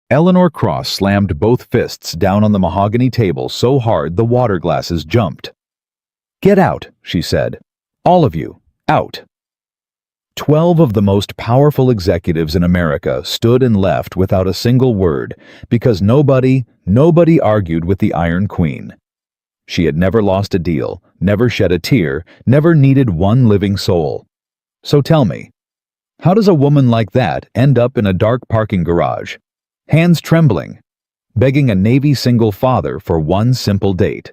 Eleanor Cross slammed both fists down on the mahogany table so hard the water glasses jumped. "Get out," she said. "All of you, out." 12 of the most powerful executives in America stood and left without a single word because nobody argued with the Iron Queen. She had never lost a deal, never shed a tear, never needed one living soul. So tell me, how does a woman like that end up in a dark parking garage, hands trembling, begging a Navy single father for one simple date?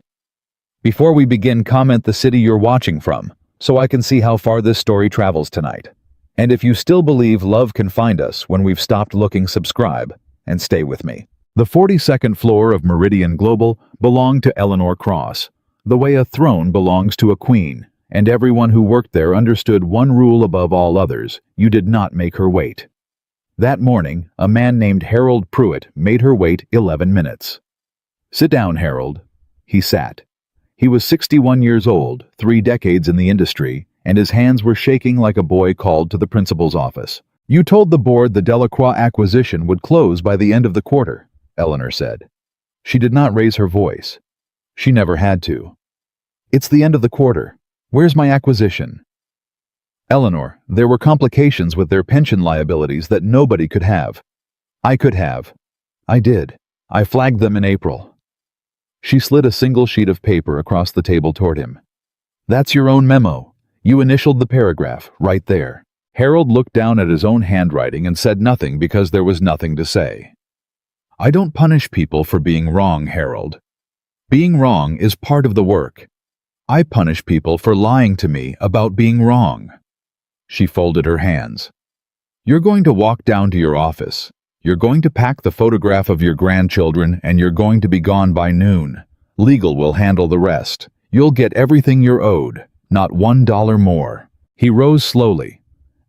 Before we begin, comment the city you're watching from, so I can see how far this story travels tonight. And if you still believe love can find us when we've stopped looking, subscribe, and stay with me. The 42nd floor of Meridian Global belonged to Eleanor Cross, the way a throne belongs to a queen, and everyone who worked there understood one rule above all others: you did not make her wait. That morning, a man named Harold Pruitt made her wait 11 minutes. "Sit down, Harold." He sat. He was 61 years old, 3 decades in the industry, and his hands were shaking like a boy called to the principal's office. "You told the board the Delacroix acquisition would close by the end of the quarter," Eleanor said. She did not raise her voice. She never had to. "It's the end of the quarter. Where's my acquisition?" "Eleanor, there were complications with their pension liabilities that nobody could have." "I could have. I did. I flagged them in April." She slid a single sheet of paper across the table toward him. "That's your own memo. You initialed the paragraph, right there." Harold looked down at his own handwriting and said nothing because there was nothing to say. "I don't punish people for being wrong, Harold. Being wrong is part of the work. I punish people for lying to me about being wrong." She folded her hands. "You're going to walk down to your office. You're going to pack the photograph of your grandchildren, and you're going to be gone by noon. Legal will handle the rest. You'll get everything you're owed, not $1 more." He rose slowly.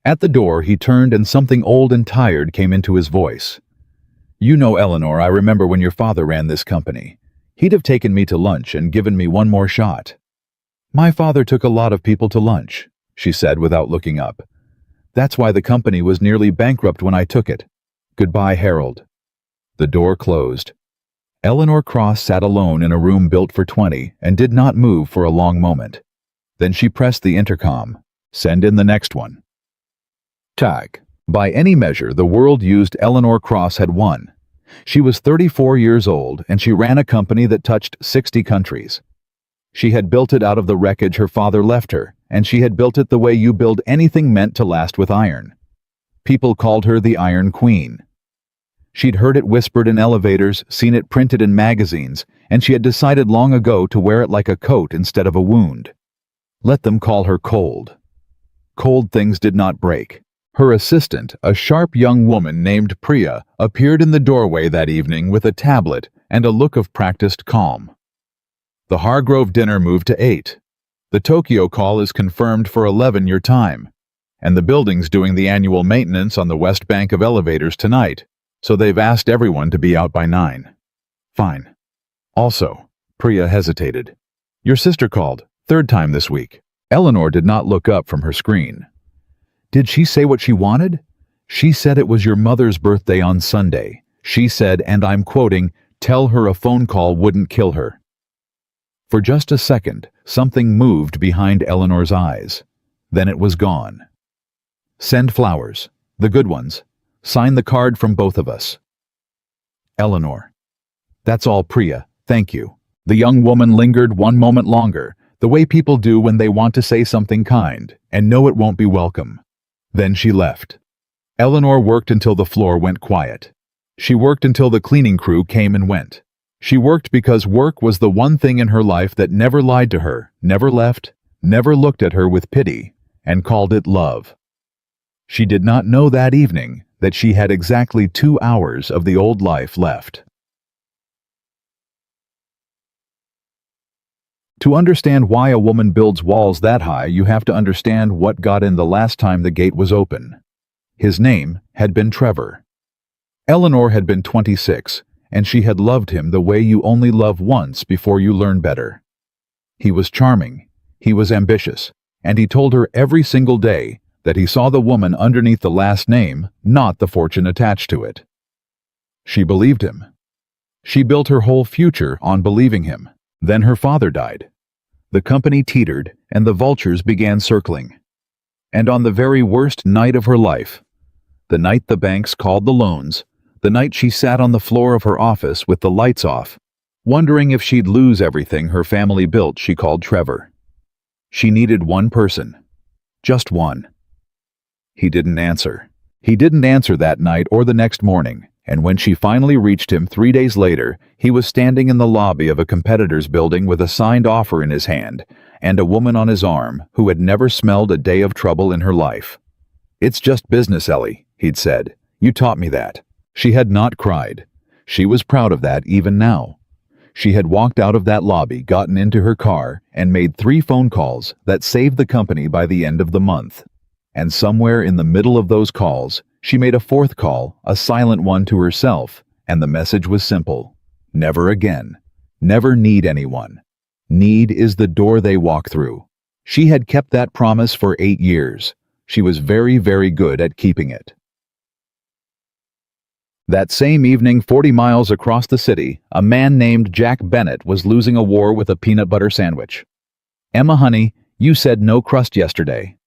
At the door, he turned and something old and tired came into his voice. "You know, Eleanor, I remember when your father ran this company. He'd have taken me to lunch and given me one more shot." "My father took a lot of people to lunch," she said without looking up. "That's why the company was nearly bankrupt when I took it. Goodbye, Harold." The door closed. Eleanor Cross sat alone in a room built for 20 and did not move for a long moment. Then she pressed the intercom. "Send in the next one." Tag. By any measure, the world used Eleanor Cross had won. She was 34 years old, and she ran a company that touched 60 countries. She had built it out of the wreckage her father left her, and she had built it the way you build anything meant to last with iron. People called her the Iron Queen. She'd heard it whispered in elevators, seen it printed in magazines, and she had decided long ago to wear it like a coat instead of a wound. Let them call her cold. Cold things did not break. Her assistant, a sharp young woman named Priya, appeared in the doorway that evening with a tablet and a look of practiced calm. "The Hargrove dinner moved to 8. The Tokyo call is confirmed for 11 your time. And the building's doing the annual maintenance on the west bank of elevators tonight, so they've asked everyone to be out by 9. "Fine. Also," Priya hesitated, "your sister called, 3rd time this week." Eleanor did not look up from her screen. "Did she say what she wanted?" "She said it was your mother's birthday on Sunday. She said, and I'm quoting, 'tell her a phone call wouldn't kill her.'" For just a second, something moved behind Eleanor's eyes. Then it was gone. "Send flowers. The good ones. Sign the card from both of us." "Eleanor." "That's all, Priya. Thank you." The young woman lingered one moment longer, the way people do when they want to say something kind and know it won't be welcome. Then she left. Eleanor worked until the floor went quiet. She worked until the cleaning crew came and went. She worked because work was the one thing in her life that never lied to her, never left, never looked at her with pity, and called it love. She did not know that evening that she had exactly 2 hours of the old life left. To understand why a woman builds walls that high, you have to understand what got in the last time the gate was open. His name had been Trevor. Eleanor had been 26, and she had loved him the way you only love once before you learn better. He was charming, he was ambitious, and he told her every single day that he saw the woman underneath the last name, not the fortune attached to it. She believed him. She built her whole future on believing him. Then her father died. The company teetered, and the vultures began circling. And on the very worst night of her life, the night the banks called the loans, the night she sat on the floor of her office with the lights off, wondering if she'd lose everything her family built, she called Trevor. She needed one person. Just one. He didn't answer. He didn't answer that night or the next morning, and when she finally reached him 3 days later, he was standing in the lobby of a competitor's building with a signed offer in his hand and a woman on his arm who had never smelled a day of trouble in her life. "It's just business, Ellie," he'd said. "You taught me that." She had not cried. She was proud of that even now. She had walked out of that lobby, gotten into her car, and made 3 phone calls that saved the company by the end of the month. And somewhere in the middle of those calls, she made a 4th call, a silent one to herself, and the message was simple. Never again. Never need anyone. Need is the door they walk through. She had kept that promise for 8 years. She was very, very good at keeping it. That same evening, 40 miles across the city, a man named Jack Bennett was losing a war with a peanut butter sandwich. "Emma, honey, you said no crust yesterday."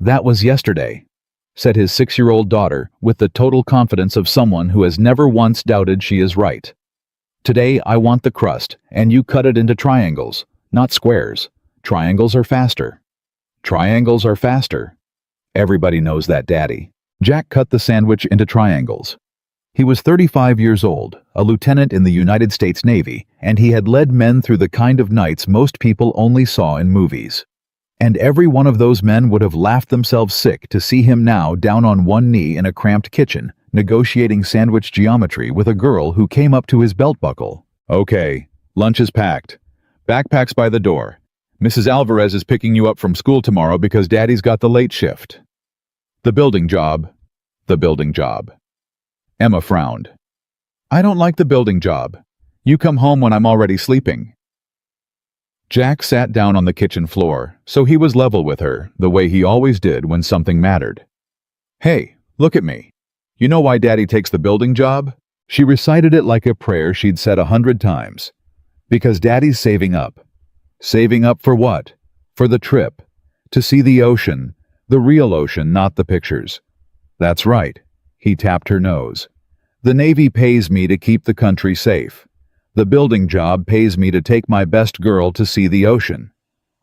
"That was yesterday," said his 6-year-old daughter with the total confidence of someone who has never once doubted she is right. "Today I want the crust, and you cut it into triangles, not squares. Triangles are faster." Triangles are faster. Everybody knows that, Daddy. Jack cut the sandwich into triangles. He was 35 years old, a lieutenant in the United States Navy, and he had led men through the kind of nights most people only saw in movies. And every one of those men would have laughed themselves sick to see him now down on one knee in a cramped kitchen, negotiating sandwich geometry with a girl who came up to his belt buckle. "Okay, lunch is packed. Backpacks by the door. Mrs. Alvarez is picking you up from school tomorrow because Daddy's got the late shift." The building job. The building job. Emma frowned. "I don't like the building job. You come home when I'm already sleeping." Jack sat down on the kitchen floor, so he was level with her, the way he always did when something mattered. "Hey, look at me. You know why Daddy takes the building job?" She recited it like a prayer she'd said 100 times. "Because Daddy's saving up." Saving up for what? For the trip. To see the ocean. The real ocean, not the pictures. "That's right." He tapped her nose. "The Navy pays me to keep the country safe. The building job pays me to take my best girl to see the ocean.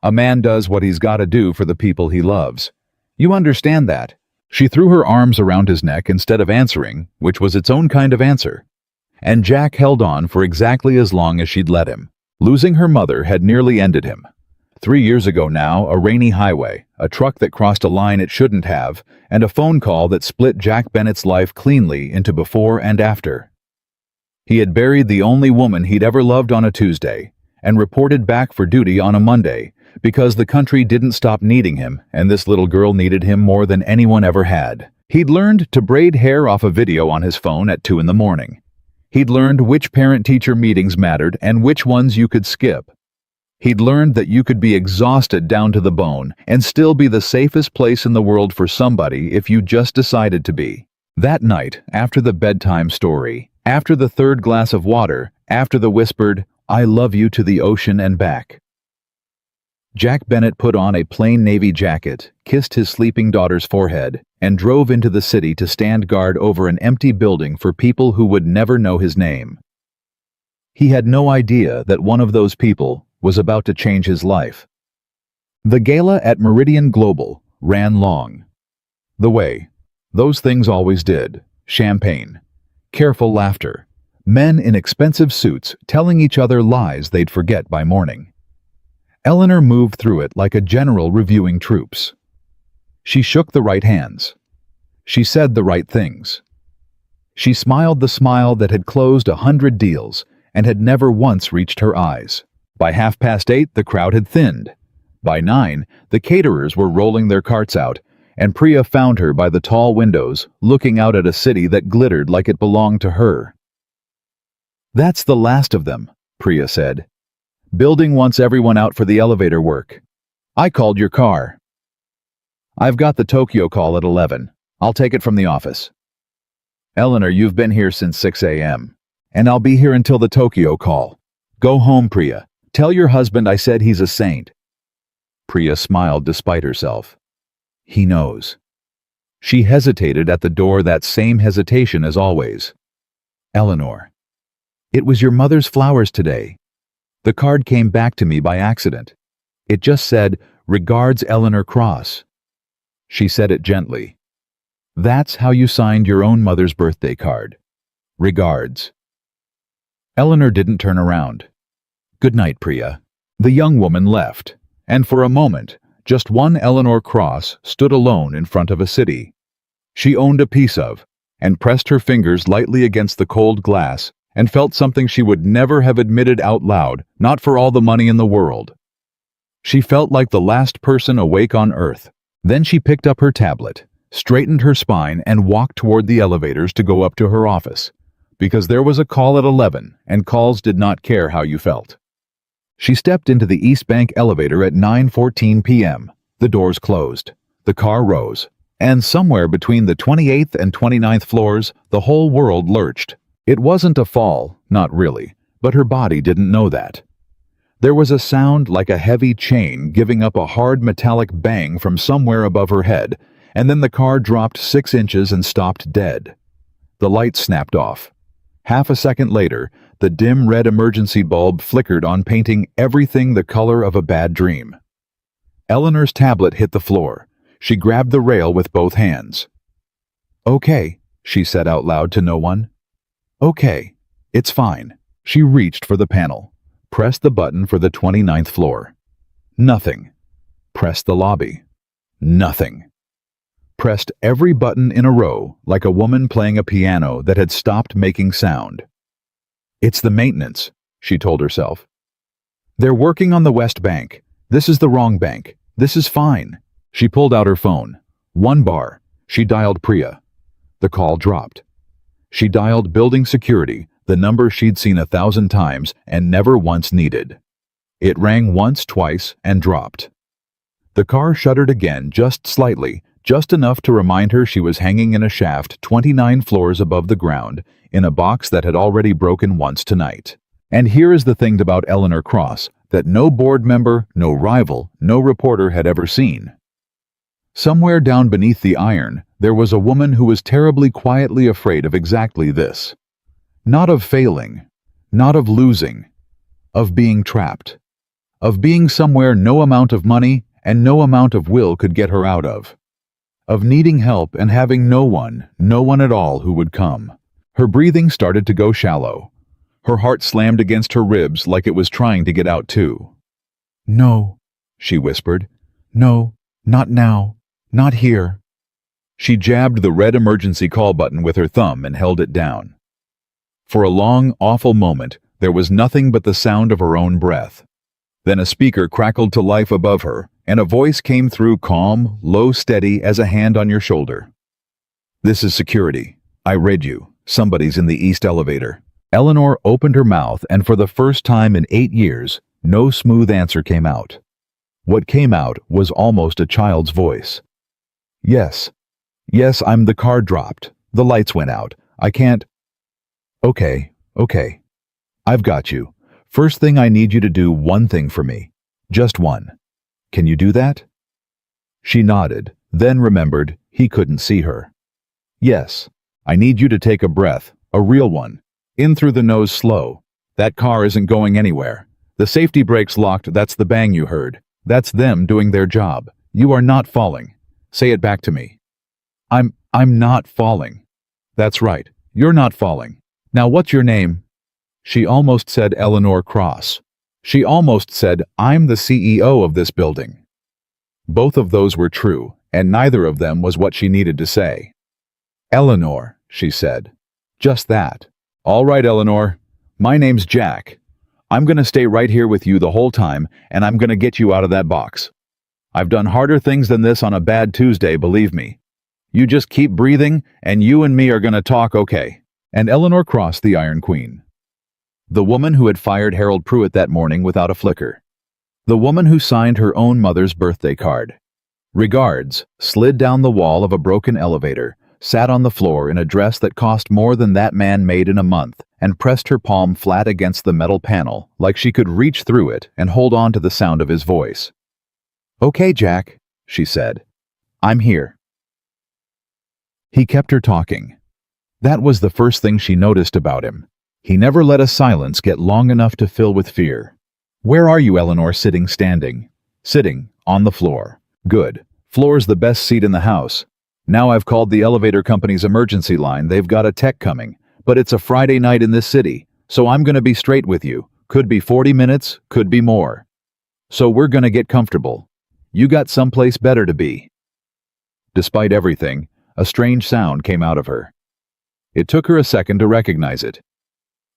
A man does what he's got to do for the people he loves. You understand that?" She threw her arms around his neck instead of answering, which was its own kind of answer. And Jack held on for exactly as long as she'd let him. Losing her mother had nearly ended him. 3 years ago now, a rainy highway, a truck that crossed a line it shouldn't have, and a phone call that split Jack Bennett's life cleanly into before and after. He had buried the only woman he'd ever loved on a Tuesday, and reported back for duty on a Monday, because the country didn't stop needing him, and this little girl needed him more than anyone ever had. He'd learned to braid hair off a video on his phone at 2 in the morning. He'd learned which parent-teacher meetings mattered and which ones you could skip. He'd learned that you could be exhausted down to the bone and still be the safest place in the world for somebody if you just decided to be. That night, after the bedtime story, after the 3rd glass of water, after the whispered, "I love you" to the ocean and back, Jack Bennett put on a plain navy jacket, kissed his sleeping daughter's forehead, and drove into the city to stand guard over an empty building for people who would never know his name. He had no idea that one of those people was about to change his life. The gala at Meridian Global ran long. The way those things always did. Champagne. Careful laughter. Men in expensive suits telling each other lies they'd forget by morning. Eleanor moved through it like a general reviewing troops. She shook the right hands. She said the right things. She smiled the smile that had closed 100 deals and had never once reached her eyes. By 8:30, the crowd had thinned. By 9, the caterers were rolling their carts out, and Priya found her by the tall windows, looking out at a city that glittered like it belonged to her. "That's the last of them," Priya said. "Building wants everyone out for the elevator work. I called your car." "I've got the Tokyo call at 11. I'll take it from the office." Eleanor, you've been here since 6 a.m. And I'll be here until the Tokyo call. Go home, Priya. Tell your husband I said he's a saint. Priya smiled despite herself. He knows. She hesitated at the door, that same hesitation as always. Eleanor. It was your mother's flowers today. The card came back to me by accident. It just said, "Regards, Eleanor Cross." She said it gently. That's how you signed your own mother's birthday card. Regards. Eleanor didn't turn around. Good night, Priya. The young woman left, and for a moment, just one Eleanor Cross stood alone in front of a city she owned a piece of, and pressed her fingers lightly against the cold glass and felt something she would never have admitted out loud, not for all the money in the world. She felt like the last person awake on earth. Then she picked up her tablet, straightened her spine, and walked toward the elevators to go up to her office, because there was a call at 11, and calls did not care how you felt. She stepped into the East Bank elevator at 9:14 p.m. The doors closed. The car rose. And somewhere between the 28th and 29th floors, the whole world lurched. It wasn't a fall, not really, but her body didn't know that. There was a sound like a heavy chain giving up a hard metallic bang from somewhere above her head, and then the car dropped 6 inches and stopped dead. The light snapped off. Half a second later, the dim red emergency bulb flickered on, painting everything the color of a bad dream. Eleanor's tablet hit the floor. She grabbed the rail with both hands. Okay, she said out loud to no one. Okay, it's fine. She reached for the panel, pressed the button for the 29th floor. Nothing. Pressed the lobby. Nothing. Pressed every button in a row like a woman playing a piano that had stopped making sound. It's the maintenance, she told herself. They're working on the West Bank. This is the wrong bank. This is fine. She pulled out her phone. 1 bar. She dialed Priya. The call dropped. She dialed building security, the number she'd seen 1,000 times and never once needed. It rang once, twice, and dropped. The car shuddered again, just slightly, just enough to remind her she was hanging in a shaft 29 floors above the ground, in a box that had already broken once tonight. And here is the thing about Eleanor Cross that no board member, no rival, no reporter had ever seen. Somewhere down beneath the iron, there was a woman who was terribly quietly afraid of exactly this. Not of failing, not of losing, of being trapped, of being somewhere no amount of money and no amount of will could get her out of needing help and having no one at all who would come. Her breathing started to go shallow. Her heart slammed against her ribs like it was trying to get out too. No, she whispered. No, not now. Not here. She jabbed the red emergency call button with her thumb and held it down. For a long, awful moment, there was nothing but the sound of her own breath. Then a speaker crackled to life above her, and a voice came through, calm, low, steady as a hand on your shoulder. This is security. I read you. Somebody's in the east elevator. Eleanor opened her mouth, and for the first time in 8 years, no smooth answer came out. What came out was almost a child's voice. Yes. Yes, the car dropped. The lights went out. I can't. Okay. I've got you. First thing, I need you to do one thing for me. Just one. Can you do that? She nodded, then remembered he couldn't see her. Yes. I need you to take a breath, a real one. In through the nose, slow. That car isn't going anywhere. The safety brake's locked. That's the bang you heard. That's them doing their job. You are not falling. Say it back to me. I'm not falling. That's right. You're not falling. Now what's your name? She almost said Eleanor Cross. She almost said, I'm the CEO of this building. Both of those were true, and neither of them was what she needed to say. Eleanor, she said. Just that. All right, Eleanor. My name's Jack. I'm going to stay right here with you the whole time, and I'm going to get you out of that box. I've done harder things than this on a bad Tuesday, believe me. You just keep breathing, and you and me are going to talk, okay? And Eleanor crossed the Iron Queen. The woman who had fired Harold Pruitt that morning without a flicker. The woman who signed her own mother's birthday card. Regards slid down the wall of a broken elevator, sat on the floor in a dress that cost more than that man made in a month, and pressed her palm flat against the metal panel like she could reach through it and hold on to the sound of his voice. "Okay, Jack," she said. "I'm here." He kept her talking. That was the first thing she noticed about him. He never let a silence get long enough to fill with fear. "Where are you, Eleanor?" "Sitting, standing." "Sitting, on the floor." "Good. Floor's the best seat in the house. Now I've called the elevator company's emergency line. They've got a tech coming. But it's a Friday night in this city, so I'm gonna be straight with you. Could be 40 minutes, could be more. So we're gonna get comfortable. You got someplace better to be." Despite everything, a strange sound came out of her. It took her a second to recognize it.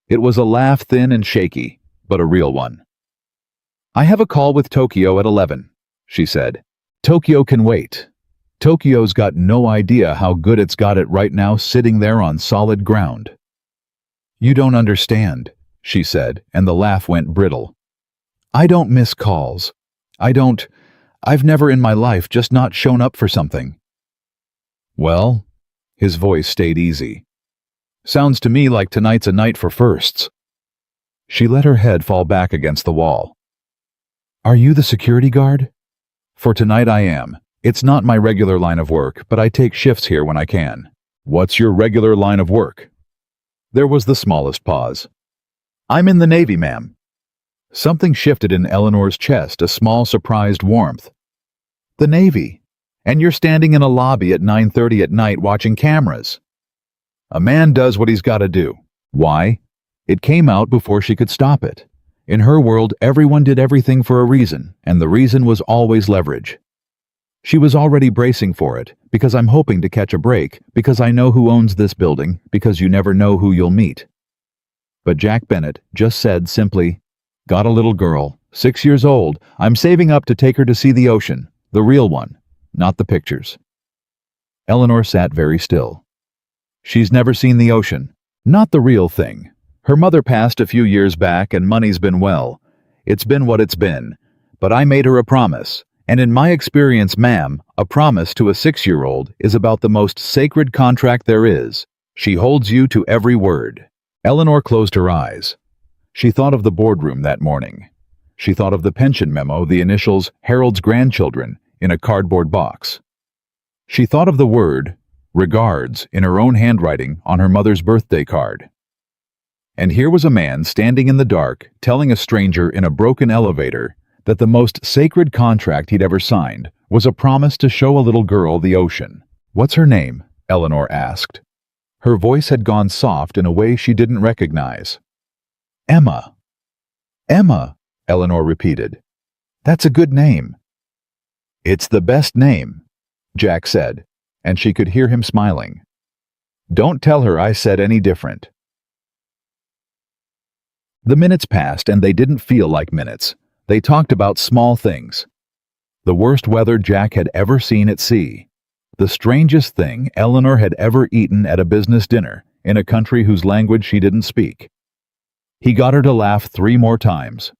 It was a laugh, thin and shaky, but a real one. "I have a call with Tokyo at 11, she said. "Tokyo can wait. Tokyo's got no idea how good it's got it right now, sitting there on solid ground." "You don't understand," she said, and the laugh went brittle. "I don't miss calls. I've never in my life just not shown up for something." "Well," his voice stayed easy. "Sounds to me like tonight's a night for firsts." She let her head fall back against the wall. "Are you the security guard?" "For tonight I am. It's not my regular line of work, but I take shifts here when I can." "What's your regular line of work?" There was the smallest pause. "I'm in the Navy, ma'am." Something shifted in Eleanor's chest, a small surprised warmth. "The Navy? And you're standing in a lobby at 9:30 at night watching cameras?" "A man does what he's got to do." "Why?" It came out before she could stop it. In her world, everyone did everything for a reason, and the reason was always leverage. She was already bracing for it, "Because I'm hoping to catch a break, because I know who owns this building, because you never know who you'll meet." But Jack Bennett just said simply, "Got a little girl, 6 years old. I'm saving up to take her to see the ocean, the real one, not the pictures." Eleanor sat very still. "She's never seen the ocean. Not the real thing. Her mother passed a few years back and money's been well. It's been what it's been. But I made her a promise. And in my experience, ma'am, a promise to a 6-year-old is about the most sacred contract there is. She holds you to every word." Eleanor closed her eyes. She thought of the boardroom that morning. She thought of the pension memo, the initials Harold's grandchildren, in a cardboard box. She thought of the word, regards, in her own handwriting on her mother's birthday card. And here was a man standing in the dark, telling a stranger in a broken elevator that the most sacred contract he'd ever signed was a promise to show a little girl the ocean. "What's her name?" Eleanor asked. Her voice had gone soft in a way she didn't recognize. "Emma." "Emma," Eleanor repeated. "That's a good name." "It's the best name," Jack said, and she could hear him smiling. "Don't tell her I said any different." The minutes passed, and they didn't feel like minutes. They talked about small things. The worst weather Jack had ever seen at sea. The strangest thing Eleanor had ever eaten at a business dinner in a country whose language she didn't speak. He got her to laugh 3 more times.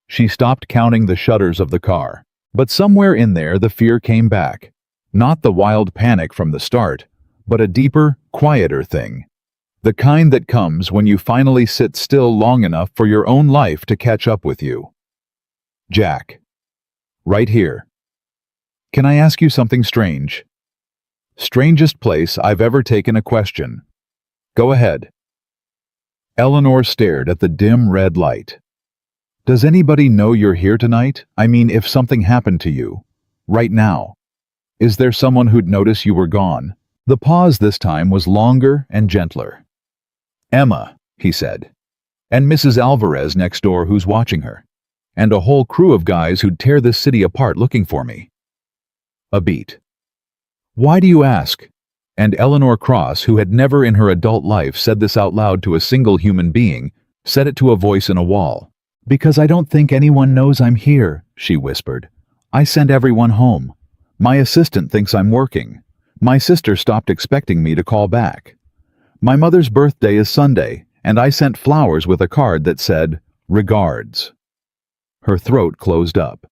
She stopped counting the shutters of the car. But somewhere in there the fear came back. Not the wild panic from the start, but a deeper, quieter thing. The kind that comes when you finally sit still long enough for your own life to catch up with you. "Jack. Right here. Can I ask you something strange?" "Strangest place I've ever taken a question." "Go ahead." Eleanor stared at the dim red light. "Does anybody know you're here tonight? I mean, if something happened to you. Right now. Is there someone who'd notice you were gone?" The pause this time was longer and gentler. "Emma," he said. "And Mrs. Alvarez next door who's watching her. And a whole crew of guys who'd tear this city apart looking for me." A beat. "Why do you ask?" And Eleanor Cross, who had never in her adult life said this out loud to a single human being, said it to a voice in a wall. "Because I don't think anyone knows I'm here," she whispered. "I sent everyone home. My assistant thinks I'm working. My sister stopped expecting me to call back. My mother's birthday is Sunday, and I sent flowers with a card that said, 'Regards.'" Her throat closed up.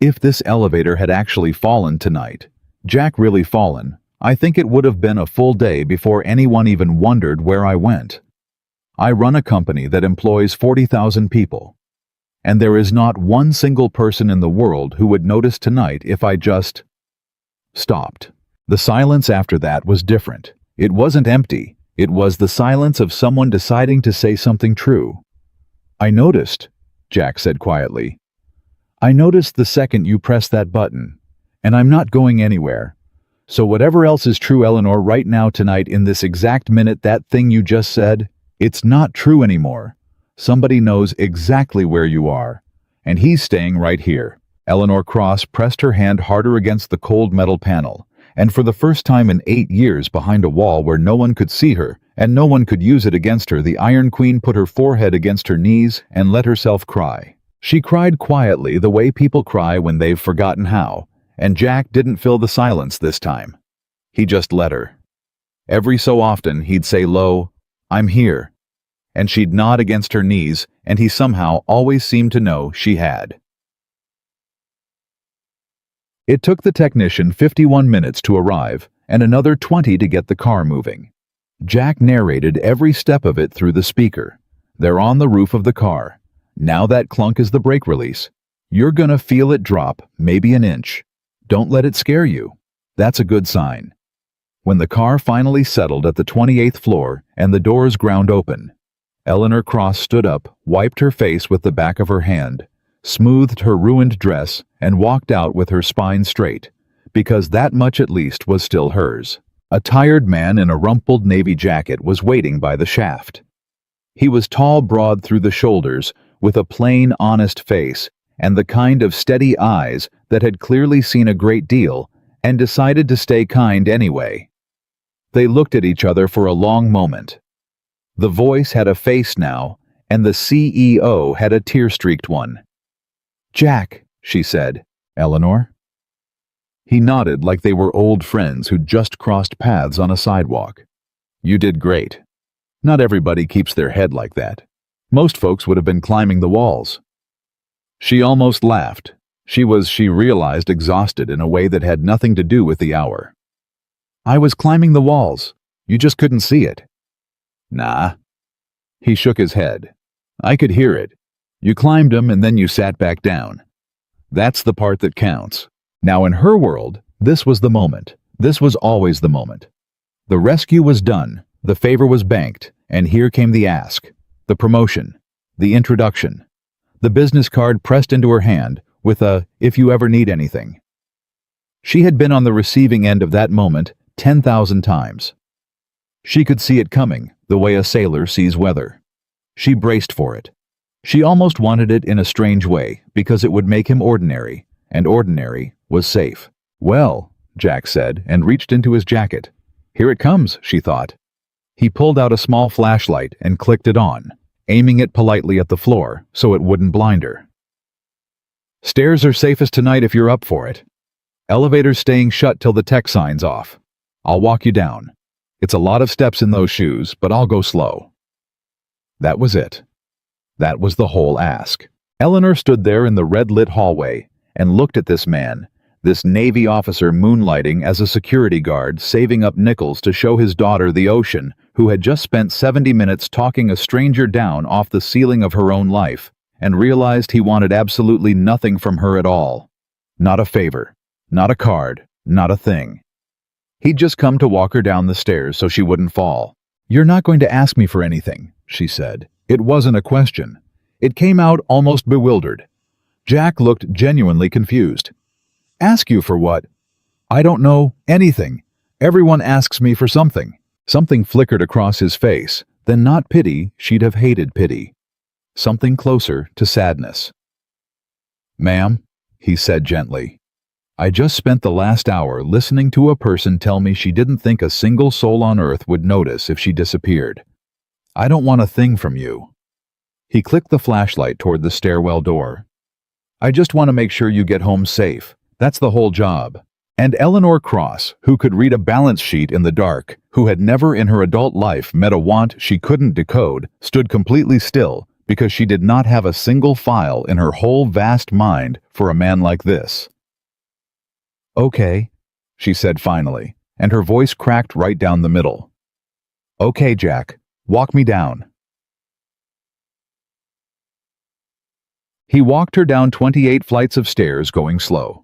If this elevator had actually fallen tonight, Jack really fallen, I think it would have been a full day before anyone even wondered where I went. I run a company that employs 40,000 people. And there is not one single person in the world who would notice tonight if I just stopped. The silence after that was different. It wasn't empty. It was the silence of someone deciding to say something true. I noticed, Jack said quietly. I noticed the second you pressed that button, and I'm not going anywhere. So whatever else is true, Eleanor, right now tonight in this exact minute, that thing you just said, it's not true anymore. Somebody knows exactly where you are, and he's staying right here. Eleanor Cross pressed her hand harder against the cold metal panel, and for the first time in 8 years behind a wall where no one could see her, and no one could use it against her, the Iron Queen put her forehead against her knees and let herself cry. She cried quietly the way people cry when they've forgotten how, and Jack didn't fill the silence this time. He just let her. Every so often he'd say low, "I'm here," and she'd nod against her knees, and he somehow always seemed to know she had. It took the technician 51 minutes to arrive, and another 20 to get the car moving. Jack narrated every step of it through the speaker. They're on the roof of the car. Now that clunk is the brake release. You're gonna feel it drop, maybe an inch. Don't let it scare you. That's a good sign. When the car finally settled at the 28th floor and the doors ground open, Eleanor Cross stood up, wiped her face with the back of her hand, smoothed her ruined dress, and walked out with her spine straight, because that much at least was still hers. A tired man in a rumpled navy jacket was waiting by the shaft. He was tall, broad through the shoulders, with a plain, honest face, and the kind of steady eyes that had clearly seen a great deal and decided to stay kind anyway. They looked at each other for a long moment. The voice had a face now, and the CEO had a tear-streaked one. "Jack," she said. "Eleanor?" He nodded like they were old friends who'd just crossed paths on a sidewalk. "You did great. Not everybody keeps their head like that. Most folks would have been climbing the walls." She almost laughed. She realized, exhausted in a way that had nothing to do with the hour. "I was climbing the walls. You just couldn't see it." "Nah." He shook his head. "I could hear it. You climbed them and then you sat back down. That's the part that counts." Now in her world, this was the moment. This was always the moment. The rescue was done, the favor was banked, and here came the ask, the promotion, the introduction, the business card pressed into her hand with a "if you ever need anything." She had been on the receiving end of that moment 10,000 times. She could see it coming, the way a sailor sees weather. She braced for it. She almost wanted it in a strange way, because it would make him ordinary, and ordinary was safe. "Well," Jack said, and reached into his jacket. "Here it comes," she thought. He pulled out a small flashlight and clicked it on, aiming it politely at the floor so it wouldn't blind her. "Stairs are safest tonight if you're up for it. Elevator's staying shut till the tech sign's off. I'll walk you down. It's a lot of steps in those shoes, but I'll go slow." That was it. That was the whole ask. Eleanor stood there in the red-lit hallway and looked at this man, this Navy officer moonlighting as a security guard, saving up nickels to show his daughter the ocean, who had just spent 70 minutes talking a stranger down off the ceiling of her own life, and realized he wanted absolutely nothing from her at all. Not a favor, not a card, not a thing. He'd just come to walk her down the stairs so she wouldn't fall. "You're not going to ask me for anything," she said. It wasn't a question. It came out almost bewildered. Jack looked genuinely confused. "Ask you for what?" "I don't know anything. Everyone asks me for something." Something flickered across his face, then not pity, she'd have hated pity. Something closer to sadness. "Ma'am," he said gently, "I just spent the last hour listening to a person tell me she didn't think a single soul on earth would notice if she disappeared. I don't want a thing from you." He clicked the flashlight toward the stairwell door. "I just want to make sure you get home safe. That's the whole job." And Eleanor Cross, who could read a balance sheet in the dark, who had never in her adult life met a want she couldn't decode, stood completely still because she did not have a single file in her whole vast mind for a man like this. "Okay," she said finally, and her voice cracked right down the middle. "Okay, Jack, walk me down." He walked her down 28 flights of stairs going slow,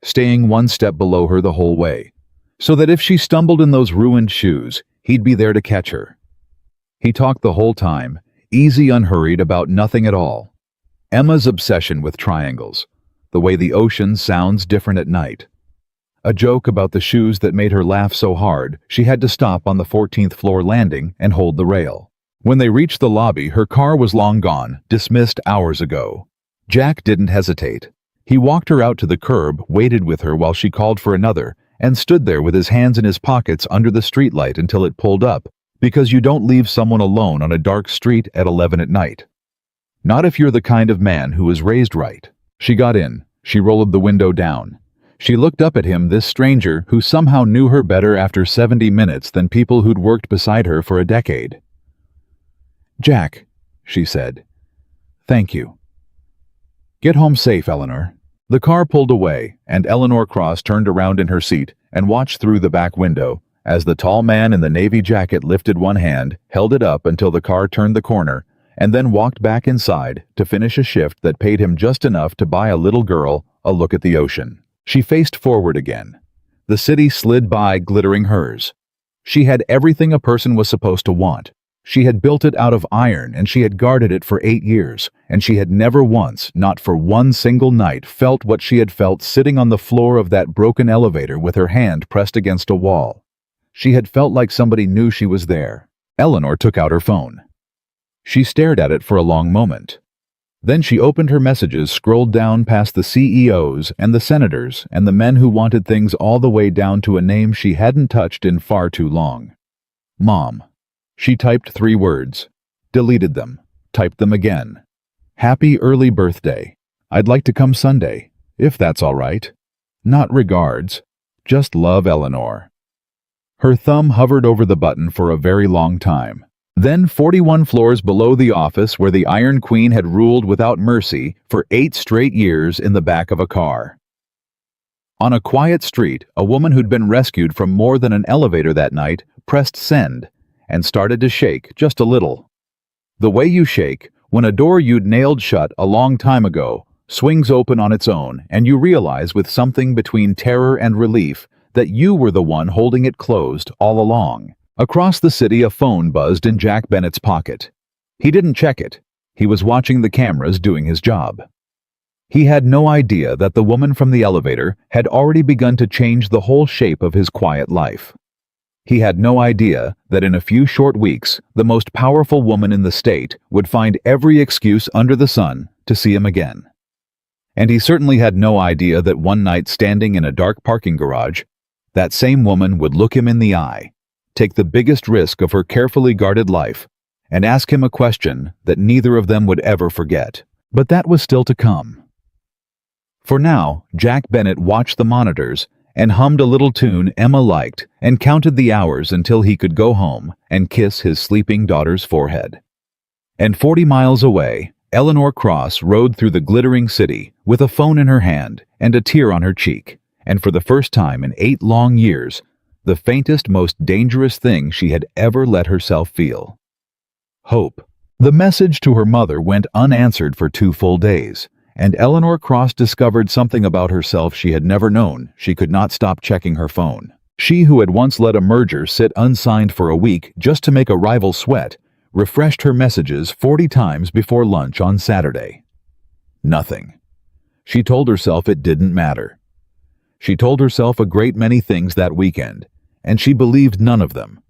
staying one step below her the whole way, so that if she stumbled in those ruined shoes, he'd be there to catch her. He talked the whole time, easy, unhurried, about nothing at all. Emma's obsession with triangles, the way the ocean sounds different at night. A joke about the shoes that made her laugh so hard she had to stop on the 14th floor landing and hold the rail. When they reached the lobby, her car was long gone, dismissed hours ago. Jack didn't hesitate. He walked her out to the curb, waited with her while she called for another, and stood there with his hands in his pockets under the streetlight until it pulled up, because you don't leave someone alone on a dark street at 11 at night. Not if you're the kind of man who was raised right. She got in. She rolled the window down. She looked up at him, this stranger who somehow knew her better after 70 minutes than people who'd worked beside her for a decade. "Jack," she said. "Thank you." "Get home safe, Eleanor." The car pulled away, and Eleanor Cross turned around in her seat and watched through the back window as the tall man in the navy jacket lifted one hand, held it up until the car turned the corner, and then walked back inside to finish a shift that paid him just enough to buy a little girl a look at the ocean. She faced forward again. The city slid by, glittering hers. She had everything a person was supposed to want. She had built it out of iron, and she had guarded it for 8 years, and she had never once, not for one single night, felt what she had felt sitting on the floor of that broken elevator with her hand pressed against a wall. She had felt like somebody knew she was there. Eleanor took out her phone. She stared at it for a long moment. Then she opened her messages, scrolled down past the CEOs and the senators and the men who wanted things all the way down to a name she hadn't touched in far too long. Mom. She typed 3 words, deleted them, typed them again. "Happy early birthday. I'd like to come Sunday, if that's all right. Not regards. Just love, Eleanor." Her thumb hovered over the button for a very long time. Then 41 floors below the office where the Iron Queen had ruled without mercy for 8 straight years in the back of a car. On a quiet street, a woman who'd been rescued from more than an elevator that night pressed send and started to shake just a little. The way you shake when a door you'd nailed shut a long time ago swings open on its own, and you realize with something between terror and relief that you were the one holding it closed all along. Across the city, a phone buzzed in Jack Bennett's pocket. He didn't check it. He was watching the cameras doing his job. He had no idea that the woman from the elevator had already begun to change the whole shape of his quiet life. He had no idea that in a few short weeks, the most powerful woman in the state would find every excuse under the sun to see him again. And he certainly had no idea that one night, standing in a dark parking garage, that same woman would look him in the eye, take the biggest risk of her carefully guarded life, and ask him a question that neither of them would ever forget. But that was still to come. For now, Jack Bennett watched the monitors and hummed a little tune Emma liked and counted the hours until he could go home and kiss his sleeping daughter's forehead. And 40 miles away, Eleanor Cross rode through the glittering city with a phone in her hand and a tear on her cheek, and for the first time in 8 long years, the faintest, most dangerous thing she had ever let herself feel. Hope. The message to her mother went unanswered for 2 full days, and Eleanor Cross discovered something about herself she had never known. She could not stop checking her phone. She, who had once let a merger sit unsigned for a week just to make a rival sweat, refreshed her messages 40 times before lunch on Saturday. Nothing. She told herself it didn't matter. She told herself a great many things that weekend, and she believed none of them.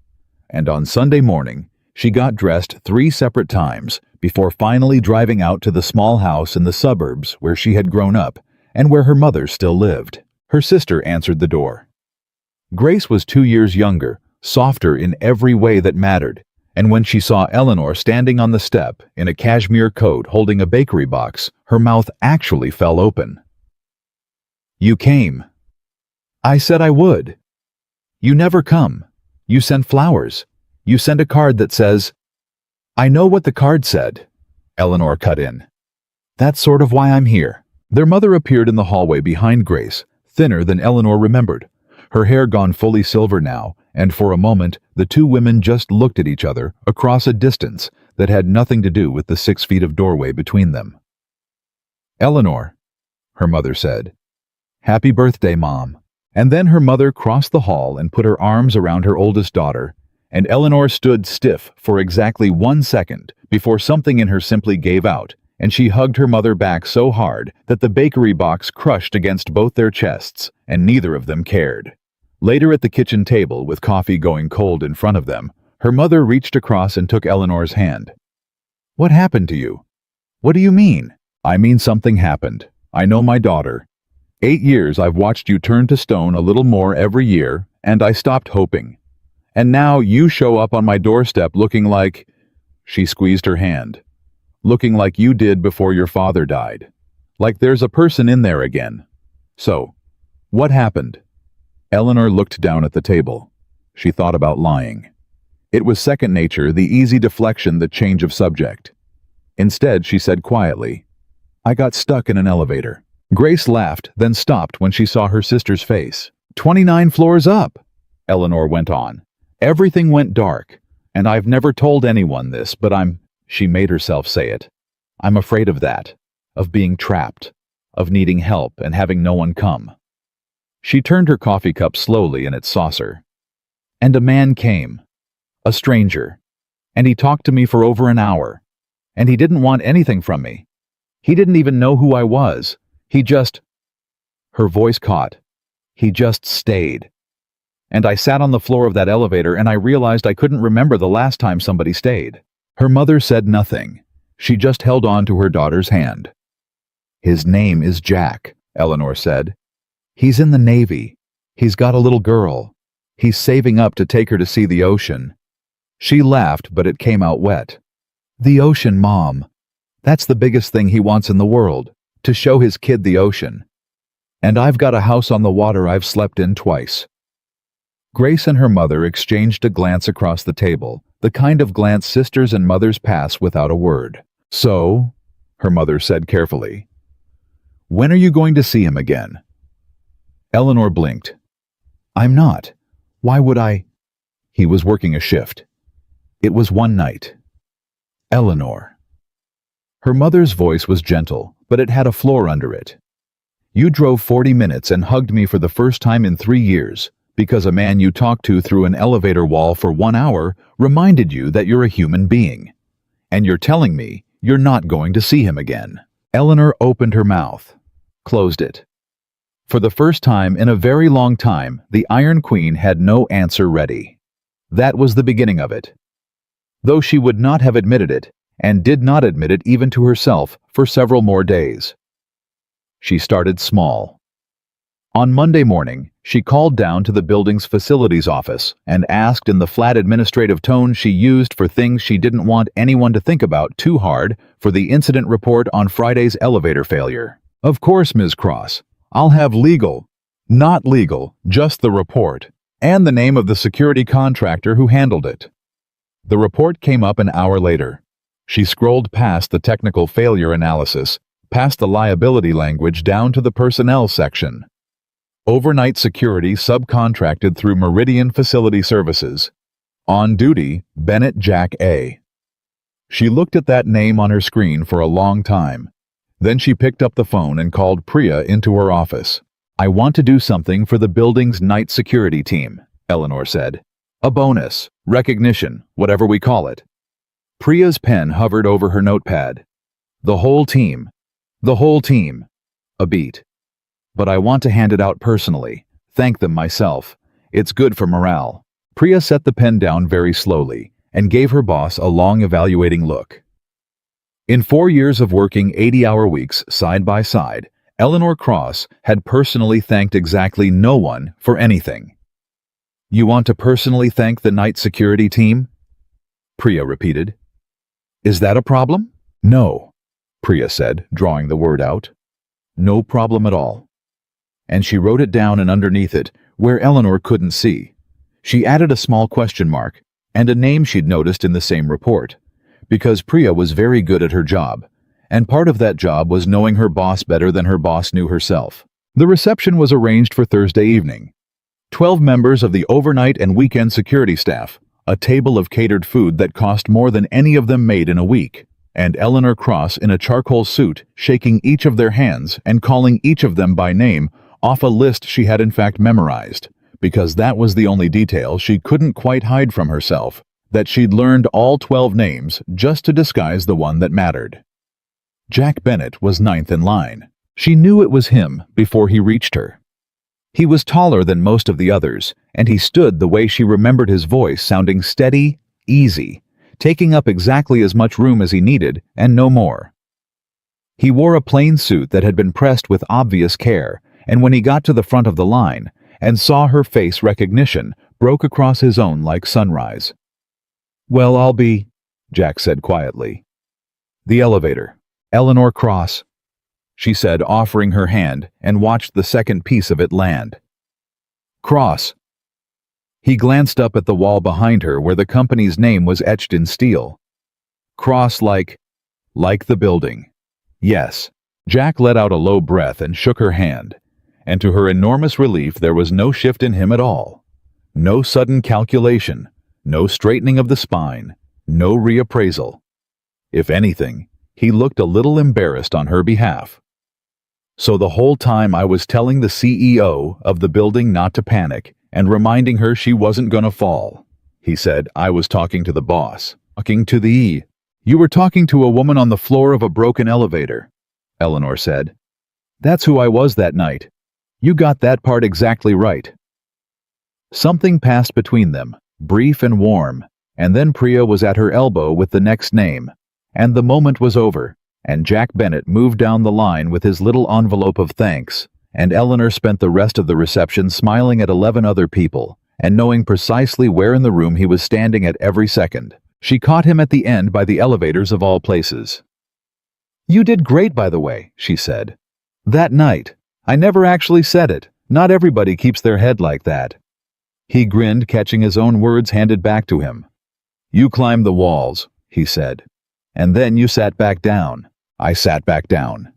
And on Sunday morning, she got dressed 3 separate times before finally driving out to the small house in the suburbs where she had grown up and where her mother still lived. Her sister answered the door. Grace was 2 years younger, softer in every way that mattered, and when she saw Eleanor standing on the step in a cashmere coat holding a bakery box, her mouth actually fell open. "You came." "I said I would." "You never come. You sent flowers. You sent a card that says—" "I know what the card said," Eleanor cut in. "That's sort of why I'm here." Their mother appeared in the hallway behind Grace, thinner than Eleanor remembered. her hair gone fully silver now, and for a moment the two women just looked at each other across a distance that had nothing to do with the 6 feet of doorway between them. "Eleanor," her mother said. "Happy birthday, Mom." And then her mother crossed the hall and put her arms around her oldest daughter, and Eleanor stood stiff for exactly 1 second before something in her simply gave out, and she hugged her mother back so hard that the bakery box crushed against both their chests, and neither of them cared. Later at the kitchen table, with coffee going cold in front of them, her mother reached across and took Eleanor's hand. "What happened to you?" "What do you mean?" "I mean something happened. I know my daughter. 8 years I've watched you turn to stone a little more every year, and I stopped hoping. And now you show up on my doorstep looking like—" She squeezed her hand. "Looking like you did before your father died. Like there's a person in there again. So, what happened?" Eleanor looked down at the table. She thought about lying. It was second nature, the easy deflection, the change of subject. Instead, she said quietly, "I got stuck in an elevator." Grace laughed, then stopped when she saw her sister's face. 29 floors up," Eleanor went on. "Everything went dark, and I've never told anyone this, but she made herself say it. I'm afraid of that, of being trapped, of needing help and having no one come." She turned her coffee cup slowly in its saucer. "And a man came, a stranger, and he talked to me for over an hour, and he didn't want anything from me. He didn't even know who I was. He just—" Her voice caught. "He just stayed. And I sat on the floor of that elevator and I realized I couldn't remember the last time somebody stayed." Her mother said nothing. She just held on to her daughter's hand. "His name is Jack," Eleanor said. "He's in the Navy. He's got a little girl. He's saving up to take her to see the ocean." She laughed, but it came out wet. "The ocean, Mom. That's the biggest thing he wants in the world, to show his kid the ocean. And I've got a house on the water I've slept in twice." Grace and her mother exchanged a glance across the table, the kind of glance sisters and mothers pass without a word. "So," her mother said carefully, "when are you going to see him again?" Eleanor blinked. "I'm not. Why would I?" "He was working a shift. It was one night." "Eleanor." Her mother's voice was gentle, but it had a floor under it. "You drove 40 minutes and hugged me for the first time in 3 years, because a man you talked to through an elevator wall for 1 hour reminded you that you're a human being. And you're telling me you're not going to see him again." Eleanor opened her mouth, closed it. For the first time in a very long time, the Iron Queen had no answer ready. That was the beginning of it. Though she would not have admitted it, and did not admit it even to herself for several more days. She started small. On Monday morning, she called down to the building's facilities office and asked in the flat administrative tone she used for things she didn't want anyone to think about too hard for the incident report on Friday's elevator failure. "Of course, Ms. Cross. I'll have legal, not legal, just the report, and the name of the security contractor who handled it." The report came up an hour later. She scrolled past the technical failure analysis, past the liability language down to the personnel section. Overnight security subcontracted through Meridian Facility Services. On duty, Bennett Jack A. She looked at that name on her screen for a long time. Then she picked up the phone and called Priya into her office. "I want to do something for the building's night security team," Eleanor said. "A bonus, recognition, whatever we call it." Priya's pen hovered over her notepad. The whole team. A beat. "But I want to hand it out personally. Thank them myself. It's good for morale." Priya set the pen down very slowly and gave her boss a long evaluating look. In 4 years of working 80-hour weeks side by side, Eleanor Cross had personally thanked exactly no one for anything. "You want to personally thank the night security team?" Priya repeated. "Is that a problem?" "No," Priya said, drawing the word out. "No problem at all." And she wrote it down, and underneath it, where Eleanor couldn't see, she added a small question mark and a name she'd noticed in the same report, because Priya was very good at her job, and part of that job was knowing her boss better than her boss knew herself. The reception was arranged for Thursday evening. 12 members of the overnight and weekend security staff, a table of catered food that cost more than any of them made in a week, and Eleanor Cross in a charcoal suit, shaking each of their hands and calling each of them by name off a list she had in fact memorized, because that was the only detail she couldn't quite hide from herself, that she'd learned all 12 names just to disguise the one that mattered. Jack Bennett was ninth in line. She knew it was him before he reached her. He was taller than most of the others, and he stood the way she remembered his voice, sounding steady, easy, taking up exactly as much room as he needed and no more. He wore a plain suit that had been pressed with obvious care, and when he got to the front of the line and saw her face, recognition broke across his own like sunrise. "Well, I'll be," Jack said quietly. "The elevator. Eleanor Cross," she said, offering her hand, and watched the second piece of it land. "Cross." He glanced up at the wall behind her where the company's name was etched in steel. "Cross like the building." "Yes." Jack let out a low breath and shook her hand, and to her enormous relief there was no shift in him at all. No sudden calculation, no straightening of the spine, no reappraisal. If anything, he looked a little embarrassed on her behalf. "So the whole time I was telling the CEO of the building not to panic and reminding her she wasn't gonna fall," he said. "I was talking to the boss, talking to the E." "You were talking to a woman on the floor of a broken elevator," Eleanor said. "That's who I was that night. You got that part exactly right." Something passed between them, brief and warm, and then Priya was at her elbow with the next name, and the moment was over, and Jack Bennett moved down the line with his little envelope of thanks, and Eleanor spent the rest of the reception smiling at 11 other people, and knowing precisely where in the room he was standing at every second. She caught him at the end by the elevators of all places. "You did great, by the way," she said. "That night. I never actually said it. Not everybody keeps their head like that." He grinned, catching his own words handed back to him. "You climbed the walls," he said. "And then you sat back down." "I sat back down."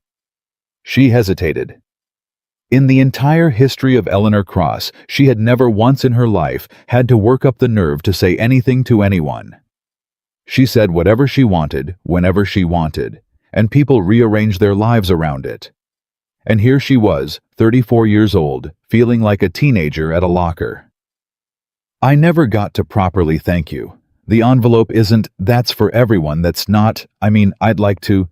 She hesitated. In the entire history of Eleanor Cross, she had never once in her life had to work up the nerve to say anything to anyone. She said whatever she wanted, whenever she wanted, and people rearranged their lives around it. And here she was, 34 years old, feeling like a teenager at a locker. "I never got to properly thank you. The envelope isn't, that's for everyone, that's not, I'd like to."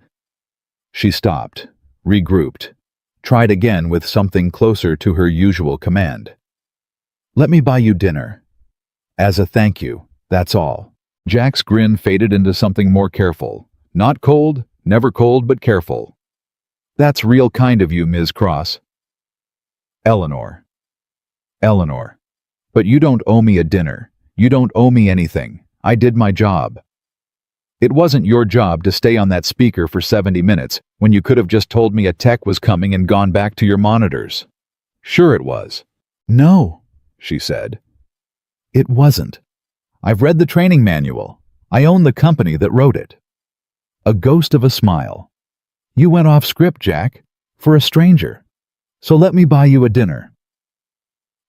She stopped, regrouped, tried again with something closer to her usual command. "Let me buy you dinner. As a thank you, that's all." Jack's grin faded into something more careful. "Not cold, never cold, but careful." "That's real kind of you, Ms. Cross." "Eleanor. Eleanor. But you don't owe me a dinner. You don't owe me anything. I did my job." "It wasn't your job to stay on that speaker for 70 minutes when you could have just told me a tech was coming and gone back to your monitors." "Sure it was." "No," she said. "It wasn't. I've read the training manual. I own the company that wrote it." A ghost of a smile. "You went off script, Jack, for a stranger. So let me buy you a dinner."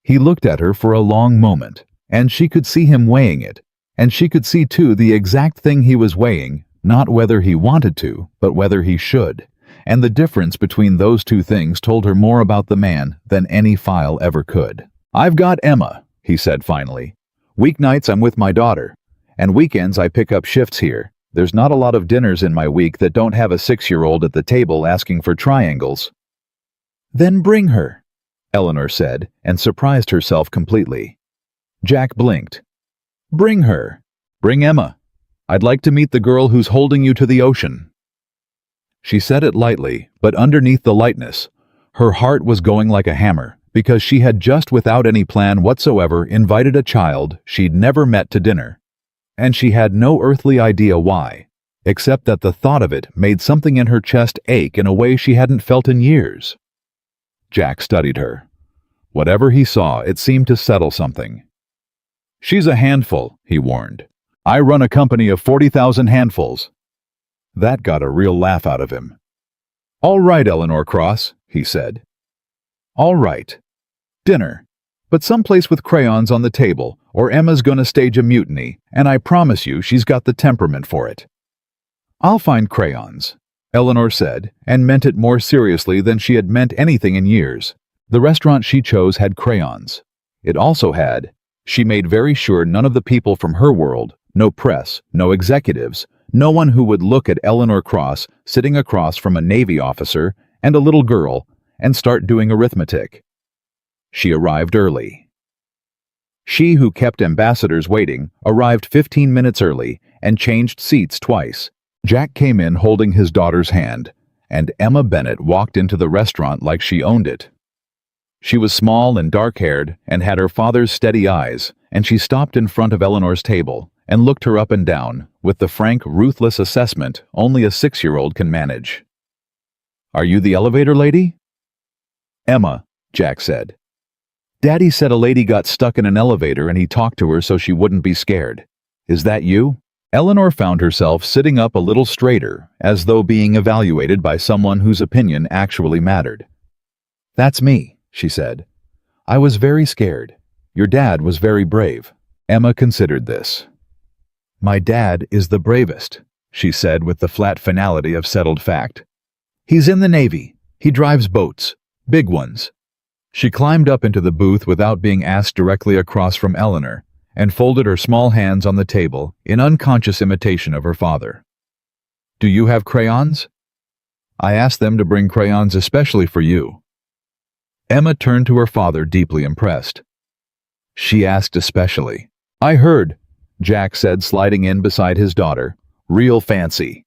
He looked at her for a long moment, and she could see him weighing it, and she could see too the exact thing he was weighing, not whether he wanted to, but whether he should, and the difference between those two things told her more about the man than any file ever could. "I've got Emma," he said finally. "Weeknights I'm with my daughter, and weekends I pick up shifts here. There's not a lot of dinners in my week that don't have a 6-year-old at the table asking for triangles." "Then bring her," Eleanor said, and surprised herself completely. Jack blinked. "Bring her. Bring Emma. I'd like to meet the girl who's holding you to the ocean." She said it lightly, but underneath the lightness, her heart was going like a hammer, because she had just without any plan whatsoever invited a child she'd never met to dinner. And she had no earthly idea why, except that the thought of it made something in her chest ache in a way she hadn't felt in years. Jack studied her. Whatever he saw, it seemed to settle something. "She's a handful," he warned. "I run a company of 40,000 handfuls." That got a real laugh out of him. "All right, Eleanor Cross," he said. "All right. Dinner. but someplace with crayons on the table, or Emma's gonna stage a mutiny, and I promise you she's got the temperament for it." "I'll find crayons," Eleanor said, and meant it more seriously than she had meant anything in years. The restaurant she chose had crayons. It also had, she made very sure, none of the people from her world, no press, no executives, no one who would look at Eleanor Cross sitting across from a Navy officer and a little girl and start doing arithmetic. She arrived early. She who kept ambassadors waiting arrived 15 minutes early and changed seats twice. Jack came in holding his daughter's hand, and Emma Bennett walked into the restaurant like she owned it. She was small and dark-haired and had her father's steady eyes, and she stopped in front of Eleanor's table and looked her up and down with the frank, ruthless assessment only a 6-year-old can manage. "Are you the elevator lady?" "Emma," Jack said. "Daddy said a lady got stuck in an elevator and he talked to her so she wouldn't be scared. Is that you?" Eleanor found herself sitting up a little straighter, as though being evaluated by someone whose opinion actually mattered. "That's me," she said. "I was very scared. Your dad was very brave." Emma considered this. "My dad is the bravest," she said with the flat finality of settled fact. "He's in the Navy. He drives boats. Big ones." She climbed up into the booth without being asked directly across from Eleanor, and folded her small hands on the table in unconscious imitation of her father. "Do you have crayons?" "I asked them to bring crayons especially for you." Emma turned to her father, deeply impressed. "She asked especially." "I heard," Jack said, sliding in beside his daughter. "Real fancy."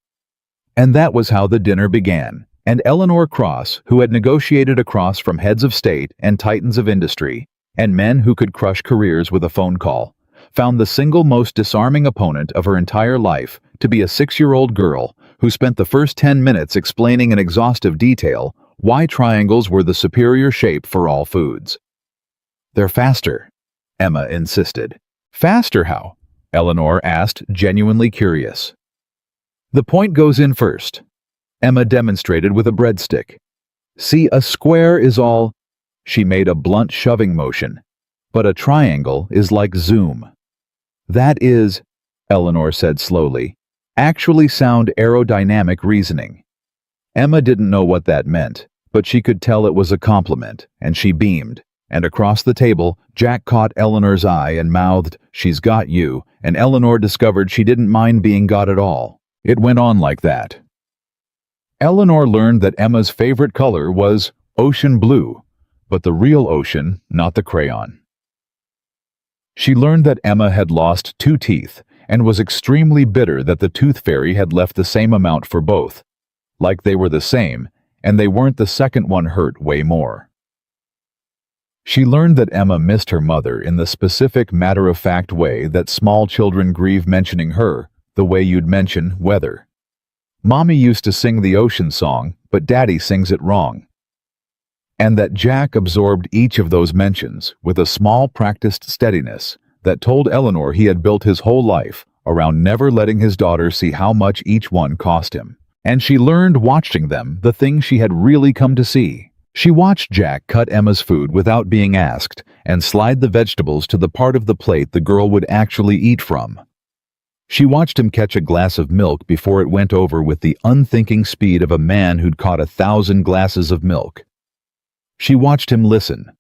And that was how the dinner began, and Eleanor Cross, who had negotiated across from heads of state and titans of industry, and men who could crush careers with a phone call, found the single most disarming opponent of her entire life to be a 6-year-old girl who spent the first 10 minutes explaining in exhaustive detail why triangles were the superior shape for all foods. "They're faster," Emma insisted. "Faster how?" Eleanor asked, genuinely curious. "The point goes in first," Emma demonstrated with a breadstick. "See, a square is all—" She made a blunt shoving motion. "But a triangle is like zoom." "That is," Eleanor said slowly, "actually sound aerodynamic reasoning." Emma didn't know what that meant, but she could tell it was a compliment, and she beamed. And across the table, Jack caught Eleanor's eye and mouthed, "She's got you," and Eleanor discovered she didn't mind being got at all. It went on like that. Eleanor learned that Emma's favorite color was ocean blue, but the real ocean, not the crayon. She learned that Emma had lost 2 teeth and was extremely bitter that the tooth fairy had left the same amount for both. Like they were the same, and they weren't, the second one hurt way more. She learned that Emma missed her mother in the specific matter-of-fact way that small children grieve mentioning her, the way you'd mention weather. Mommy used to sing the ocean song, but Daddy sings it wrong. And that Jack absorbed each of those mentions with a small practiced steadiness that told Eleanor he had built his whole life around never letting his daughter see how much each one cost him. And she learned watching them the thing she had really come to see. She watched Jack cut Emma's food without being asked and slide the vegetables to the part of the plate the girl would actually eat from. She watched him catch a glass of milk before it went over with the unthinking speed of a man who'd caught 1,000 glasses of milk. She watched him listen,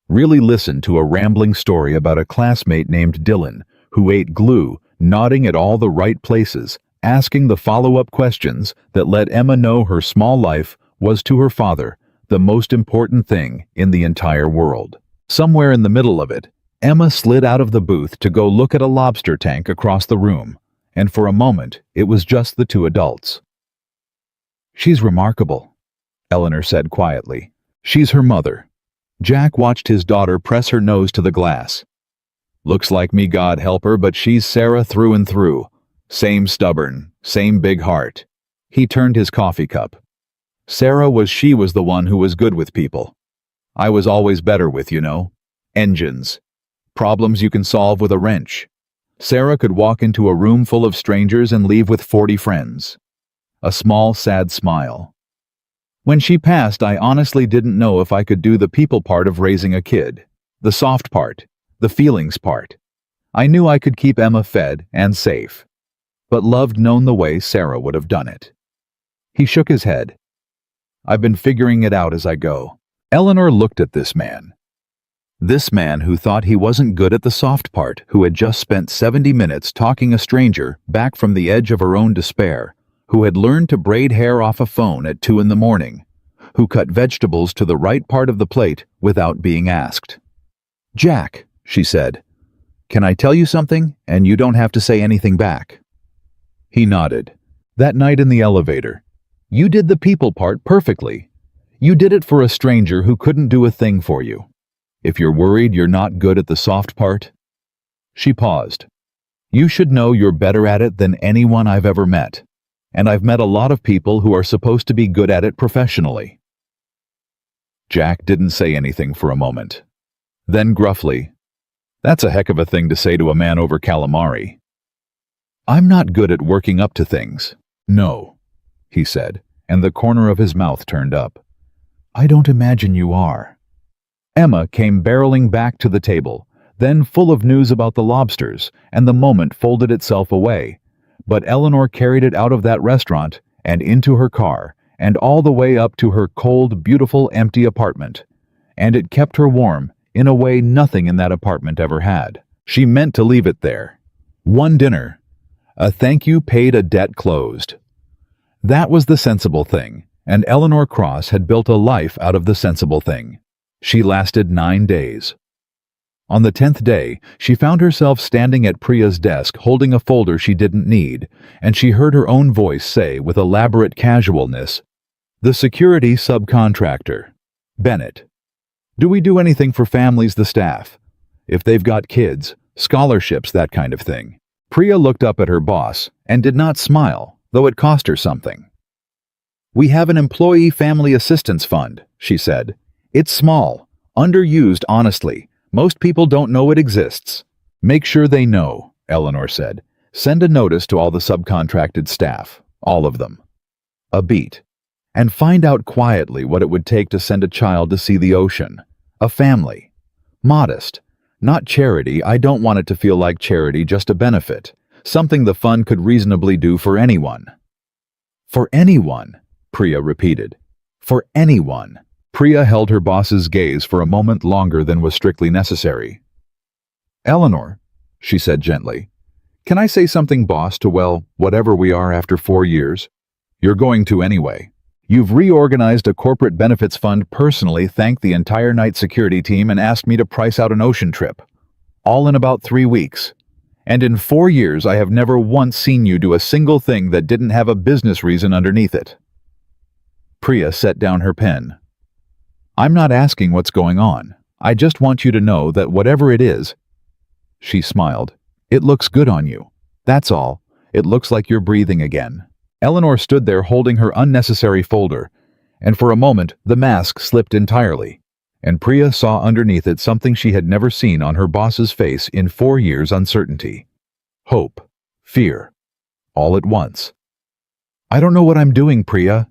really listen to a rambling story about a classmate named Dylan who ate glue, nodding at all the right places, asking the follow-up questions that let Emma know her small life was to her father the most important thing in the entire world. Somewhere in the middle of it, Emma slid out of the booth to go look at a lobster tank across the room, and for a moment it was just the 2 adults. "She's remarkable," Eleanor said quietly. "She's her mother." Jack watched his daughter press her nose to the glass. "Looks like me, God help her, but she's Sarah through and through. Same stubborn, same big heart." He turned his coffee cup. She was the one who was good with people. I was always better with, engines. Problems you can solve with a wrench. Sarah could walk into a room full of strangers and leave with 40 friends. A small, sad smile. When she passed, I honestly didn't know if I could do the people part of raising a kid. The soft part. The feelings part. I knew I could keep Emma fed and safe. But loved known the way Sarah would have done it. He shook his head. I've been figuring it out as I go. Eleanor looked at this man. This man who thought he wasn't good at the soft part, who had just spent 70 minutes talking a stranger back from the edge of her own despair, who had learned to braid hair off a phone at 2 a.m, who cut vegetables to the right part of the plate without being asked. Jack, she said, can I tell you something, and you don't have to say anything back? He nodded. That night in the elevator, you did the people part perfectly. You did it for a stranger who couldn't do a thing for you. If you're worried you're not good at the soft part. She paused. You should know you're better at it than anyone I've ever met. And I've met a lot of people who are supposed to be good at it professionally. Jack didn't say anything for a moment. Then gruffly, that's a heck of a thing to say to a man over calamari. I'm not good at working up to things. No, he said, and the corner of his mouth turned up. I don't imagine you are. Emma came barreling back to the table, then full of news about the lobsters, and the moment folded itself away. But Eleanor carried it out of that restaurant and into her car, and all the way up to her cold, beautiful, empty apartment. And it kept her warm in a way nothing in that apartment ever had. She meant to leave it there. One dinner. A thank you paid, a debt closed. That was the sensible thing, and Eleanor Cross had built a life out of the sensible thing. She lasted 9 days. On the 10th day, she found herself standing at Priya's desk holding a folder she didn't need, and she heard her own voice say with elaborate casualness, the security subcontractor, Bennett. Do we do anything for families, the staff? If they've got kids, scholarships, that kind of thing. Priya looked up at her boss and did not smile, though it cost her something. We have an employee family assistance fund, she said. It's small, underused, honestly. Most people don't know it exists. Make sure they know, Eleanor said. Send a notice to all the subcontracted staff, all of them. A beat. And find out quietly what it would take to send a child to see the ocean. A family. Modest. Not charity. I don't want it to feel like charity, just a benefit. Something the fund could reasonably do for anyone. For anyone, Priya repeated. For anyone. Priya held her boss's gaze for a moment longer than was strictly necessary. Eleanor, she said gently, can I say something, boss, to, well, whatever we are after 4 years? You're going to anyway. You've reorganized a corporate benefits fund, personally thanked the entire night security team, and asked me to price out an ocean trip. All in about 3 weeks. And in 4 years I have never once seen you do a single thing that didn't have a business reason underneath it. Priya set down her pen. I'm not asking what's going on. I just want you to know that whatever it is, she smiled, it looks good on you. That's all. It looks like you're breathing again. Eleanor stood there holding her unnecessary folder, and for a moment the mask slipped entirely, and Priya saw underneath it something she had never seen on her boss's face in 4 years: uncertainty, hope, fear, all at once. I don't know what I'm doing, Priya,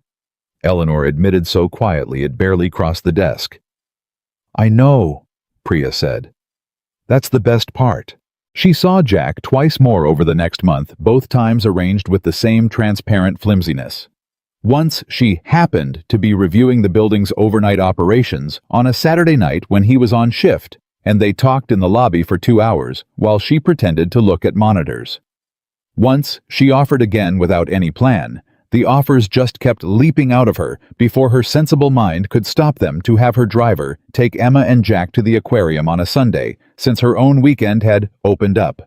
Eleanor admitted so quietly it barely crossed the desk. I know, Priya said. That's the best part. She saw Jack twice more over the next month, both times arranged with the same transparent flimsiness. Once she happened to be reviewing the building's overnight operations on a Saturday night when he was on shift, and they talked in the lobby for 2 hours while she pretended to look at monitors. Once she offered again without any plan. The offers just kept leaping out of her before her sensible mind could stop them to have her driver take Emma and Jack to the aquarium on a Sunday, since her own weekend had opened up.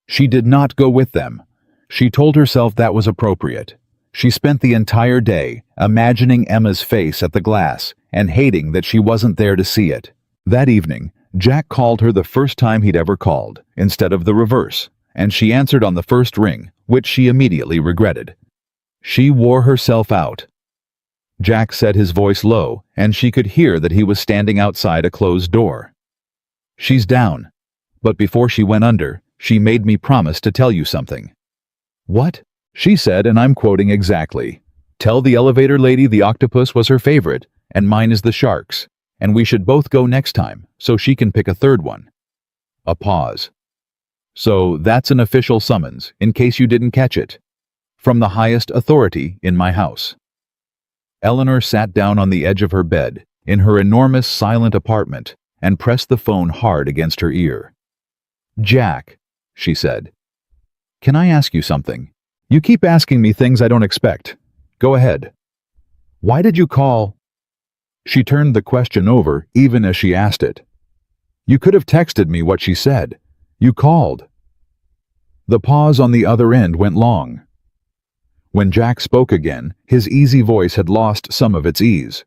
She did not go with them. She told herself that was appropriate. She spent the entire day imagining Emma's face at the glass and hating that she wasn't there to see it. That evening, Jack called her the first time he'd ever called, instead of the reverse, and she answered on the first ring, which she immediately regretted. She wore herself out. Jack set his voice low, and she could hear that he was standing outside a closed door. She's down. But before she went under, she made me promise to tell you something. What? She said, and I'm quoting exactly. Tell the elevator lady the octopus was her favorite, and mine is the sharks. and we should both go next time, so she can pick a third one. A pause. So that's an official summons, in case you didn't catch it. From the highest authority in my house. Eleanor sat down on the edge of her bed, in her enormous silent apartment, and pressed the phone hard against her ear. Jack, she said. Can I ask you something? You keep asking me things I don't expect. Go ahead. Why did you call? She turned the question over even as she asked it. You could have texted me what she said. You called. The pause on the other end went long. When Jack spoke again, his easy voice had lost some of its ease.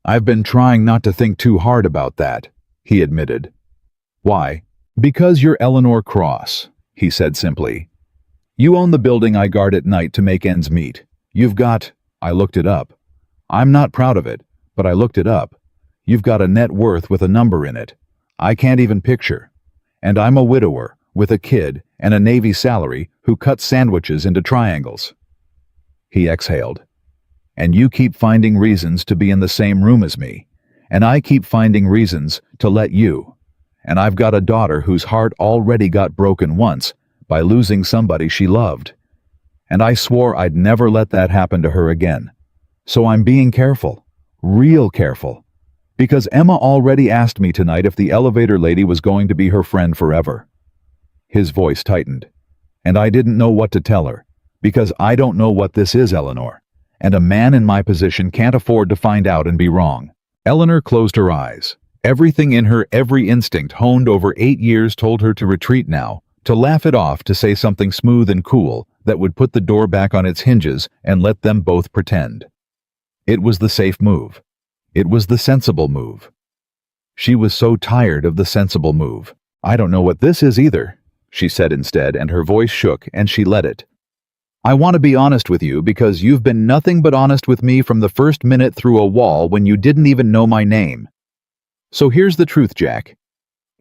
I've been trying not to think too hard about that, he admitted. Why? Because you're Eleanor Cross, he said simply. You own the building I guard at night to make ends meet. You've got, I looked it up. I'm not proud of it, but I looked it up. You've got a net worth with a number in it. I can't even picture. And I'm a widower, with a kid and a Navy salary who cuts sandwiches into triangles. He exhaled. And you keep finding reasons to be in the same room as me, and I keep finding reasons to let you. And I've got a daughter whose heart already got broken once by losing somebody she loved. And I swore I'd never let that happen to her again. So I'm being careful, real careful, because Emma already asked me tonight if the elevator lady was going to be her friend forever. His voice tightened, and I didn't know what to tell her, because I don't know what this is, Eleanor, and a man in my position can't afford to find out and be wrong. Eleanor closed her eyes. Everything in her, every instinct honed over 8 years told her to retreat now, to laugh it off, to say something smooth and cool that would put the door back on its hinges and let them both pretend. It was the safe move. It was the sensible move. She was so tired of the sensible move. I don't know what this is either, she said instead, and her voice shook and she let it. I want to be honest with you because you've been nothing but honest with me from the first minute through a wall when you didn't even know my name. So here's the truth, Jack.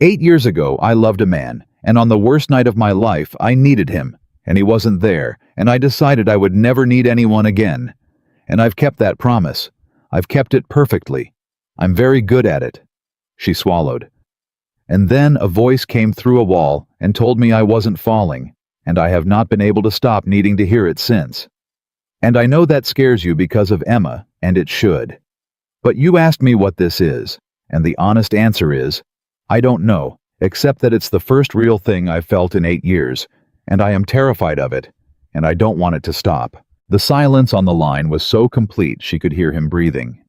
8 years ago, I loved a man, and on the worst night of my life, I needed him, and he wasn't there, and I decided I would never need anyone again. And I've kept that promise. I've kept it perfectly. I'm very good at it. She swallowed. And then a voice came through a wall and told me I wasn't falling, and I have not been able to stop needing to hear it since. And I know that scares you because of Emma, and it should. But you asked me what this is, and the honest answer is, I don't know, except that it's the first real thing I've felt in 8 years, and I am terrified of it, and I don't want it to stop. The silence on the line was so complete she could hear him breathing.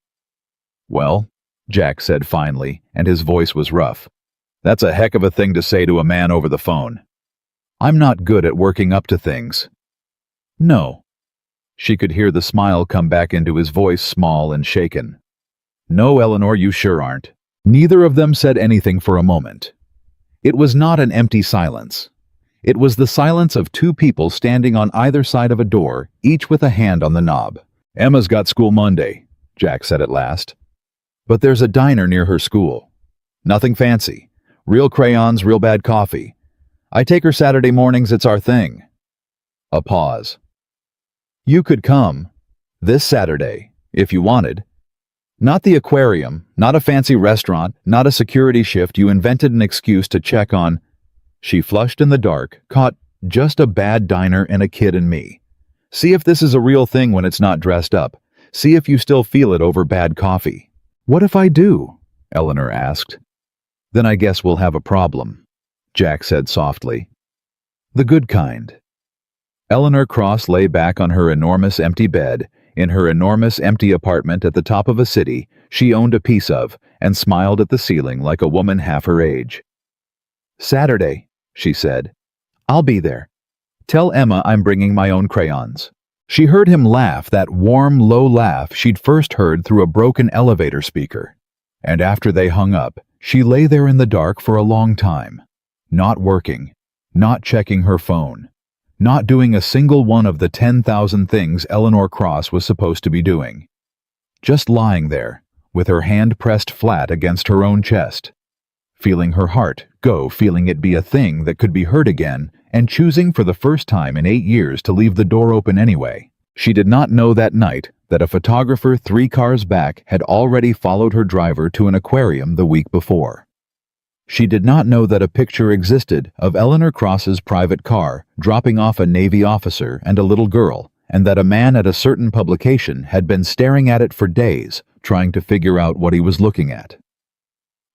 Well, Jack said finally, and his voice was rough. That's a heck of a thing to say to a man over the phone. I'm not good at working up to things. No. She could hear the smile come back into his voice, small and shaken. No, Eleanor, you sure aren't. Neither of them said anything for a moment. It was not an empty silence. It was the silence of two people standing on either side of a door, each with a hand on the knob. Emma's got school Monday, Jack said at last. But there's a diner near her school. Nothing fancy. Real crayons, real bad coffee. I take her Saturday mornings, it's our thing. A pause. You could come, this Saturday, if you wanted. Not the aquarium, not a fancy restaurant, not a security shift you invented an excuse to check on. She flushed in the dark, caught just a bad diner and a kid and me. See if this is a real thing when it's not dressed up. See if you still feel it over bad coffee. What if I do? Eleanor asked. Then I guess we'll have a problem, Jack said softly. The good kind. Eleanor Cross lay back on her enormous empty bed, in her enormous empty apartment at the top of a city she owned a piece of, and smiled at the ceiling like a woman half her age. Saturday, she said. I'll be there. Tell Emma I'm bringing my own crayons. She heard him laugh, that warm, low laugh she'd first heard through a broken elevator speaker. And after they hung up, she lay there in the dark for a long time, not working, not checking her phone, not doing a single one of the 10,000 things Eleanor Cross was supposed to be doing. Just lying there, with her hand pressed flat against her own chest, feeling her heart go, feeling it be a thing that could be hurt again, and choosing for the first time in 8 years to leave the door open anyway. She did not know that night that a photographer 3 cars back had already followed her driver to an aquarium the week before. She did not know that a picture existed of Eleanor Cross's private car dropping off a Navy officer and a little girl, and that a man at a certain publication had been staring at it for days, trying to figure out what he was looking at.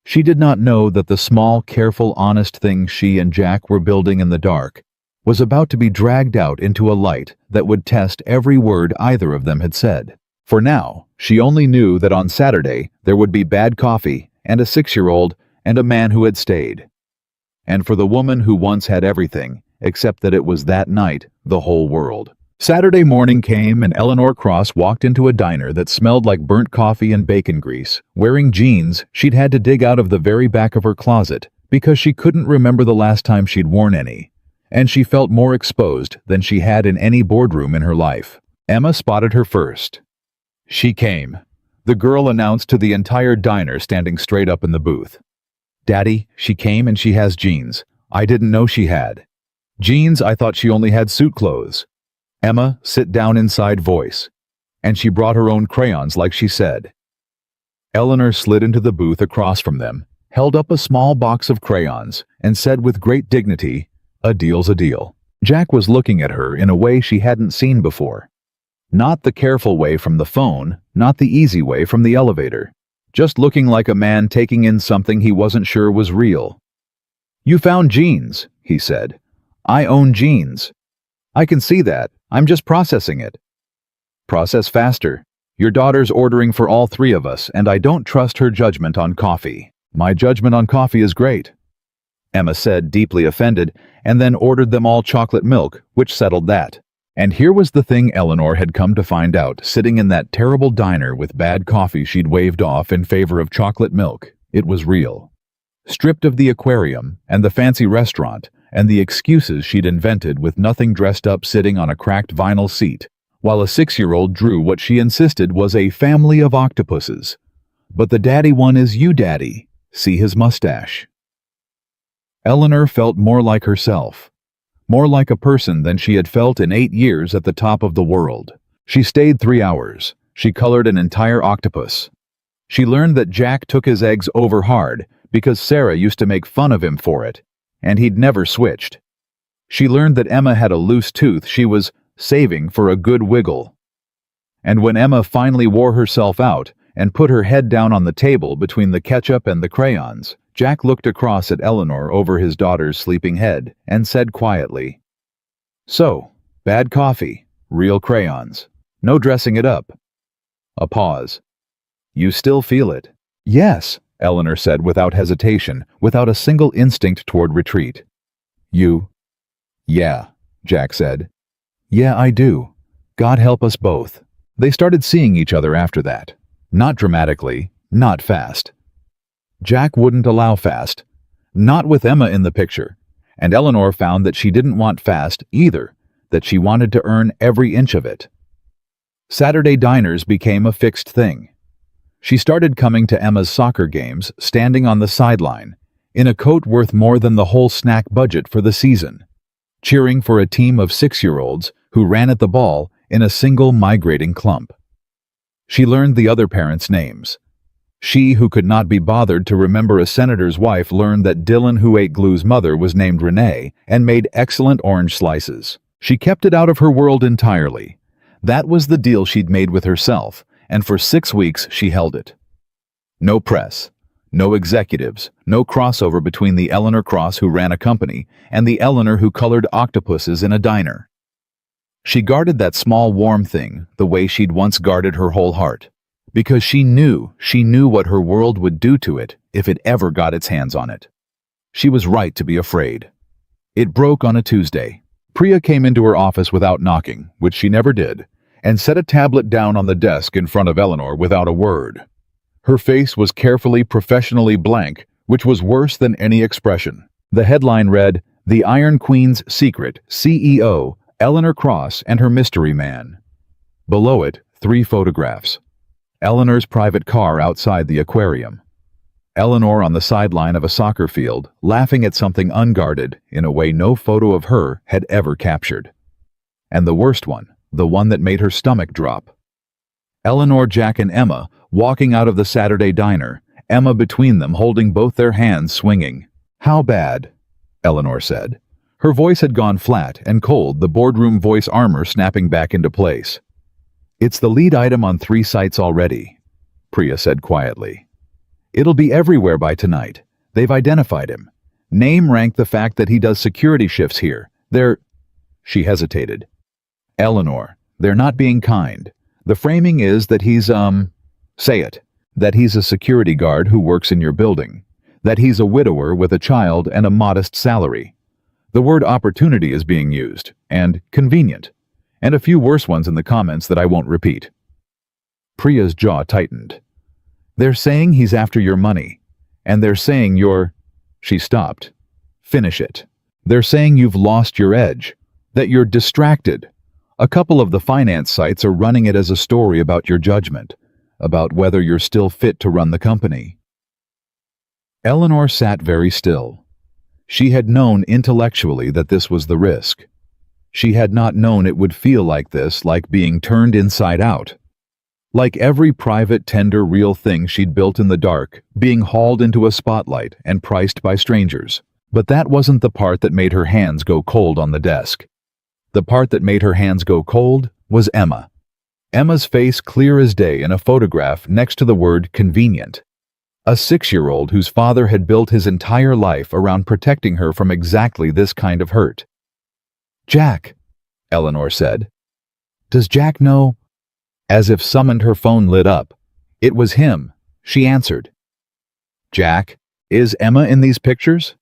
She did not know that the small, careful, honest thing she and Jack were building in the dark was about to be dragged out into a light that would test every word either of them had said. For now, she only knew that on Saturday there would be bad coffee and a 6-year-old and a man who had stayed. And for the woman who once had everything, except that it was that night, the whole world. Saturday morning came and Eleanor Cross walked into a diner that smelled like burnt coffee and bacon grease, wearing jeans she'd had to dig out of the very back of her closet because she couldn't remember the last time she'd worn any, and she felt more exposed than she had in any boardroom in her life. Emma spotted her first. She came, the girl announced to the entire diner standing straight up in the booth. "Daddy, she came and she has jeans. I didn't know she had. Jeans, I thought she only had suit clothes." Emma, sit down inside voice. And she brought her own crayons like she said. Eleanor slid into the booth across from them, held up a small box of crayons, and said with great dignity, "A deal's a deal." Jack was looking at her in a way she hadn't seen before. Not the careful way from the phone, not the easy way from the elevator. Just looking like a man taking in something he wasn't sure was real. "You found jeans," he said. "I own jeans. I can see that. I'm just processing it." "Process faster. Your daughter's ordering for all 3 of us, and I don't trust her judgment on coffee." "My judgment on coffee is great," Emma said, deeply offended, and then ordered them all chocolate milk, which settled that. And here was the thing Eleanor had come to find out, sitting in that terrible diner with bad coffee she'd waved off in favor of chocolate milk. It was real. Stripped of the aquarium, and the fancy restaurant, and the excuses she'd invented with nothing dressed up sitting on a cracked vinyl seat, while a 6-year-old drew what she insisted was a family of octopuses. But the daddy one is you, Daddy. See his mustache. Eleanor felt more like herself. More like a person than she had felt in 8 years at the top of the world. She stayed 3 hours. She colored an entire octopus. She learned that Jack took his eggs over hard because Sarah used to make fun of him for it, and he'd never switched. She learned that Emma had a loose tooth she was saving for a good wiggle. And when Emma finally wore herself out and put her head down on the table between the ketchup and the crayons, Jack looked across at Eleanor over his daughter's sleeping head and said quietly, "So, bad coffee, real crayons, no dressing it up." A pause. "You still feel it?" "Yes," Eleanor said without hesitation, without a single instinct toward retreat. "You?" "Yeah," Jack said. "Yeah, I do. God help us both." They started seeing each other after that. Not dramatically, not fast. Jack wouldn't allow fast. Not with Emma in the picture. And Eleanor found that she didn't want fast either, that she wanted to earn every inch of it. Saturday diners became a fixed thing. She started coming to Emma's soccer games, standing on the sideline, in a coat worth more than the whole snack budget for the season, cheering for a team of 6-year-olds who ran at the ball in a single migrating clump. She learned the other parents' names. She, who could not be bothered to remember a senator's wife, learned that Dylan, who ate glue's mother, was named Renee and made excellent orange slices. She kept it out of her world entirely. That was the deal she'd made with herself, and for 6 weeks she held it. No press, no executives, no crossover between the Eleanor Cross who ran a company and the Eleanor who colored octopuses in a diner. She guarded that small warm thing the way she'd once guarded her whole heart. Because she knew what her world would do to it if it ever got its hands on it. She was right to be afraid. It broke on a Tuesday. Priya came into her office without knocking, which she never did, and set a tablet down on the desk in front of Eleanor without a word. Her face was carefully, professionally blank, which was worse than any expression. The headline read, "The Iron Queen's Secret, CEO, Eleanor Cross and Her Mystery Man." Below it, 3 photographs. Eleanor's private car outside the aquarium. Eleanor on the sideline of a soccer field, laughing at something unguarded in a way no photo of her had ever captured. And the worst one, the one that made her stomach drop. Eleanor, Jack, and Emma walking out of the Saturday diner, Emma between them holding both their hands swinging. "How bad?" Eleanor said. Her voice had gone flat and cold, the boardroom voice armor snapping back into place. "It's the lead item on 3 sites already," Priya said quietly. "It'll be everywhere by tonight. They've identified him. Name rank the fact that he does security shifts here. She hesitated. "Eleanor, they're not being kind. The framing is that he's, say it, that he's a security guard who works in your building, that he's a widower with a child and a modest salary. The word opportunity is being used, and convenient, and a few worse ones in the comments that I won't repeat." Priya's jaw tightened. "They're saying he's after your money, and they're saying you're—" She stopped. "Finish it. They're saying you've lost your edge, that you're distracted. A couple of the finance sites are running it as a story about your judgment, about whether you're still fit to run the company." Eleanor sat very still. She had known intellectually that this was the risk. She had not known it would feel like this, like being turned inside out. Like every private, tender, real thing she'd built in the dark, being hauled into a spotlight and priced by strangers. But that wasn't the part that made her hands go cold on the desk. The part that made her hands go cold was Emma. Emma's face clear as day in a photograph next to the word convenient. A 6-year-old whose father had built his entire life around protecting her from exactly this kind of hurt. "Jack," Eleanor said. "Does Jack know?" As if summoned, her phone lit up. It was him. She answered. "Jack, is Emma in these pictures?"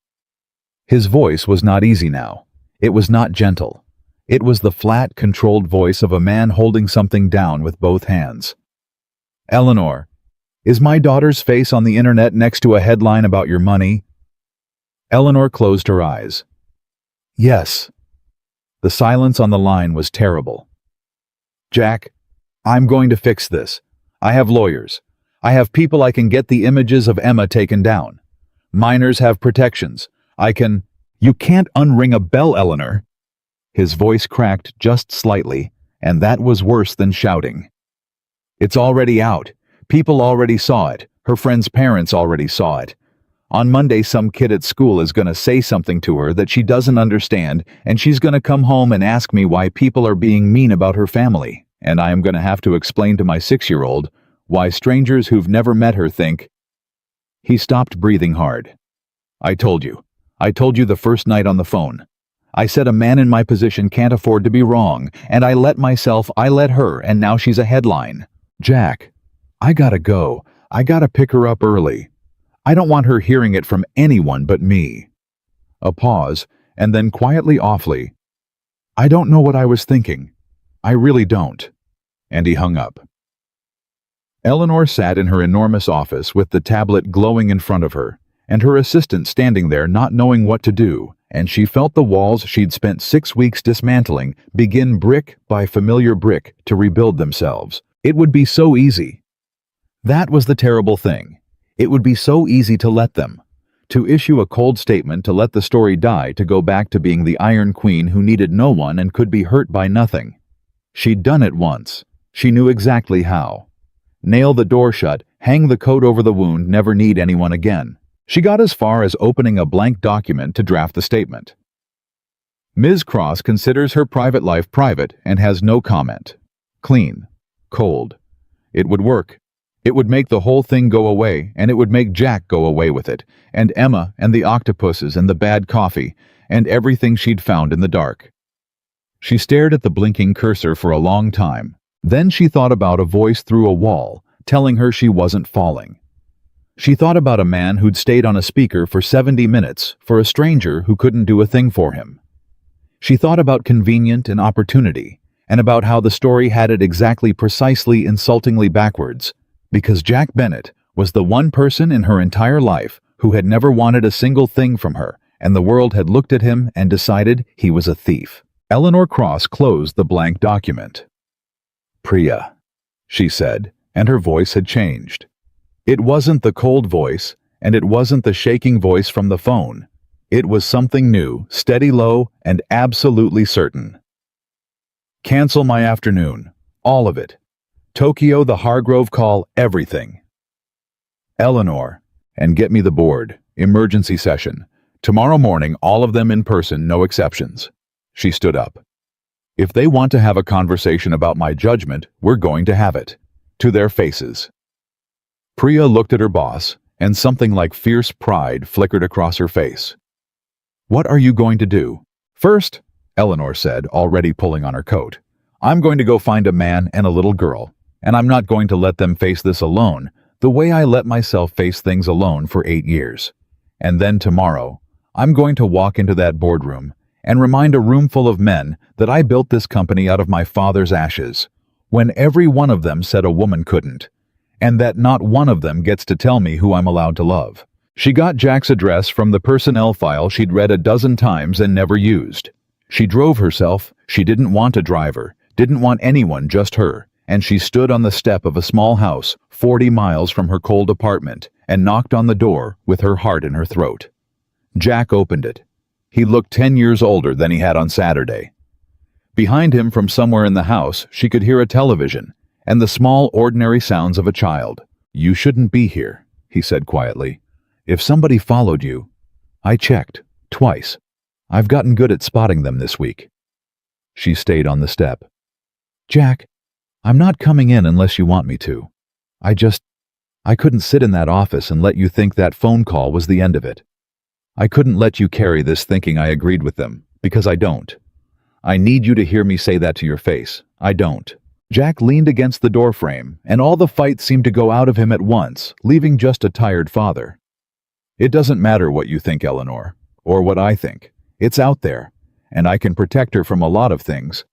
His voice was not easy now. It was not gentle. It was the flat, controlled voice of a man holding something down with both hands. "Eleanor, is my daughter's face on the internet next to a headline about your money?" Eleanor closed her eyes. "Yes." The silence on the line was terrible. "Jack, I'm going to fix this. I have lawyers. I have people I can get the images of Emma taken down. Minors have protections. I can—" "You can't unring a bell, Eleanor." His voice cracked just slightly, and that was worse than shouting. "It's already out. People already saw it. Her friend's parents already saw it. On Monday, some kid at school is going to say something to her that she doesn't understand, and she's going to come home and ask me why people are being mean about her family, and I am going to have to explain to my 6-year-old why strangers who've never met her think—" He stopped breathing hard. I told you the first night on the phone. I said a man in my position can't afford to be wrong, and I let her, and now she's a headline. Jack, I gotta go. I gotta pick her up early. I don't want her hearing it from anyone but me." A pause, and then quietly, awfully, "I don't know what I was thinking. I really don't." And he hung up. Eleanor sat in her enormous office with the tablet glowing in front of her, and her assistant standing there not knowing what to do, and she felt the walls she'd spent 6 weeks dismantling begin brick by familiar brick to rebuild themselves. It would be so easy. That was the terrible thing. It would be so easy to let them. To issue a cold statement, to let the story die, to go back to being the Iron Queen who needed no one and could be hurt by nothing. She'd done it once. She knew exactly how. Nail the door shut, hang the coat over the wound, never need anyone again. She got as far as opening a blank document to draft the statement. Ms. Cross considers her private life private and has no comment. Clean. Cold. It would work. It would make the whole thing go away, and it would make Jack go away with it, and Emma, and the octopuses, and the bad coffee, and everything she'd found in the dark. She stared at the blinking cursor for a long time. Then she thought about a voice through a wall, telling her she wasn't falling. She thought about a man who'd stayed on a speaker for 70 minutes for a stranger who couldn't do a thing for him. She thought about convenient and opportunity, and about how the story had it exactly, precisely, insultingly backwards, because Jack Bennett was the one person in her entire life who had never wanted a single thing from her, and the world had looked at him and decided he was a thief. Eleanor Cross closed the blank document. "Priya," she said, and her voice had changed. It wasn't the cold voice, and it wasn't the shaking voice from the phone. It was something new, steady, low, and absolutely certain. "Cancel my afternoon. All of it. Tokyo, the Hargrove call, everything. Eleanor, and get me the board. Emergency session. Tomorrow morning, all of them in person, no exceptions. She stood up. If they want to have a conversation about my judgment, we're going to have it. To their faces. Priya looked at her boss, and something like fierce pride flickered across her face. What are you going to do? First, Eleanor said, already pulling on her coat, I'm going to go find a man and a little girl, and I'm not going to let them face this alone, the way I let myself face things alone for 8 years. And then tomorrow, I'm going to walk into that boardroom and remind a room full of men that I built this company out of my father's ashes, when every one of them said a woman couldn't, and that not one of them gets to tell me who I'm allowed to love. She got Jack's address from the personnel file she'd read a dozen times and never used. She drove herself, she didn't want a driver, didn't want anyone, just her, and she stood on the step of a small house 40 miles from her cold apartment and knocked on the door with her heart in her throat. Jack opened it. He looked 10 years older than he had on Saturday. Behind him, from somewhere in the house, she could hear a television and the small, ordinary sounds of a child. You shouldn't be here, he said quietly. If somebody followed you, I checked, twice. I've gotten good at spotting them this week. She stayed on the step. Jack, I'm not coming in unless you want me to. I couldn't sit in that office and let you think that phone call was the end of it. I couldn't let you carry this thinking I agreed with them, because I don't. I need you to hear me say that to your face. I don't. Jack leaned against the doorframe, and all the fight seemed to go out of him at once, leaving just a tired father. It doesn't matter what you think, Eleanor, or what I think. It's out there, and I can protect her from a lot of things.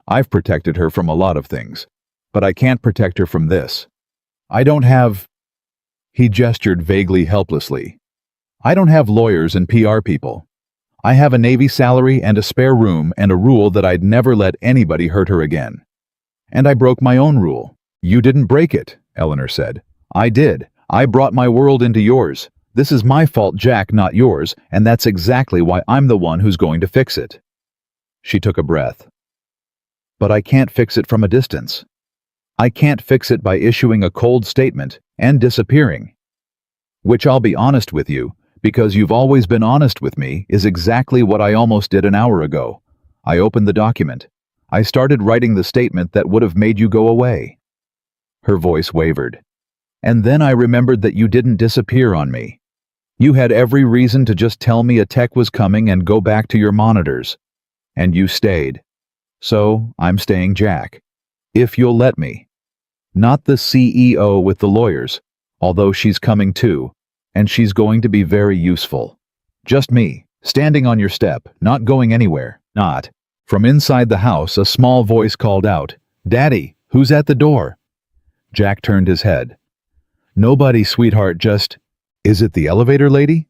I've protected her from a lot of things, but I can't protect her from this. I don't have... He gestured vaguely helplessly. I don't have lawyers and PR people. I have a Navy salary and a spare room and a rule that I'd never let anybody hurt her again. And I broke my own rule. You didn't break it, Eleanor said. I did. I brought my world into yours. This is my fault, Jack, not yours, and that's exactly why I'm the one who's going to fix it. She took a breath. But I can't fix it from a distance. I can't fix it by issuing a cold statement and disappearing. Which, I'll be honest with you, because you've always been honest with me, is exactly what I almost did an hour ago. I opened the document. I started writing the statement that would have made you go away. Her voice wavered. And then I remembered that you didn't disappear on me. You had every reason to just tell me a tech was coming and go back to your monitors. And you stayed. So, I'm staying, Jack. If you'll let me. Not the CEO with the lawyers, although she's coming too, and she's going to be very useful. Just me, standing on your step, not going anywhere, not. From inside the house, a small voice called out, Daddy, who's at the door? Jack turned his head. Nobody, sweetheart, just... Is it the elevator lady?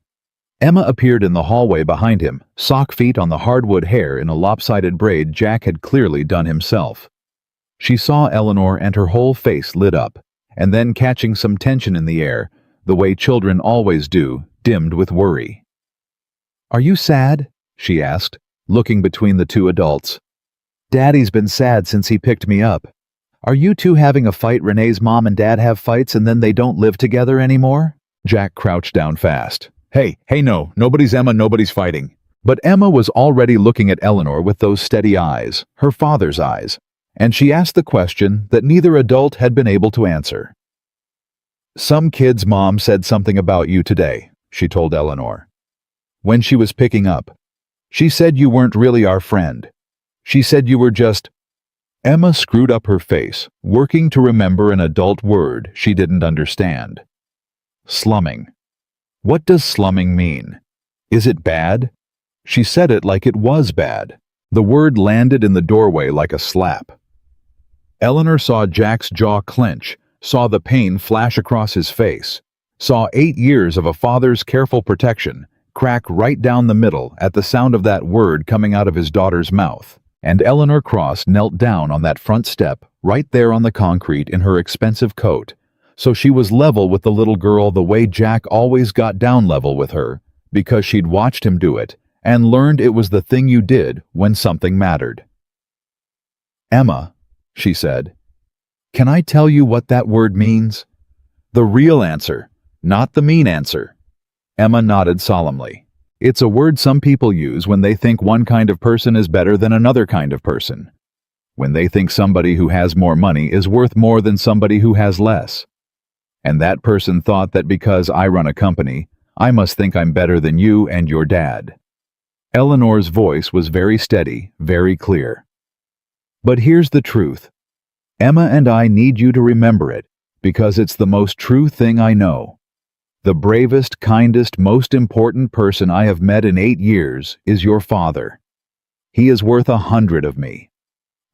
Emma appeared in the hallway behind him, sock feet on the hardwood hair in a lopsided braid Jack had clearly done himself. She saw Eleanor and her whole face lit up, and then, catching some tension in the air, the way children always do, dimmed with worry. Are you sad? She asked, looking between the two adults. Daddy's been sad since he picked me up. Are you two having a fight? Renee's mom and dad have fights and then they don't live together anymore? Jack crouched down fast. Hey, no, nobody's Emma, nobody's fighting. But Emma was already looking at Eleanor with those steady eyes, her father's eyes, and she asked the question that neither adult had been able to answer. Some kid's mom said something about you today, she told Eleanor. When she was picking up, she said you weren't really our friend. She said you were just... Emma screwed up her face, working to remember an adult word she didn't understand. Slumming. What does slumming mean? Is it bad? She said it like it was bad. The word landed in the doorway like a slap. Eleanor saw Jack's jaw clench, saw the pain flash across his face, saw 8 years of a father's careful protection crack right down the middle at the sound of that word coming out of his daughter's mouth, and Eleanor Cross knelt down on that front step right there on the concrete in her expensive coat, so she was level with the little girl the way Jack always got down level with her, because she'd watched him do it and learned it was the thing you did when something mattered. Emma, she said, Can I tell you what that word means? The real answer, not the mean answer. Emma nodded solemnly. It's a word some people use when they think one kind of person is better than another kind of person. When they think somebody who has more money is worth more than somebody who has less. And that person thought that because I run a company, I must think I'm better than you and your dad. Eleanor's voice was very steady, very clear. But here's the truth. Emma and I need you to remember it, because it's the most true thing I know. The bravest, kindest, most important person I have met in 8 years is your father. He is worth 100 of me.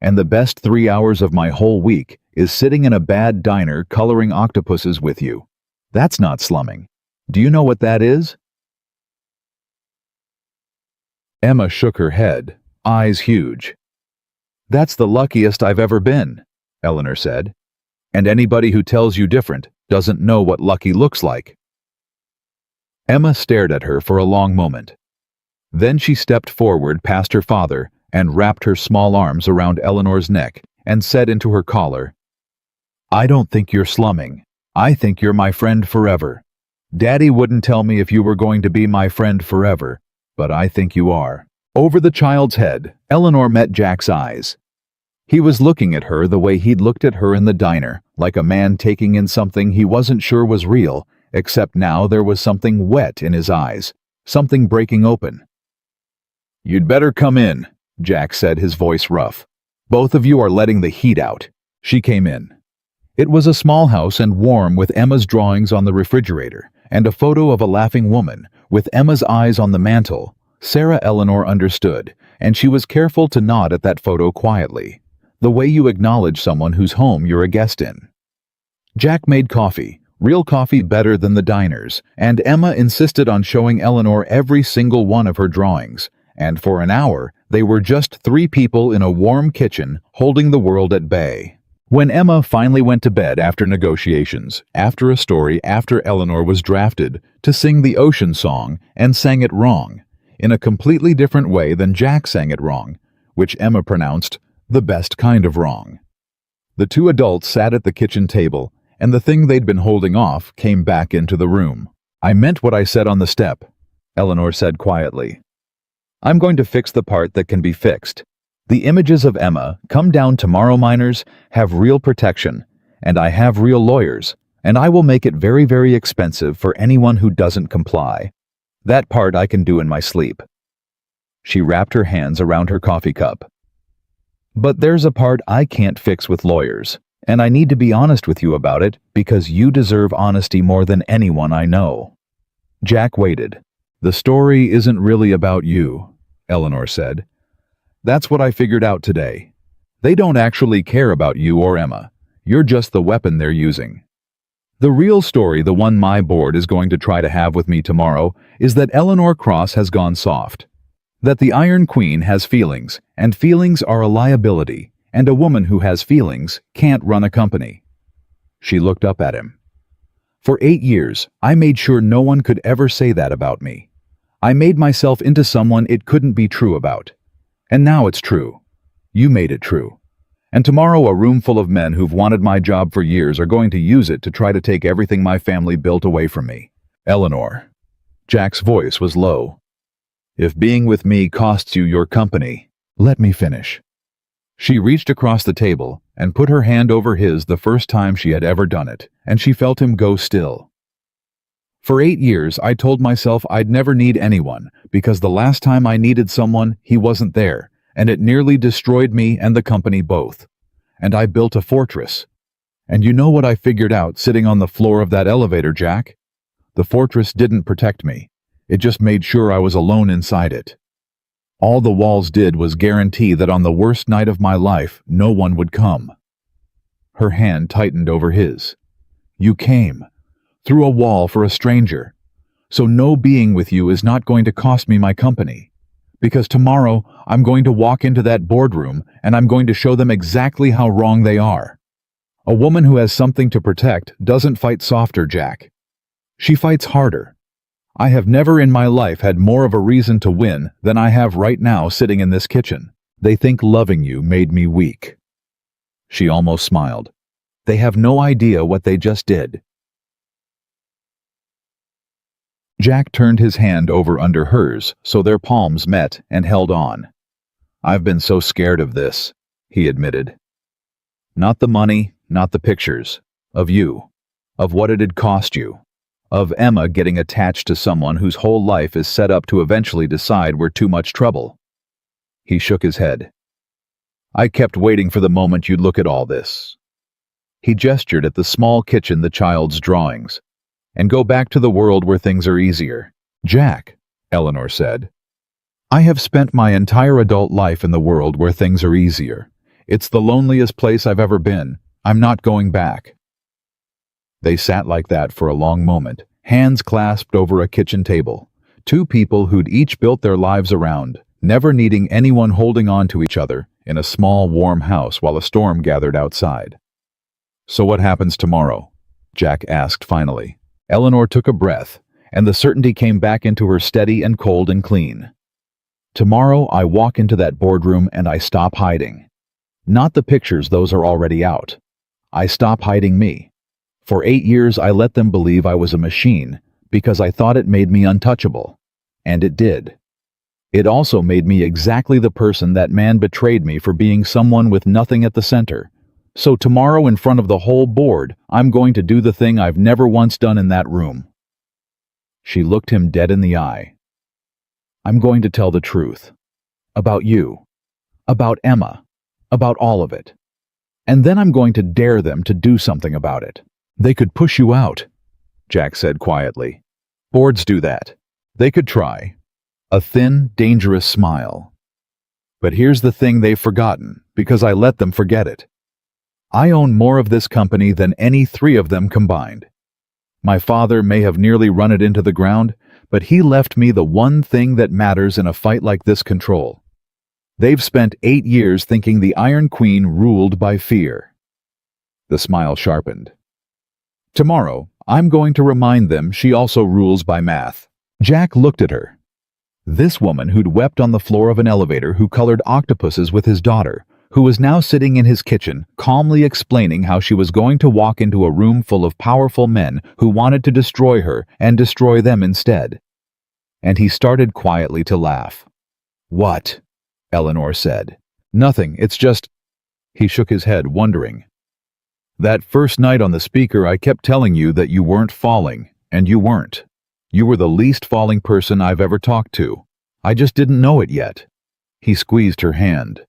And the best 3 hours of my whole week is sitting in a bad diner coloring octopuses with you. That's not slumming. Do you know what that is? Emma shook her head, eyes huge. That's the luckiest I've ever been, Eleanor said. And anybody who tells you different doesn't know what lucky looks like. Emma stared at her for a long moment. Then she stepped forward past her father and wrapped her small arms around Eleanor's neck and said into her collar, I don't think you're slumming. I think you're my friend forever. Daddy wouldn't tell me if you were going to be my friend forever, but I think you are. Over the child's head, Eleanor met Jack's eyes. He was looking at her the way he'd looked at her in the diner, like a man taking in something he wasn't sure was real, except now there was something wet in his eyes, something breaking open. You'd better come in, Jack said, his voice rough. Both of you are letting the heat out. She came in. It was a small house and warm, with Emma's drawings on the refrigerator and a photo of a laughing woman with Emma's eyes on the mantel. Sarah Eleanor understood, and she was careful to nod at that photo quietly, the way you acknowledge someone whose home you're a guest in. Jack made coffee, real coffee better than the diner's, and Emma insisted on showing Eleanor every single one of her drawings, and for an hour they were just 3 people in a warm kitchen holding the world at bay. When Emma finally went to bed after negotiations, after a story after Eleanor was drafted to sing the ocean song and sang it wrong, in a completely different way than Jack sang it wrong, which Emma pronounced the best kind of wrong. The 2 adults sat at the kitchen table, and the thing they'd been holding off came back into the room. I meant what I said on the step, Eleanor said quietly. I'm going to fix the part that can be fixed. The images of Emma, come down tomorrow, miners, have real protection, and I have real lawyers, and I will make it very, very expensive for anyone who doesn't comply. That part I can do in my sleep. She wrapped her hands around her coffee cup. But there's a part I can't fix with lawyers, and I need to be honest with you about it because you deserve honesty more than anyone I know. Jack waited. The story isn't really about you, Eleanor said. That's what I figured out today. They don't actually care about you or Emma. You're just the weapon they're using. The real story, the one my board is going to try to have with me tomorrow, is that Eleanor Cross has gone soft. That the Iron Queen has feelings, and feelings are a liability, and a woman who has feelings can't run a company. She looked up at him. For 8 years, I made sure no one could ever say that about me. I made myself into someone it couldn't be true about. And now it's true. You made it true. And tomorrow a room full of men who've wanted my job for years are going to use it to try to take everything my family built away from me. Eleanor. Jack's voice was low. If being with me costs you your company, let me finish. She reached across the table and put her hand over his the first time she had ever done it, and she felt him go still. For 8 years, I told myself I'd never need anyone, because the last time I needed someone, he wasn't there, and it nearly destroyed me and the company both. And I built a fortress. And you know what I figured out sitting on the floor of that elevator, Jack? The fortress didn't protect me. It just made sure I was alone inside it. All the walls did was guarantee that on the worst night of my life, no one would come. Her hand tightened over his. You came. Through a wall for a stranger. So no being with you is not going to cost me my company. Because tomorrow I'm going to walk into that boardroom and I'm going to show them exactly how wrong they are. A woman who has something to protect doesn't fight softer, Jack. She fights harder. I have never in my life had more of a reason to win than I have right now sitting in this kitchen. They think loving you made me weak. She almost smiled. They have no idea what they just did." Jack turned his hand over under hers so their palms met and held on. "I've been so scared of this," he admitted. "Not the money, not the pictures. Of you. Of what it had cost you. Of Emma getting attached to someone whose whole life is set up to eventually decide we're too much trouble." He shook his head. "I kept waiting for the moment you'd look at all this." He gestured at the small kitchen, the child's drawings. "And go back to the world where things are easier." "Jack," Eleanor said, "I have spent my entire adult life in the world where things are easier. It's the loneliest place I've ever been. I'm not going back." They sat like that for a long moment, hands clasped over a kitchen table. Two people who'd each built their lives around, never needing anyone, holding on to each other in a small, warm house while a storm gathered outside. "So what happens tomorrow?" Jack asked finally. Eleanor took a breath, and the certainty came back into her, steady and cold and clean. "Tomorrow I walk into that boardroom and I stop hiding. Not the pictures, those are already out. I stop hiding me. For 8 years I let them believe I was a machine because I thought it made me untouchable. And it did. It also made me exactly the person that man betrayed me for, being someone with nothing at the center. So tomorrow, in front of the whole board, I'm going to do the thing I've never once done in that room." She looked him dead in the eye. "I'm going to tell the truth. About you. About Emma. About all of it. And then I'm going to dare them to do something about it." "They could push you out," Jack said quietly. "Boards do that. They could try." A thin, dangerous smile. "But here's the thing they've forgotten, because I let them forget it. I own more of this company than any 3 of them combined. My father may have nearly run it into the ground, but he left me the one thing that matters in a fight like this: control. They've spent 8 years thinking the Iron Queen ruled by fear." The smile sharpened. "Tomorrow, I'm going to remind them she also rules by math." Jack looked at her. This woman who'd wept on the floor of an elevator, who colored octopuses with his daughter, who was now sitting in his kitchen, calmly explaining how she was going to walk into a room full of powerful men who wanted to destroy her and destroy them instead. And he started quietly to laugh. "What?" Eleanor said. "Nothing, it's just—" He shook his head, wondering. "That first night on the speaker, I kept telling you that you weren't falling, and you weren't. You were the least falling person I've ever talked to. I just didn't know it yet." He squeezed her hand.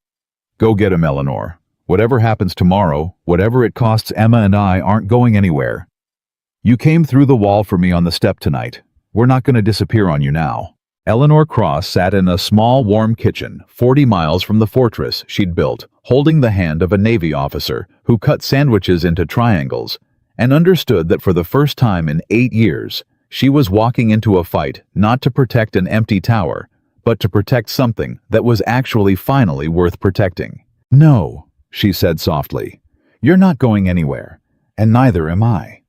"Go get him, Eleanor. Whatever happens tomorrow, whatever it costs, Emma and I aren't going anywhere. You came through the wall for me on the step tonight. We're not going to disappear on you now." Eleanor Cross sat in a small, warm kitchen 40 miles from the fortress she'd built, holding the hand of a Navy officer who cut sandwiches into triangles, and understood that for the first time in 8 years, she was walking into a fight not to protect an empty tower, but to protect something that was actually finally worth protecting. "No," she said softly. "You're not going anywhere, and neither am I."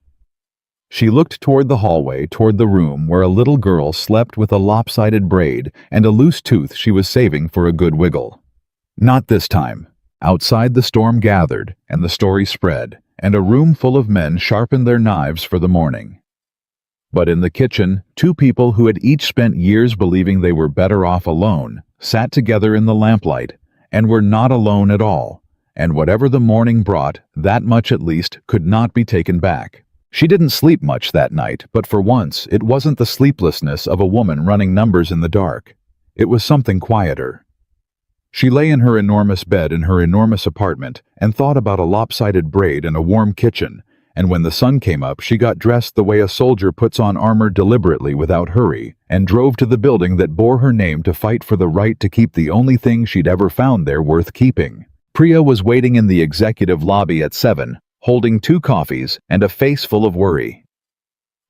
She looked toward the hallway, toward the room where a little girl slept with a lopsided braid and a loose tooth she was saving for a good wiggle. Not this time. Outside, the storm gathered, and the story spread, and a room full of men sharpened their knives for the morning. But in the kitchen, 2 people who had each spent years believing they were better off alone sat together in the lamplight, and were not alone at all, and whatever the morning brought, that much at least could not be taken back. She didn't sleep much that night, but for once it wasn't the sleeplessness of a woman running numbers in the dark. It was something quieter. She lay in her enormous bed in her enormous apartment and thought about a lopsided braid and a warm kitchen, and when the sun came up, she got dressed the way a soldier puts on armor, deliberately, without hurry, and drove to the building that bore her name to fight for the right to keep the only thing she'd ever found there worth keeping. Priya was waiting in the executive lobby at 7, holding 2 coffees and a face full of worry.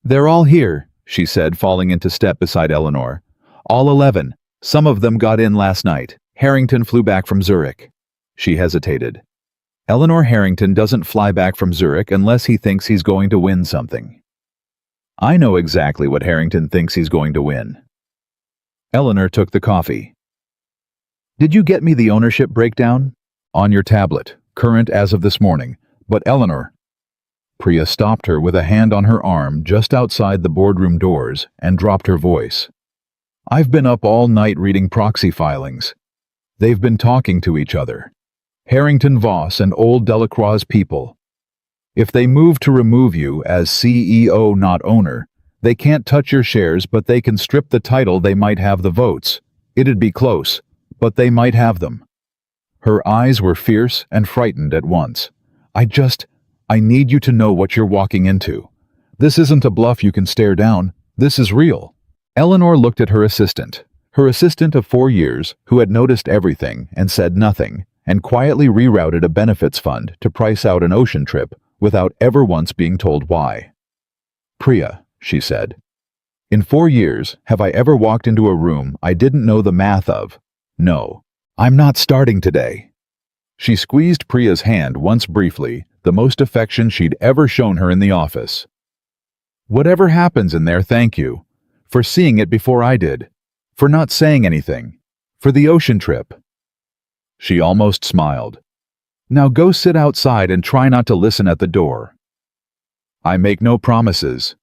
"They're all here," she said, falling into step beside Eleanor. "All 11. Some of them got in last night. Harrington flew back from Zurich." She hesitated. "Eleanor, Harrington doesn't fly back from Zurich unless he thinks he's going to win something." "I know exactly what Harrington thinks he's going to win." Eleanor took the coffee. "Did you get me the ownership breakdown?" "On your tablet, current as of this morning. But Eleanor, Priya stopped her with a hand on her arm just outside the boardroom doors and dropped her voice. "I've been up all night reading proxy filings. They've been talking to each other. Harrington Voss and old Delacroix's people. If they move to remove you as CEO, not owner, they can't touch your shares, but they can strip the title. They might have the votes. It'd be close, but they might have them." Her eyes were fierce and frightened at once. I need you to know what you're walking into. This isn't a bluff you can stare down. This is real." Eleanor looked at her assistant of 4 years, who had noticed everything and said nothing, and quietly rerouted a benefits fund to price out an ocean trip without ever once being told why. "Priya," she said, "in 4 years, have I ever walked into a room I didn't know the math of? No. I'm not starting today." She squeezed Priya's hand once briefly, the most affection she'd ever shown her in the office. "Whatever happens in there, thank you. For seeing it before I did. For not saying anything. For the ocean trip." She almost smiled. "Now go sit outside and try not to listen at the door." "I make no promises,"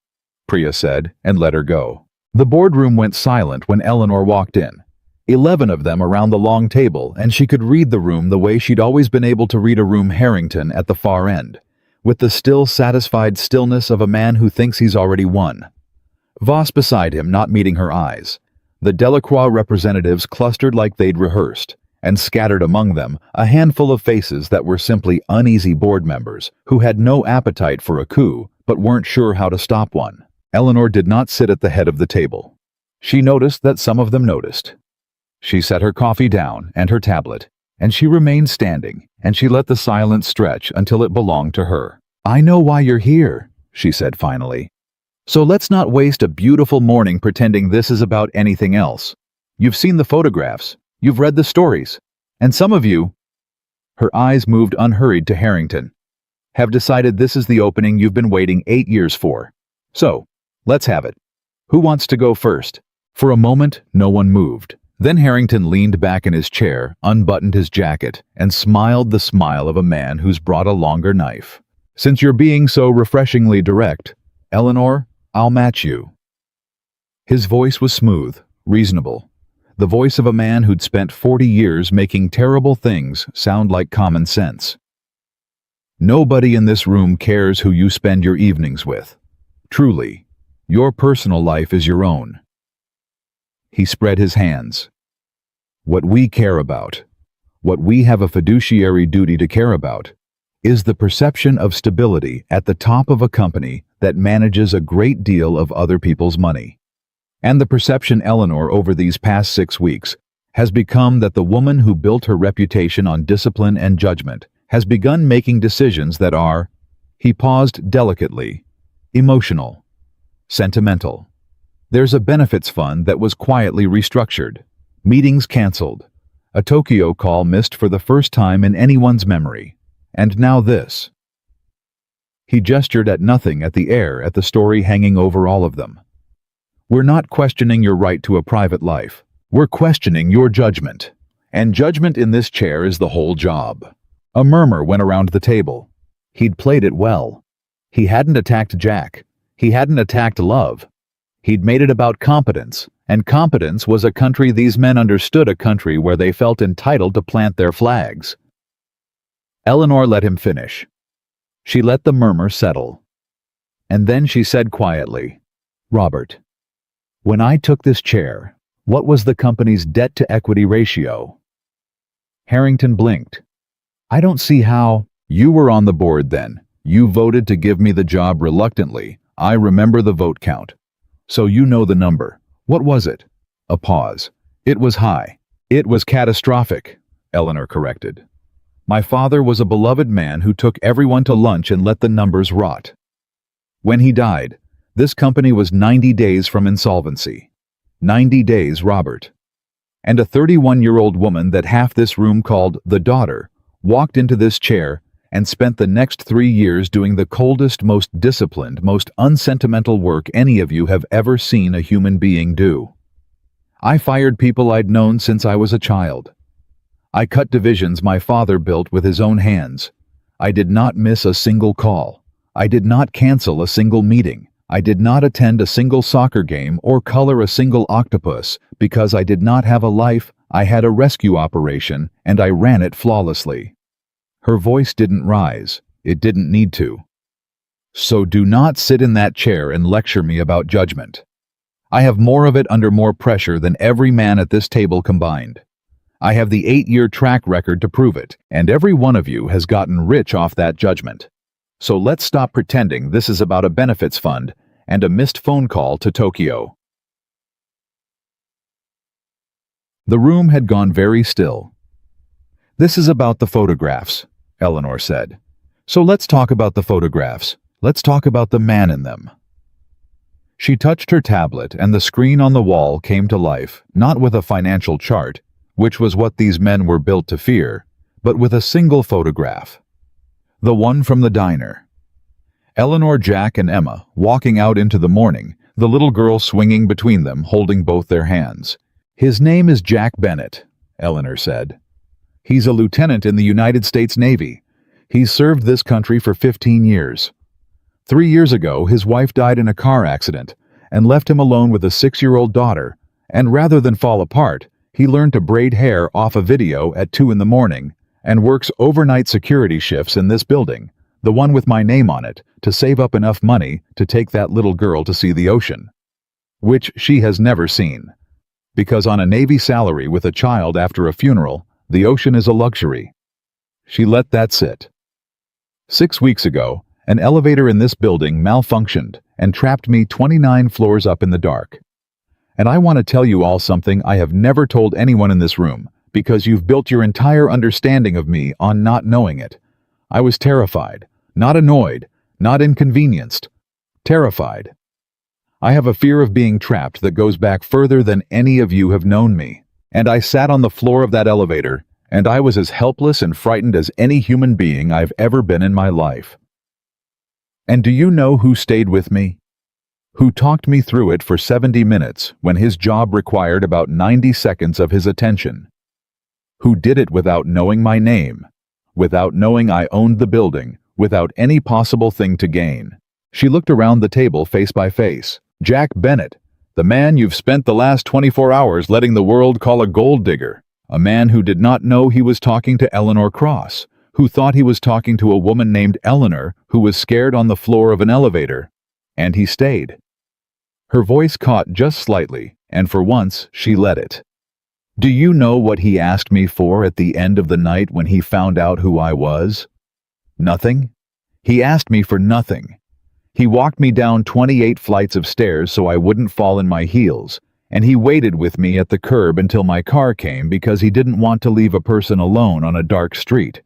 Priya said, and let her go. The boardroom went silent when Eleanor walked in. 11 of them around the long table, and she could read the room the way she'd always been able to read a room. Harrington at the far end, with the still satisfied stillness of a man who thinks he's already won. Voss beside him, not meeting her eyes. The Delacroix representatives clustered like they'd rehearsed, and scattered among them a handful of faces that were simply uneasy board members who had no appetite for a coup but weren't sure how to stop one. Eleanor did not sit at the head of the table. She noticed that some of them noticed. She set her coffee down and her tablet, and she remained standing, and she let the silence stretch until it belonged to her. "I know why you're here," she said finally. "So let's not waste a beautiful morning pretending this is about anything else. You've seen the photographs, you've read the stories, and some of you," her eyes moved unhurried to Harrington, "have decided this is the opening you've been waiting 8 years for. So, let's have it. Who wants to go first?" For a moment, no one moved. Then Harrington leaned back in his chair, unbuttoned his jacket, and smiled the smile of a man who's brought a longer knife. "Since you're being so refreshingly direct, Eleanor, I'll match you." His voice was smooth, reasonable. The voice of a man who'd spent 40 years making terrible things sound like common sense. "Nobody in this room cares who you spend your evenings with. Truly, your personal life is your own." He spread his hands. "What we care about, what we have a fiduciary duty to care about, is the perception of stability at the top of a company that manages a great deal of other people's money. And the perception, Eleanor, over these past 6 weeks, has become that the woman who built her reputation on discipline and judgment has begun making decisions that are," he paused delicately, "emotional, sentimental. There's a benefits fund that was quietly restructured, meetings canceled, a Tokyo call missed for the first time in anyone's memory, and now this." He gestured at nothing at the air at the story hanging over all of them. "We're not questioning your right to a private life. We're questioning your judgment. And judgment in this chair is the whole job." A murmur went around the table. He'd played it well. He hadn't attacked Jack. He hadn't attacked love. He'd made it about competence, and competence was a country these men understood, a country where they felt entitled to plant their flags. Eleanor let him finish. She let the murmur settle. And then she said quietly, "Robert, when I took this chair, what was the company's debt-to-equity ratio?" Harrington blinked. "I don't see how—" "You were on the board then. You voted to give me the job reluctantly. I remember the vote count. So you know the number. What was it?" A pause. "It was high. It was catastrophic," Eleanor corrected. "My father was a beloved man who took everyone to lunch and let the numbers rot. When he died, this company was 90 days from insolvency. 90 days, Robert. And a 31-year-old woman that half this room called the daughter walked into this chair and spent the next 3 years doing the coldest, most disciplined, most unsentimental work any of you have ever seen a human being do. I fired people I'd known since I was a child. I cut divisions my father built with his own hands. I did not miss a single call. I did not cancel a single meeting. I did not attend a single soccer game or color a single octopus because I did not have a life. I had a rescue operation and I ran it flawlessly. Her voice didn't rise. It didn't need to. So do not sit in that chair and lecture me about judgment. I have more of it under more pressure than every man at this table combined. I have the 8-year track record to prove it, and every one of you has gotten rich off that judgment. So let's stop pretending this is about a benefits fund and a missed phone call to Tokyo. The room had gone very still. This is about the photographs, Eleanor said. So let's talk about the photographs. Let's talk about the man in them. She touched her tablet and the screen on the wall came to life, not with a financial chart, which was what these men were built to fear, but with a single photograph. The one from the diner. Eleanor, Jack, and Emma walking out into the morning, the little girl swinging between them, holding both their hands. His name is Jack Bennett, Eleanor said. He's a lieutenant in the United States Navy. He's served this country for 15 years. 3 years ago, his wife died in a car accident and left him alone with a 6-year-old daughter, and rather than fall apart, he learned to braid hair off a video at 2 in the morning and works overnight security shifts in this building, the one with my name on it, to save up enough money to take that little girl to see the ocean, which she has never seen. Because on a Navy salary with a child after a funeral, the ocean is a luxury. She let that sit. 6 weeks ago, an elevator in this building malfunctioned and trapped me 29 floors up in the dark. And I want to tell you all something I have never told anyone in this room, because you've built your entire understanding of me on not knowing it. I was terrified, not annoyed, not inconvenienced. Terrified. I have a fear of being trapped that goes back further than any of you have known me. And I sat on the floor of that elevator, and I was as helpless and frightened as any human being I've ever been in my life. And do you know who stayed with me? Who talked me through it for 70 minutes when his job required about 90 seconds of his attention? Who did it without knowing my name, without knowing I owned the building, without any possible thing to gain? She looked around the table face by face. Jack Bennett, the man you've spent the last 24 hours letting the world call a gold digger, a man who did not know he was talking to Eleanor Cross, who thought he was talking to a woman named Eleanor who was scared on the floor of an elevator. And he stayed. Her voice caught just slightly, and for once she let it. Do you know what he asked me for at the end of the night when he found out who I was? Nothing. He asked me for nothing. He walked me down 28 flights of stairs so I wouldn't fall in my heels, and he waited with me at the curb until my car came because he didn't want to leave a person alone on a dark street.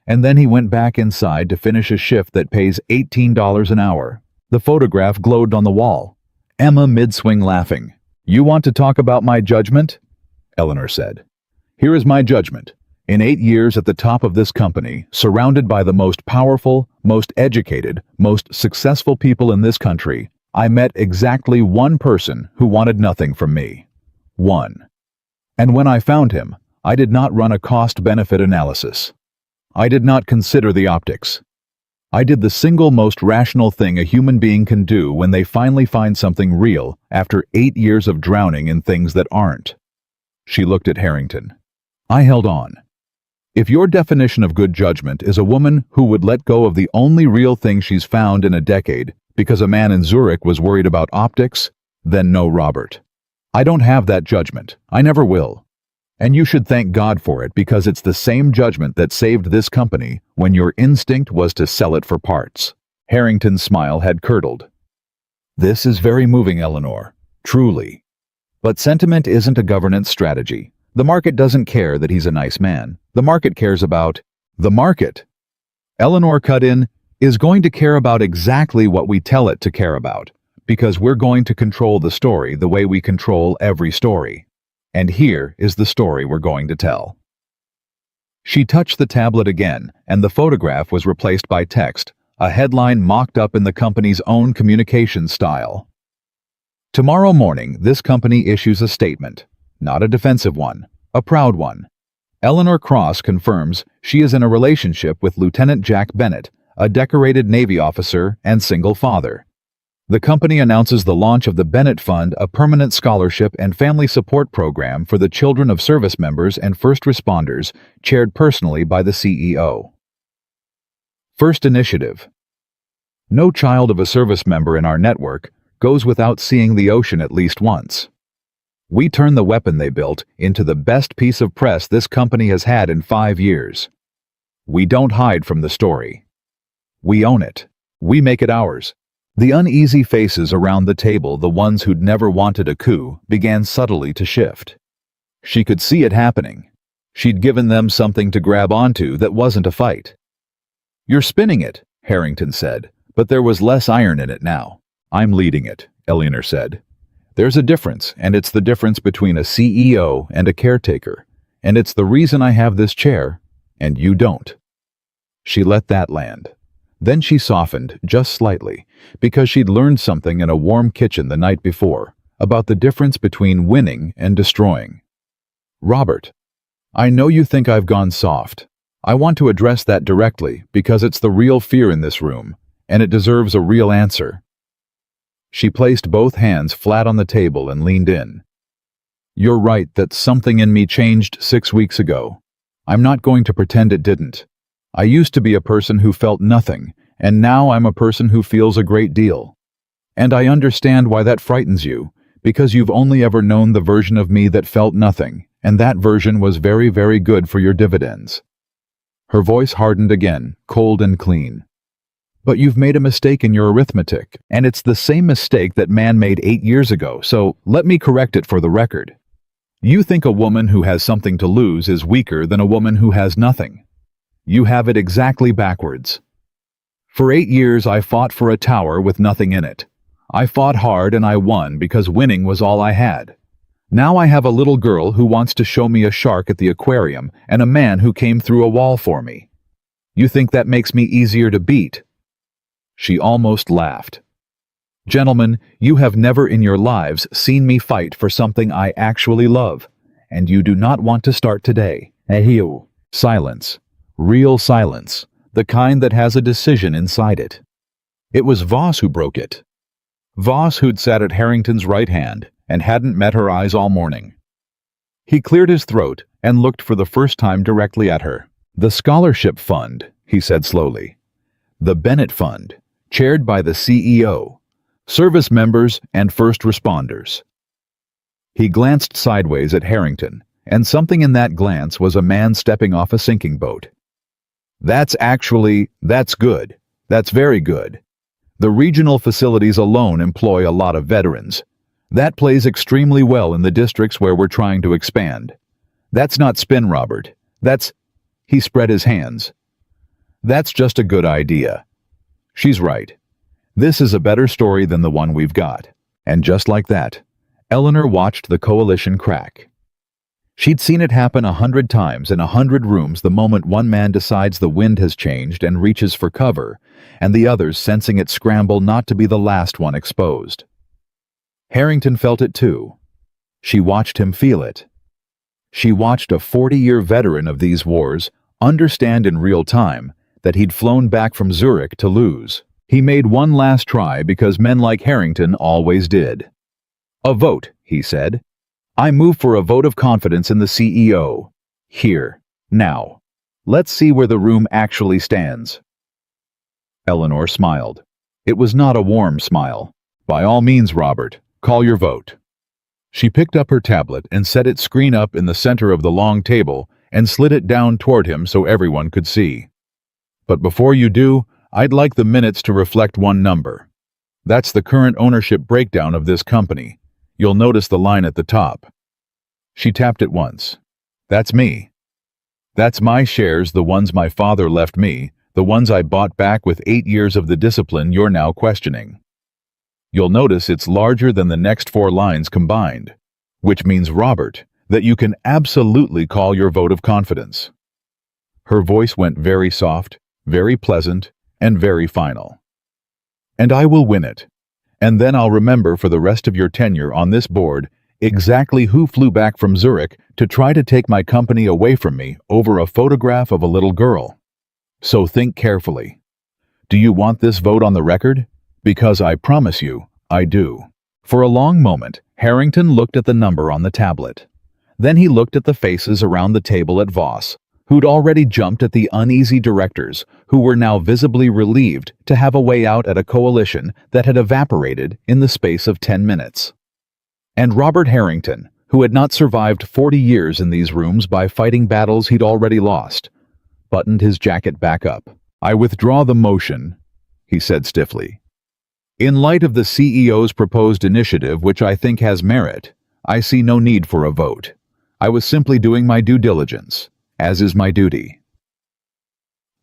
And then he went back inside to finish a shift that pays $18 an hour. The photograph glowed on the wall. Emma mid-swing laughing. You want to talk about my judgment? Eleanor said. Here is my judgment. In 8 years at the top of this company, surrounded by the most powerful, most educated, most successful people in this country, I met exactly one person who wanted nothing from me. One. And when I found him, I did not run a cost-benefit analysis. I did not consider the optics. I did the single most rational thing a human being can do when they finally find something real after 8 years of drowning in things that aren't. She looked at Harrington. I held on. If your definition of good judgment is a woman who would let go of the only real thing she's found in a decade because a man in Zurich was worried about optics, then no, Robert. I don't have that judgment. I never will. And you should thank God for it because it's the same judgment that saved this company when your instinct was to sell it for parts. Harrington's smile had curdled. This is very moving, Eleanor. Truly. But sentiment isn't a governance strategy. The market doesn't care that he's a nice man. The market cares about the market. Eleanor cut in, is going to care about exactly what we tell it to care about, because we're going to control the story the way we control every story. And here is the story we're going to tell. She touched the tablet again, and the photograph was replaced by text, a headline mocked up in the company's own communication style. Tomorrow morning, this company issues a statement, not a defensive one, a proud one. Eleanor Cross confirms she is in a relationship with Lieutenant Jack Bennett, a decorated Navy officer, and single father. The company announces the launch of the Bennett Fund, a permanent scholarship and family support program for the children of service members and first responders, chaired personally by the CEO. First initiative. No child of a service member in our network goes without seeing the ocean at least once. We turn the weapon they built into the best piece of press this company has had in 5 years. We don't hide from the story. We own it. We make it ours. The uneasy faces around the table, the ones who'd never wanted a coup, began subtly to shift. She could see it happening. She'd given them something to grab onto that wasn't a fight. "You're spinning it," Harrington said, but there was less iron in it now. "I'm leading it," Eleanor said. "There's a difference, and it's the difference between a CEO and a caretaker, and it's the reason I have this chair, and you don't." She let that land. Then she softened, just slightly, because she'd learned something in a warm kitchen the night before about the difference between winning and destroying. "Robert, I know you think I've gone soft. I want to address that directly because it's the real fear in this room, and it deserves a real answer." She placed both hands flat on the table and leaned in. "You're right that something in me changed 6 weeks ago. I'm not going to pretend it didn't. I used to be a person who felt nothing, and now I'm a person who feels a great deal. And I understand why that frightens you, because you've only ever known the version of me that felt nothing, and that version was very, very good for your dividends." Her voice hardened again, cold and clean. "But you've made a mistake in your arithmetic, and it's the same mistake that man made 8 years ago, so let me correct it for the record. You think a woman who has something to lose is weaker than a woman who has nothing. You have it exactly backwards. For 8 years I fought for a tower with nothing in it. I fought hard and I won because winning was all I had. Now I have a little girl who wants to show me a shark at the aquarium and a man who came through a wall for me. You think that makes me easier to beat?" She almost laughed. "Gentlemen, you have never in your lives seen me fight for something I actually love, and you do not want to start today." Ahiu. Silence. Real silence. The kind that has a decision inside it. It was Voss who broke it. Voss, who'd sat at Harrington's right hand and hadn't met her eyes all morning. He cleared his throat and looked for the first time directly at her. "The Scholarship Fund," he said slowly. "The Bennett Fund, chaired by the CEO. Service members and first responders." He glanced sideways at Harrington, and something in that glance was a man stepping off a sinking boat. That's good. That's very good. The regional facilities alone employ a lot of veterans. That plays extremely well in the districts where we're trying to expand. That's not spin, Robert. He spread his hands. "That's just a good idea. She's right. This is a better story than the one we've got." And just like that, Eleanor watched the coalition crack. She'd seen it happen 100 times in 100 rooms the moment one man decides the wind has changed and reaches for cover, and the others sensing it scramble not to be the last one exposed. Harrington felt it too. She watched him feel it. She watched a 40-year veteran of these wars understand in real time that he'd flown back from Zurich to lose. He made one last try because men like Harrington always did. "A vote," he said. "I move for a vote of confidence in the CEO. Here. Now. Let's see where the room actually stands." Eleanor smiled. It was not a warm smile. "By all means, Robert, call your vote." She picked up her tablet and set its screen up in the center of the long table and slid it down toward him so everyone could see. "But before you do, I'd like the minutes to reflect one number. That's the current ownership breakdown of this company. You'll notice the line at the top." She tapped it once. "That's me. That's my shares, the ones my father left me, the ones I bought back with 8 years of the discipline you're now questioning. You'll notice it's larger than the next 4 lines combined, which means, Robert, that you can absolutely call your vote of confidence." Her voice went very soft, very pleasant, and very final. "And I will win it. And then I'll remember for the rest of your tenure on this board exactly who flew back from Zurich to try to take my company away from me over a photograph of a little girl. So think carefully. Do you want this vote on the record? Because I promise you, I do. For a long moment, Harrington looked at the number on the tablet. Then he looked at the faces around the table at Voss, who'd already jumped at the uneasy directors, who were now visibly relieved to have a way out at a coalition that had evaporated in the space of 10 minutes. And Robert Harrington, who had not survived 40 years in these rooms by fighting battles he'd already lost, buttoned his jacket back up. I withdraw the motion, he said stiffly. In light of the CEO's proposed initiative, which I think has merit, I see no need for a vote. I was simply doing my due diligence, as is my duty.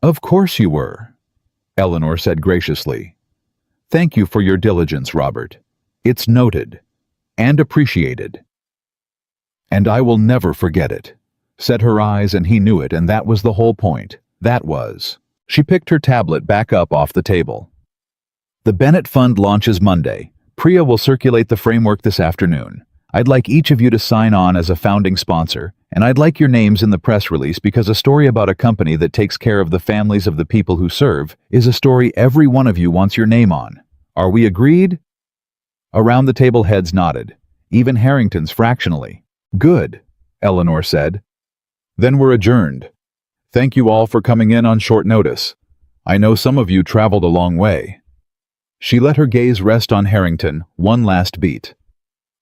Of course you were, Eleanor said graciously. Thank you for your diligence, Robert. It's noted and appreciated. And I will never forget it, said her eyes, and he knew it, and that was the whole point. That was. She picked her tablet back up off the table. The Bennett Fund launches Monday. Priya will circulate the framework this afternoon. I'd like each of you to sign on as a founding sponsor, and I'd like your names in the press release because a story about a company that takes care of the families of the people who serve is a story every one of you wants your name on. Are we agreed? Around the table heads nodded, even Harrington's fractionally. Good, Eleanor said. Then we're adjourned. Thank you all for coming in on short notice. I know some of you traveled a long way. She let her gaze rest on Harrington one last beat.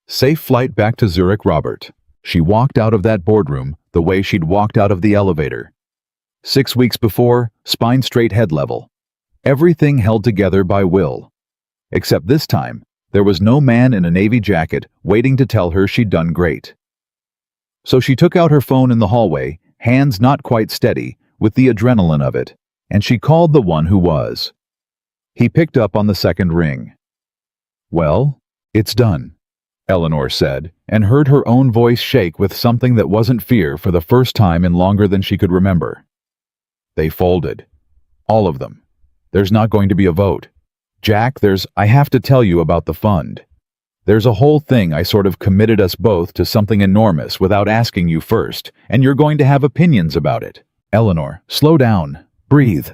Safe flight back to Zurich, Robert. She walked out of that boardroom the way she'd walked out of the elevator. 6 weeks before, spine straight, head level. Everything held together by will. Except this time, there was no man in a navy jacket waiting to tell her she'd done great. So she took out her phone in the hallway, hands not quite steady, with the adrenaline of it, and she called the one who was. He picked up on the second ring. Well, it's done, Eleanor said, and heard her own voice shake with something that wasn't fear for the first time in longer than she could remember. They folded. All of them. There's not going to be a vote. Jack, I have to tell you about the fund. There's a whole thing I sort of committed us both to something enormous without asking you first, and you're going to have opinions about it. Eleanor, slow down. Breathe.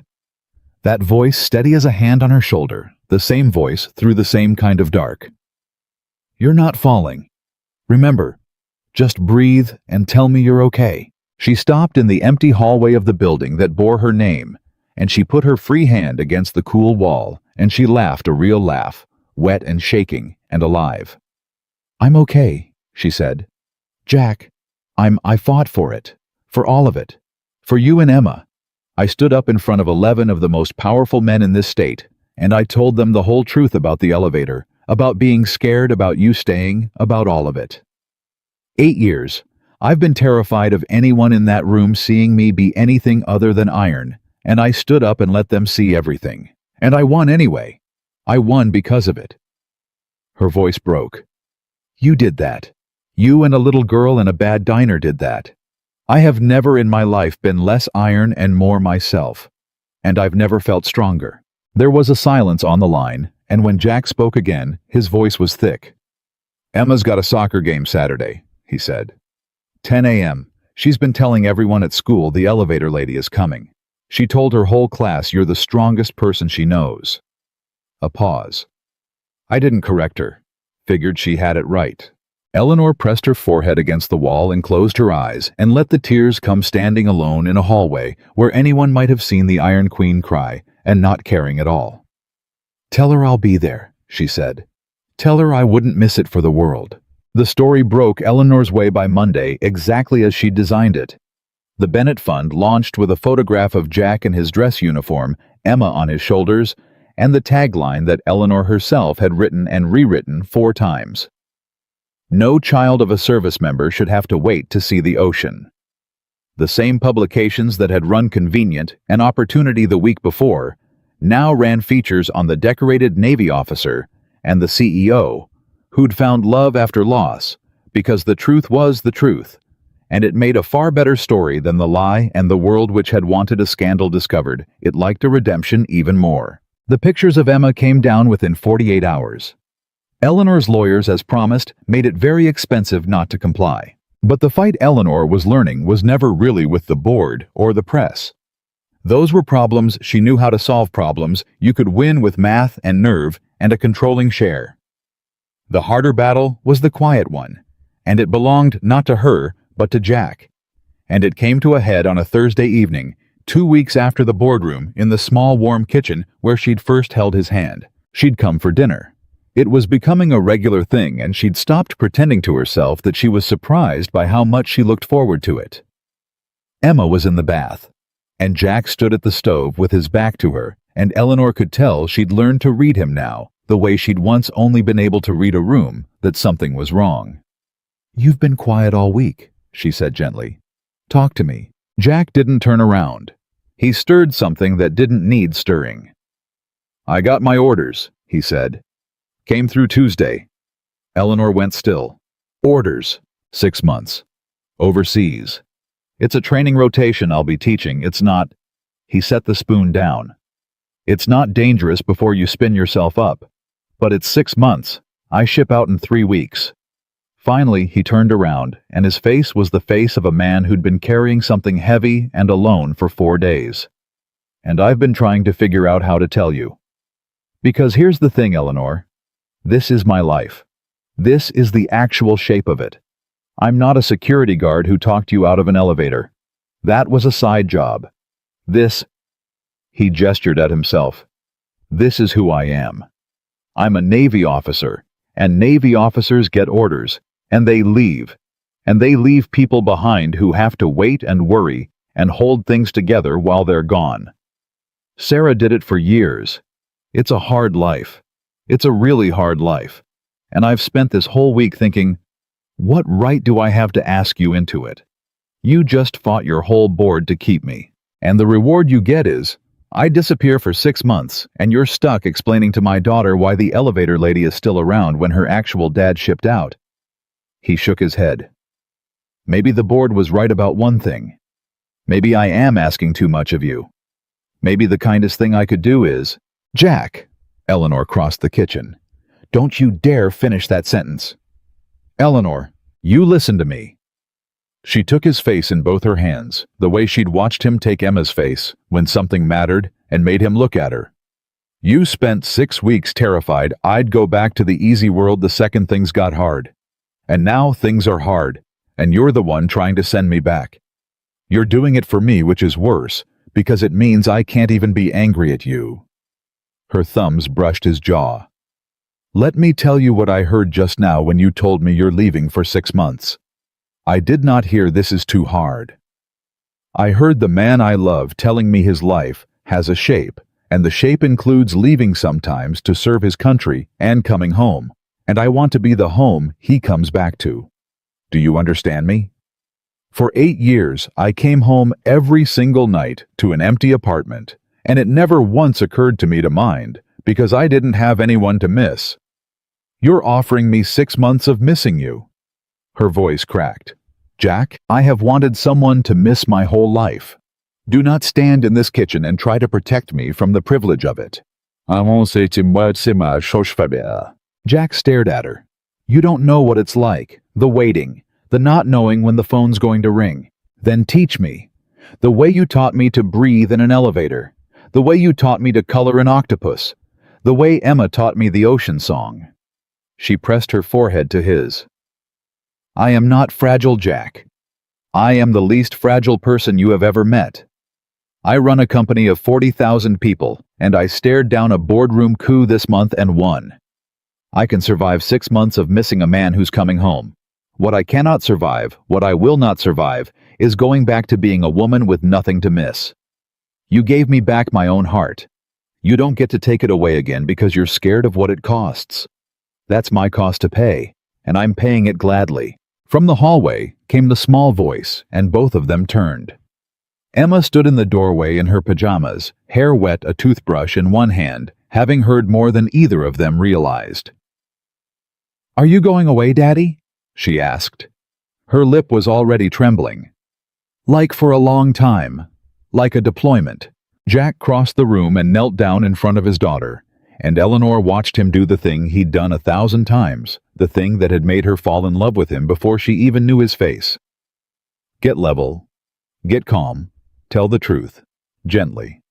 That voice steady as a hand on her shoulder, the same voice through the same kind of dark. You're not falling. Remember, just breathe and tell me you're okay. She stopped in the empty hallway of the building that bore her name, and she put her free hand against the cool wall, and she laughed a real laugh, wet and shaking and alive. I'm okay, she said. Jack, I fought for it, for all of it, for you and Emma. I stood up in front of 11 of the most powerful men in this state, and I told them the whole truth about the elevator, about being scared, about you staying, about all of it. 8 years. I've been terrified of anyone in that room seeing me be anything other than iron, and I stood up and let them see everything. And I won anyway. I won because of it. Her voice broke. You did that. You and a little girl in a bad diner did that. I have never in my life been less iron and more myself. And I've never felt stronger. There was a silence on the line, and when Jack spoke again, his voice was thick. Emma's got a soccer game Saturday, he said. 10 a.m. She's been telling everyone at school the elevator lady is coming. She told her whole class you're the strongest person she knows. A pause. I didn't correct her. Figured she had it right. Eleanor pressed her forehead against the wall and closed her eyes and let the tears come, standing alone in a hallway where anyone might have seen the Iron Queen cry and not caring at all. Tell her I'll be there, she said. Tell her I wouldn't miss it for the world. The story broke Eleanor's way by Monday exactly as she'd designed it. The Bennett Fund launched with a photograph of Jack in his dress uniform, Emma on his shoulders, and the tagline that Eleanor herself had written and rewritten 4 times. No child of a service member should have to wait to see the ocean. The same publications that had run Convenient and Opportunity the week before now ran features on the decorated Navy officer and the CEO, who'd found love after loss, because the truth was the truth, and it made a far better story than the lie, and the world which had wanted a scandal discovered it liked a redemption even more. The pictures of Emma came down within 48 hours. Eleanor's lawyers, as promised, made it very expensive not to comply. But the fight Eleanor was learning was never really with the board or the press. Those were problems she knew how to solve, problems you could win with math and nerve and a controlling share. The harder battle was the quiet one, and it belonged not to her, but to Jack. And it came to a head on a Thursday evening, 2 weeks after the boardroom in the small warm kitchen where she'd first held his hand. She'd come for dinner. It was becoming a regular thing, and she'd stopped pretending to herself that she was surprised by how much she looked forward to it. Emma was in the bath, and Jack stood at the stove with his back to her, and Eleanor could tell she'd learned to read him now, the way she'd once only been able to read a room, that something was wrong. "You've been quiet all week," she said gently. "Talk to me." Jack didn't turn around. He stirred something that didn't need stirring. "I got my orders," he said. "Came through Tuesday." Eleanor went still. "Orders. 6 months. Overseas. It's a training rotation I'll be teaching. It's not—" He set the spoon down. "It's not dangerous before you spin yourself up. But it's 6 months. I ship out in 3 weeks. Finally, he turned around, and his face was the face of a man who'd been carrying something heavy and alone for 4 days. "And I've been trying to figure out how to tell you. Because here's the thing, Eleanor. This is my life. This is the actual shape of it. I'm not a security guard who talked you out of an elevator. That was a side job. This—" He gestured at himself. "This is who I am. I'm a Navy officer, and Navy officers get orders, and they leave. And they leave people behind who have to wait and worry and hold things together while they're gone. Sarah did it for years. It's a hard life. It's a really hard life. And I've spent this whole week thinking, what right do I have to ask you into it? You just fought your whole board to keep me. And the reward you get is, I disappear for 6 months, and you're stuck explaining to my daughter why the elevator lady is still around when her actual dad shipped out." He shook his head. "Maybe the board was right about one thing. Maybe I am asking too much of you. Maybe the kindest thing I could do is—" "Jack!" Eleanor crossed the kitchen. "Don't you dare finish that sentence. Eleanor, you listen to me." She took his face in both her hands, the way she'd watched him take Emma's face when something mattered, and made him look at her. "You spent 6 weeks terrified I'd go back to the easy world the second things got hard. And now things are hard, and you're the one trying to send me back. You're doing it for me, which is worse, because it means I can't even be angry at you." Her thumbs brushed his jaw. "Let me tell you what I heard just now when you told me you're leaving for 6 months. I did not hear this is too hard. I heard the man I love telling me his life has a shape, and the shape includes leaving sometimes to serve his country and coming home, and I want to be the home he comes back to. Do you understand me? For 8 years, I came home every single night to an empty apartment, and it never once occurred to me to mind, because I didn't have anyone to miss. You're offering me 6 months of missing you." Her voice cracked. "Jack, I have wanted someone to miss my whole life. Do not stand in this kitchen and try to protect me from the privilege of it." Jack stared at her. "You don't know what it's like, the waiting, the not knowing when the phone's going to ring. Then teach me. The way you taught me to breathe in an elevator. The way you taught me to color an octopus. The way Emma taught me the ocean song." She pressed her forehead to his. "I am not fragile, Jack. I am the least fragile person you have ever met. I run a company of 40,000 people, and I stared down a boardroom coup this month and won. I can survive 6 months of missing a man who's coming home. What I cannot survive, what I will not survive, is going back to being a woman with nothing to miss. You gave me back my own heart. You don't get to take it away again because you're scared of what it costs. That's my cost to pay, and I'm paying it gladly." From the hallway came the small voice, and both of them turned. Emma stood in the doorway in her pajamas, hair wet, a toothbrush in one hand, having heard more than either of them realized. "Are you going away, Daddy?" she asked. Her lip was already trembling. "Like for a long time. Like a deployment." Jack crossed the room and knelt down in front of his daughter, and Eleanor watched him do the thing he'd done 1,000 times, the thing that had made her fall in love with him before she even knew his face. "Get level. Get calm. Tell the truth. gently.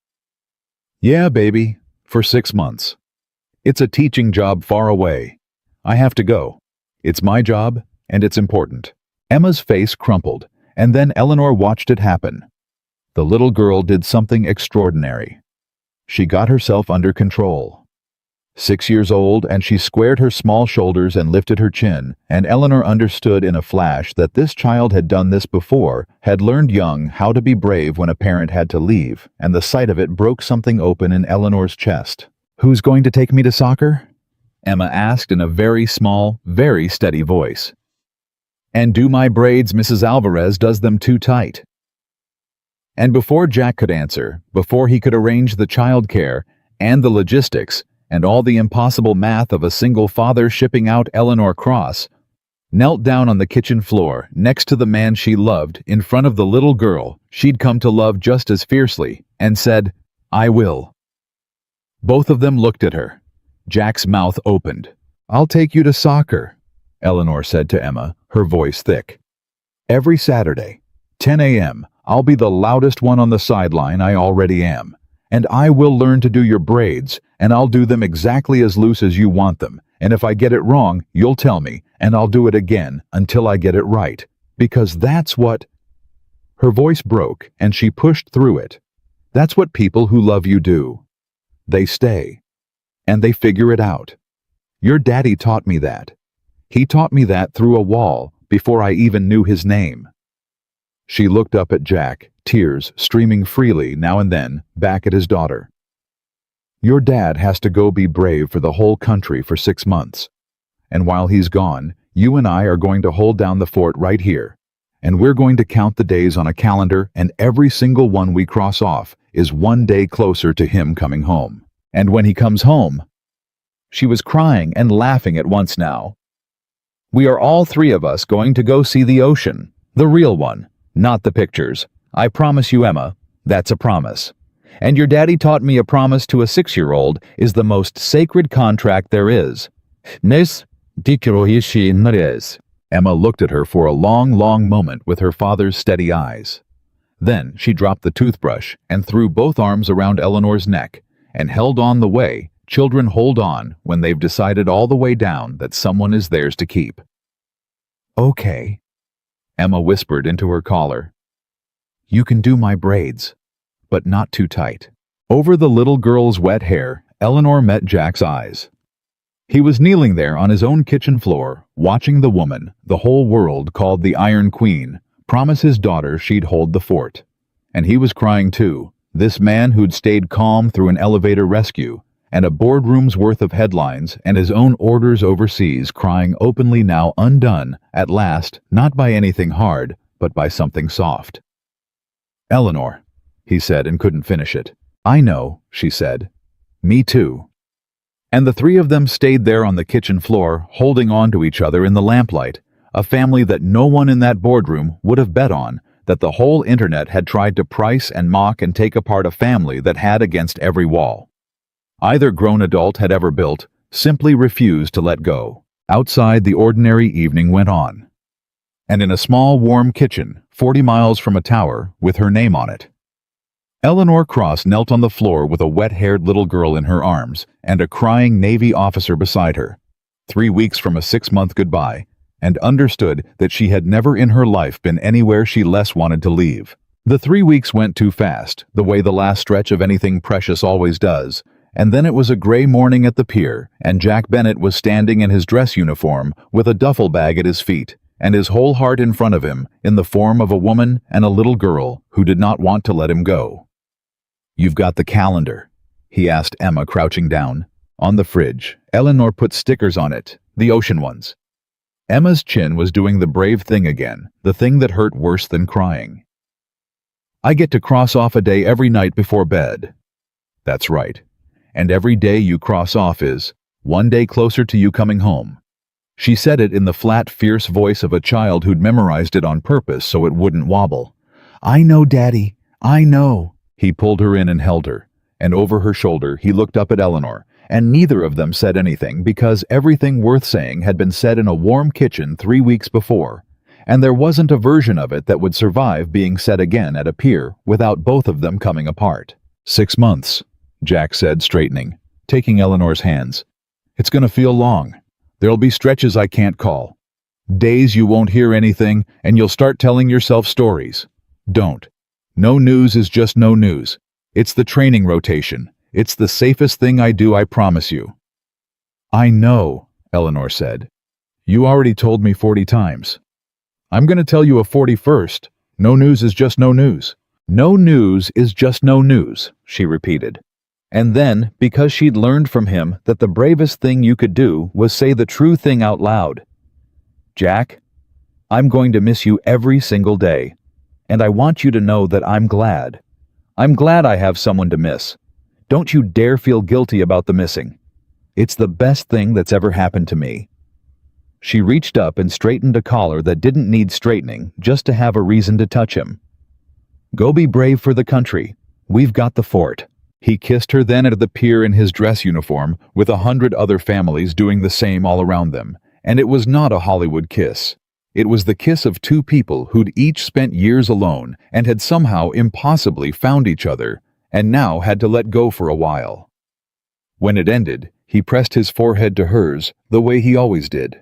Yeah, baby, for 6 months. It's a teaching job far away. I have to go. It's my job, and it's important. Emma's face crumpled, and then Eleanor watched it happen. The little girl did something extraordinary. She got herself under control. 6 years old, and she squared her small shoulders and lifted her chin, and Eleanor understood in a flash that this child had done this before, had learned young how to be brave when a parent had to leave, and the sight of it broke something open in Eleanor's chest. "Who's going to take me to soccer?" Emma asked in a very small, very steady voice. "And do my braids, Mrs. Alvarez does them too tight." And before Jack could answer, before he could arrange the childcare and the logistics, and all the impossible math of a single father shipping out Eleanor Cross, knelt down on the kitchen floor next to the man she loved in front of the little girl she'd come to love just as fiercely, and said, "I will." Both of them looked at her. Jack's mouth opened. "I'll take you to soccer," Eleanor said to Emma, her voice thick. "Every Saturday, 10 a.m., I'll be the loudest one on the sideline. I already am. And I will learn to do your braids, and I'll do them exactly as loose as you want them, and if I get it wrong, you'll tell me, and I'll do it again until I get it right, because that's what—" Her voice broke, and she pushed through it. "That's what people who love you do. They stay. And they figure it out. Your daddy taught me that. He taught me that through a wall before I even knew his name." She looked up at Jack, tears streaming freely now and then back at his daughter. "Your dad has to go be brave for the whole country for 6 months. And while he's gone, you and I are going to hold down the fort right here. And we're going to count the days on a calendar, and every single one we cross off is one day closer to him coming home. And when he comes home—" She was crying and laughing at once now. "We are all three of us going to go see the ocean, the real one, not the pictures. I promise you, Emma, that's a promise. And your daddy taught me a promise to a 6-year-old is the most sacred contract there is." "Nes, dikrohishi nares." Emma looked at her for a long, long moment with her father's steady eyes. Then she dropped the toothbrush and threw both arms around Eleanor's neck and held on the way children hold on when they've decided all the way down that someone is theirs to keep. "Okay," Emma whispered into her collar. "You can do my braids, but not too tight." Over the little girl's wet hair, Eleanor met Jack's eyes. He was kneeling there on his own kitchen floor, watching the woman the whole world called the Iron Queen promise his daughter she'd hold the fort. And he was crying too, this man who'd stayed calm through an elevator rescue, and a boardroom's worth of headlines, and his own orders overseas, crying openly now undone, at last, not by anything hard, but by something soft. "Eleanor," he said and couldn't finish it. "I know," she said. "Me too." And the three of them stayed there on the kitchen floor, holding on to each other in the lamplight, a family that no one in that boardroom would have bet on, that the whole internet had tried to price and mock and take apart a family that had against every wall. Either grown adult had ever built, simply refused to let go. Outside, the ordinary evening went on. And in a small, warm kitchen, 40 miles from a tower, with her name on it, Eleanor Cross knelt on the floor with a wet-haired little girl in her arms and a crying Navy officer beside her, 3 weeks from a 6-month goodbye, and understood that she had never in her life been anywhere she less wanted to leave. The 3 weeks went too fast, the way the last stretch of anything precious always does, and then it was a gray morning at the pier, and Jack Bennett was standing in his dress uniform with a duffel bag at his feet, and his whole heart in front of him, in the form of a woman and a little girl who did not want to let him go. "You've got the calendar?" he asked Emma, crouching down. "On the fridge. Eleanor put stickers on it, the ocean ones." Emma's chin was doing the brave thing again, the thing that hurt worse than crying. "I get to cross off a day every night before bed." "That's right. And every day you cross off is one day closer to you coming home." She said it in the flat, fierce voice of a child who'd memorized it on purpose so it wouldn't wobble. "I know, Daddy. I know." He pulled her in and held her, and over her shoulder he looked up at Eleanor, and neither of them said anything because everything worth saying had been said in a warm kitchen 3 weeks before, and there wasn't a version of it that would survive being said again at a pier without both of them coming apart. 6 months, Jack said, straightening, taking Eleanor's hands. It's gonna feel long. There'll be stretches I can't call. Days you won't hear anything, and you'll start telling yourself stories. Don't. No news is just no news. It's the training rotation. It's the safest thing I do, I promise you. I know, Eleanor said. You already told me 40 times. I'm going to tell you a 41st. No news is just no news. No news is just no news, she repeated. And then, because she'd learned from him that the bravest thing you could do was say the true thing out loud. Jack, I'm going to miss you every single day, and I want you to know that I'm glad. I'm glad I have someone to miss. Don't you dare feel guilty about the missing. It's the best thing that's ever happened to me. She reached up and straightened a collar that didn't need straightening just to have a reason to touch him. Go be brave for the country. We've got the fort. He kissed her then at the pier in his dress uniform, with 100 other families doing the same all around them, and it was not a Hollywood kiss. It was the kiss of two people who'd each spent years alone and had somehow impossibly found each other, and now had to let go for a while. When it ended, he pressed his forehead to hers the way he always did.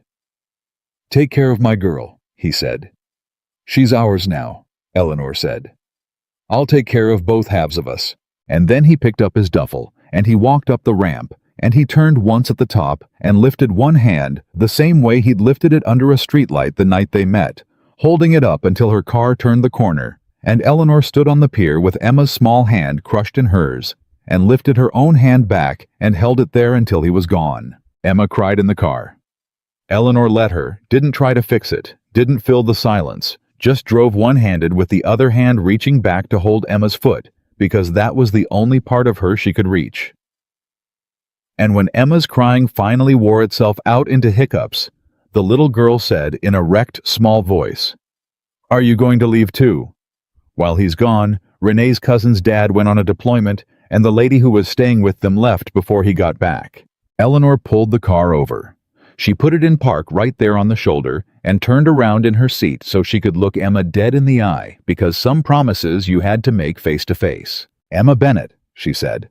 Take care of my girl, he said. She's ours now, Eleanor said. I'll take care of both halves of us. And then he picked up his duffel, and he walked up the ramp, and he turned once at the top and lifted one hand the same way he'd lifted it under a streetlight the night they met, holding it up until her car turned the corner, and Eleanor stood on the pier with Emma's small hand crushed in hers, and lifted her own hand back and held it there until he was gone. Emma cried in the car. Eleanor let her, didn't try to fix it, didn't fill the silence, just drove one-handed with the other hand reaching back to hold Emma's foot, because that was the only part of her she could reach. And when Emma's crying finally wore itself out into hiccups, the little girl said in a wrecked, small voice, Are you going to leave too? While he's gone, Renee's cousin's dad went on a deployment, and the lady who was staying with them left before he got back. Eleanor pulled the car over. She put it in park right there on the shoulder and turned around in her seat so she could look Emma dead in the eye, because some promises you had to make face to face. Emma Bennett, she said.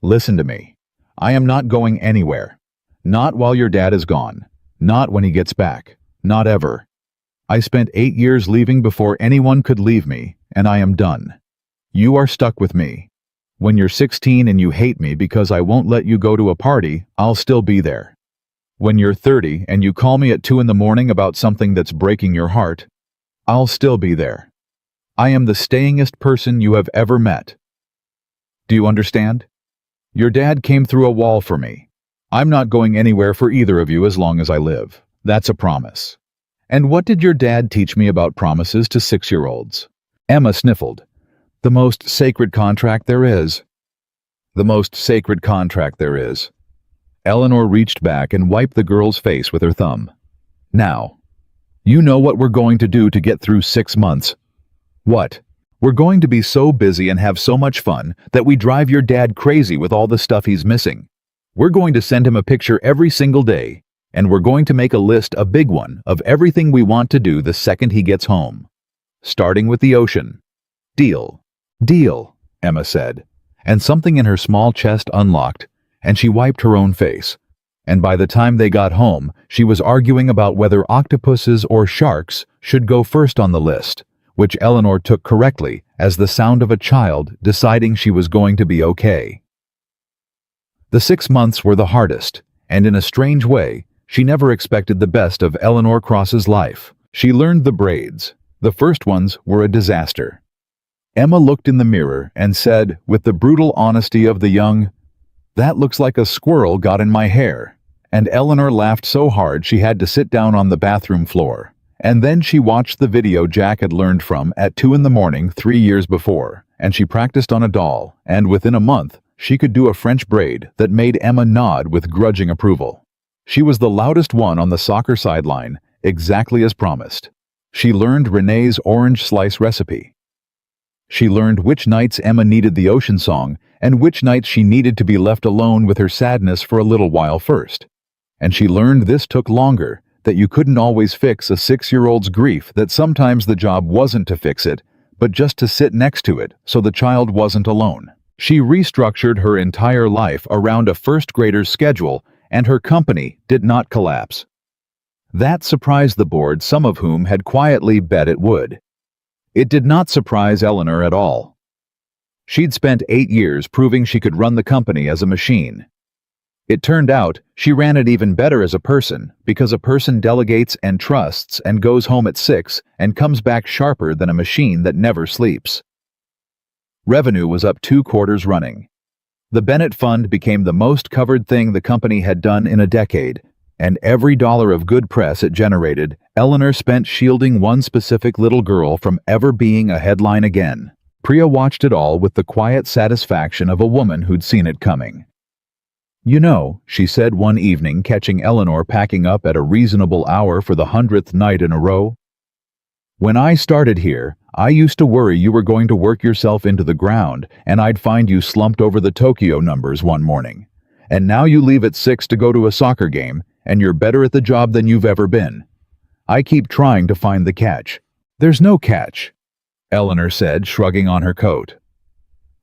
Listen to me. I am not going anywhere. Not while your dad is gone. Not when he gets back. Not ever. I spent 8 years leaving before anyone could leave me, and I am done. You are stuck with me. When you're 16 and you hate me because I won't let you go to a party, I'll still be there. When you're 30 and you call me at 2 in the morning about something that's breaking your heart, I'll still be there. I am the stayingest person you have ever met. Do you understand? Your dad came through a wall for me. I'm not going anywhere for either of you as long as I live. That's a promise. And what did your dad teach me about promises to 6-year-olds? Emma sniffled. The most sacred contract there is. The most sacred contract there is. Eleanor reached back and wiped the girl's face with her thumb. Now, you know what we're going to do to get through 6 months. What? We're going to be so busy and have so much fun that we drive your dad crazy with all the stuff he's missing. We're going to send him a picture every single day, and we're going to make a list, a big one, of everything we want to do the second he gets home. Starting with the ocean. Deal. Deal, Emma said, and something in her small chest unlocked, and she wiped her own face. And by the time they got home, she was arguing about whether octopuses or sharks should go first on the list, which Eleanor took correctly as the sound of a child deciding she was going to be okay. The 6 months were the hardest, and in a strange way, she never expected the best of Eleanor Cross's life. She learned the braids. The first ones were a disaster. Emma looked in the mirror and said, with the brutal honesty of the young, That looks like a squirrel got in my hair. And Eleanor laughed so hard she had to sit down on the bathroom floor. And then she watched the video Jack had learned from at 2 in the morning 3 years before, and she practiced on a doll, and within a month, she could do a French braid that made Emma nod with grudging approval. She was the loudest one on the soccer sideline, exactly as promised. She learned Renee's orange slice recipe. She learned which nights Emma needed the ocean song and which nights she needed to be left alone with her sadness for a little while first. And she learned this took longer that you couldn't always fix a 6-year-old's grief, that sometimes the job wasn't to fix it, but just to sit next to it so the child wasn't alone. She restructured her entire life around a first grader's schedule, and her company did not collapse. That surprised the board, some of whom had quietly bet it would. It did not surprise Eleanor at all. She'd spent 8 years proving she could run the company as a machine. It turned out she ran it even better as a person, because a person delegates and trusts and goes home at 6 and comes back sharper than a machine that never sleeps. Revenue was up 2 quarters running. The Bennett Fund became the most covered thing the company had done in a decade, and every dollar of good press it generated, Eleanor spent shielding one specific little girl from ever being a headline again. Priya watched it all with the quiet satisfaction of a woman who'd seen it coming. "You know," she said one evening, catching Eleanor packing up at a reasonable hour for the 100th night in a row, "when I started here, I used to worry you were going to work yourself into the ground and I'd find you slumped over the Tokyo numbers one morning. And now you leave at 6 to go to a soccer game, and you're better at the job than you've ever been. I keep trying to find the catch." "There's no catch," Eleanor said, shrugging on her coat.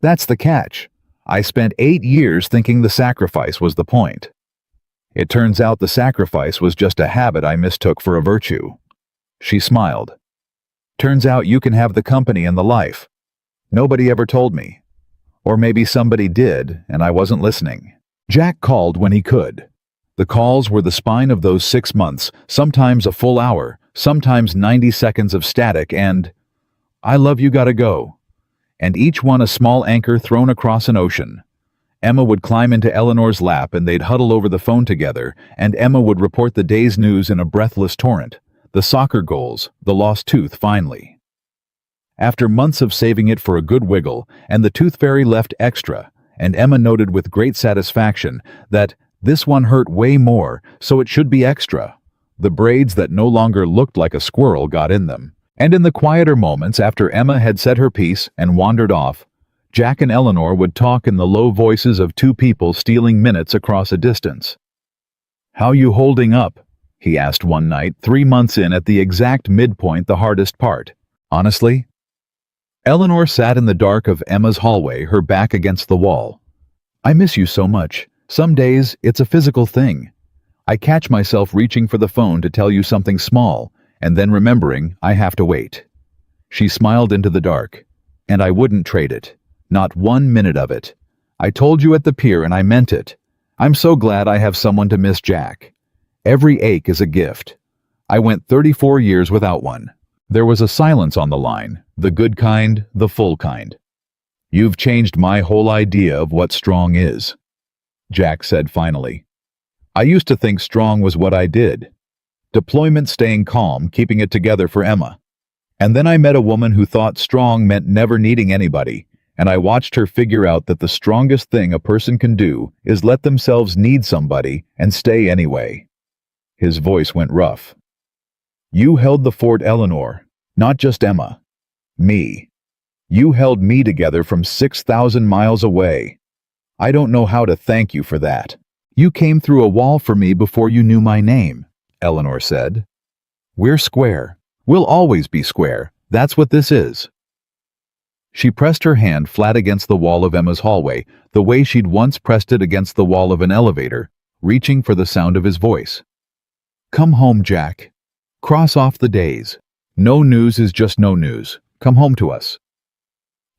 "That's the catch. I spent 8 years thinking the sacrifice was the point. It turns out the sacrifice was just a habit I mistook for a virtue." She smiled. "Turns out you can have the company and the life. Nobody ever told me. Or maybe somebody did, and I wasn't listening." Jack called when he could. The calls were the spine of those 6 months, sometimes a full hour, sometimes 90 seconds of static and, "I love you, gotta go." And each one a small anchor thrown across an ocean. Emma would climb into Eleanor's lap and they'd huddle over the phone together, and Emma would report the day's news in a breathless torrent. The soccer goals, the lost tooth finally. After months of saving it for a good wiggle, and the tooth fairy left extra, and Emma noted with great satisfaction that this one hurt way more, so it should be extra. The braids that no longer looked like a squirrel got in them. And in the quieter moments after Emma had said her piece and wandered off, Jack and Eleanor would talk in the low voices of two people stealing minutes across a distance. "How you holding up?" he asked one night, 3 months in at the exact midpoint, the hardest part. "Honestly?" Eleanor sat in the dark of Emma's hallway, her back against the wall. "I miss you so much. Some days, it's a physical thing. I catch myself reaching for the phone to tell you something small, and then remembering I have to wait." She smiled into the dark. "And I wouldn't trade it. Not 1 minute of it. I told you at the pier and I meant it. I'm so glad I have someone to miss Jack. Every ache is a gift. I went 34 years without one." There was a silence on the line, the good kind, the full kind. "You've changed my whole idea of what strong is," Jack said finally. "I used to think strong was what I did. Deployment, staying calm, keeping it together for Emma. And then I met a woman who thought strong meant never needing anybody, and I watched her figure out that the strongest thing a person can do is let themselves need somebody and stay anyway." His voice went rough. "You held the fort, Eleanor, not just Emma. Me. You held me together from 6,000 miles away. I don't know how to thank you for that. You came through a wall for me before you knew my name," Eleanor said. "We're square. We'll always be square. That's what this is." She pressed her hand flat against the wall of Emma's hallway, the way she'd once pressed it against the wall of an elevator, reaching for the sound of his voice. "Come home, Jack. Cross off the days. No news is just no news. Come home to us."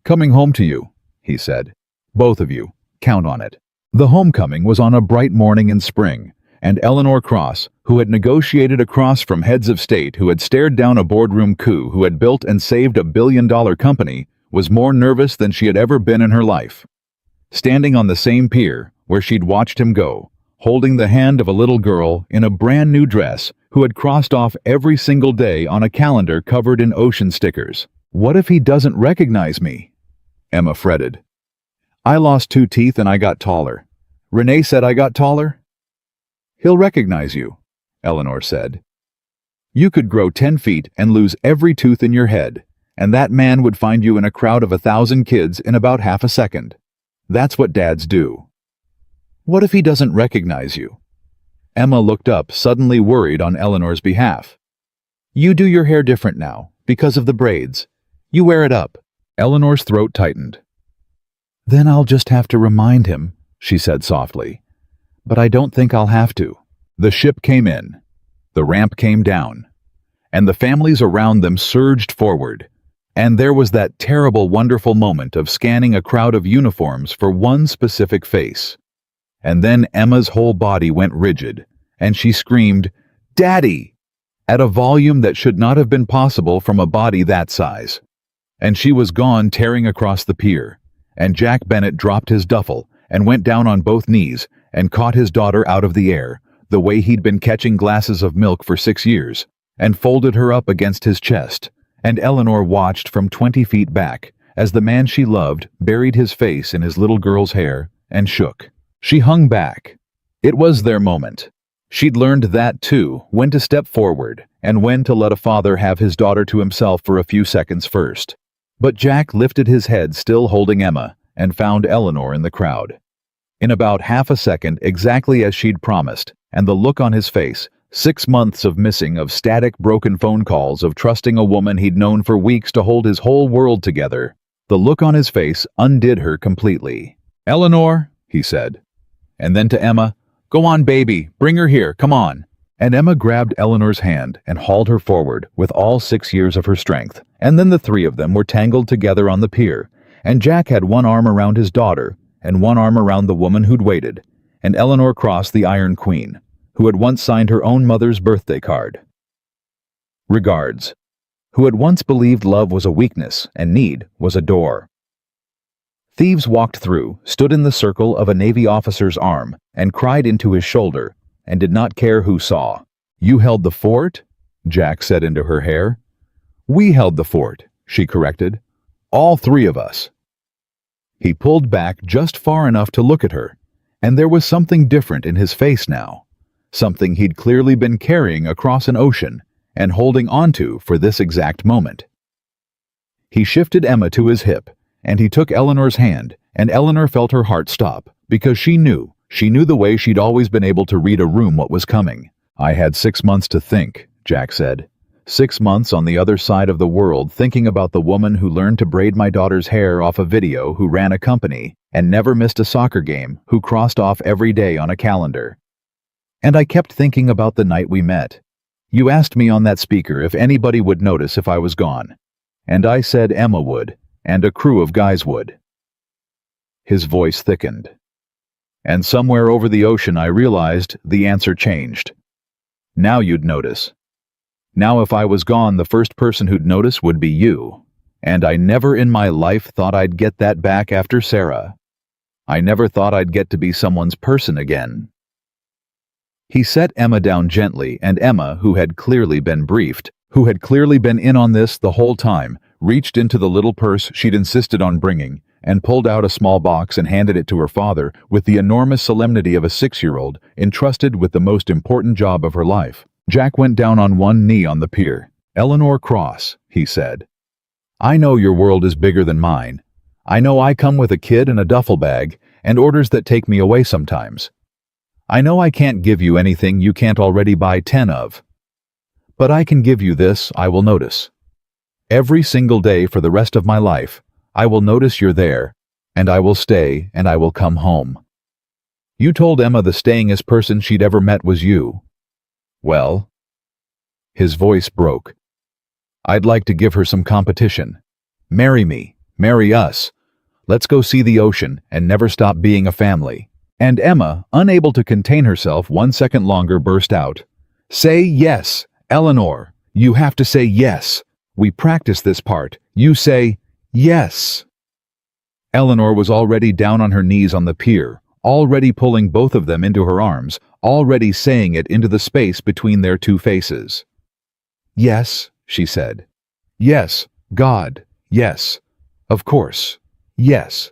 "Coming home to you," he said. "Both of you. Count on it." The homecoming was on a bright morning in spring, and Eleanor Cross, who had negotiated across from heads of state who had stared down a boardroom coup who had built and saved a billion-dollar company, was more nervous than she had ever been in her life. Standing on the same pier where she'd watched him go, holding the hand of a little girl in a brand-new dress who had crossed off every single day on a calendar covered in ocean stickers. "What if he doesn't recognize me?" Emma fretted. "I lost 2 teeth and I got taller. Renee said I got taller." "He'll recognize you," Eleanor said. "You could grow 10 feet and lose every tooth in your head, and that man would find you in a crowd of 1,000 kids in about half a second. That's what dads do." "What if he doesn't recognize you?" Emma looked up, suddenly worried on Eleanor's behalf. "You do your hair different now, because of the braids. You wear it up." Eleanor's throat tightened. "Then I'll just have to remind him," she said softly. "But I don't think I'll have to." The ship came in. The ramp came down. And the families around them surged forward. And there was that terrible, wonderful moment of scanning a crowd of uniforms for one specific face. And then Emma's whole body went rigid, and she screamed, "Daddy!" at a volume that should not have been possible from a body that size. And she was gone, tearing across the pier, and Jack Bennet dropped his duffel and went down on both knees and caught his daughter out of the air, the way he'd been catching glasses of milk for 6 years, and folded her up against his chest, and Eleanor watched from 20 feet back as the man she loved buried his face in his little girl's hair and shook. She hung back. It was their moment. She'd learned that too, when to step forward and when to let a father have his daughter to himself for a few seconds first. But Jack lifted his head, still holding Emma, and found Eleanor in the crowd. In about half a second, exactly as she'd promised, and the look on his face, 6 months of missing, of static, broken phone calls, of trusting a woman he'd known for weeks to hold his whole world together, the look on his face undid her completely. "Eleanor," he said. And then to Emma, "Go on, baby, bring her here, come on." And Emma grabbed Eleanor's hand and hauled her forward with all 6 years of her strength, and then the three of them were tangled together on the pier, and Jack had one arm around his daughter and one arm around the woman who'd waited, and Eleanor crossed the Iron Queen, who had once signed her own mother's birthday card. Regards, who had once believed love was a weakness and need was a door. Thieves walked through, stood in the circle of a Navy officer's arm, and cried into his shoulder, and did not care who saw. "You held the fort?" Jack said into her hair. "We held the fort," she corrected. "All three of us." He pulled back just far enough to look at her, and there was something different in his face now, something he'd clearly been carrying across an ocean and holding onto for this exact moment. He shifted Emma to his hip, and he took Eleanor's hand, and Eleanor felt her heart stop, because she knew the way she'd always been able to read a room what was coming. "I had 6 months to think," Jack said. 6 months on the other side of the world, thinking about the woman who learned to braid my daughter's hair off a video, who ran a company and never missed a soccer game, who crossed off every day on a calendar. And I kept thinking about the night we met. You asked me on that speaker if anybody would notice if I was gone. And I said Emma would, and a crew of guys would." His voice thickened. "And somewhere over the ocean I realized the answer changed. Now you'd notice. Now if I was gone, the first person who'd notice would be you. And I never in my life thought I'd get that back after Sarah. I never thought I'd get to be someone's person again." He set Emma down gently, and Emma, who had clearly been briefed, who had clearly been in on this the whole time, reached into the little purse she'd insisted on bringing, and pulled out a small box and handed it to her father with the enormous solemnity of a 6-year-old entrusted with the most important job of her life. Jack went down on one knee on the pier. "Eleanor Cross," he said. "I know your world is bigger than mine. I know I come with a kid and a duffel bag, and orders that take me away sometimes. I know I can't give you anything you can't already buy 10 of. But I can give you this: I will notice. Every single day for the rest of my life, I will notice you're there, and I will stay, and I will come home." You told Emma the stayingest person she'd ever met was you. Well, his voice broke. "I'd like to give her some competition. Marry me, marry us. Let's go see the ocean and never stop being a family." And Emma, unable to contain herself 1 second longer, burst out, "Say yes, Eleanor. You have to say yes. We practice this part. You say yes." Eleanor was already down on her knees on the pier, already pulling both of them into her arms, already saying it into the space between their two faces. "Yes," she said. "Yes, God, yes. Of course, yes.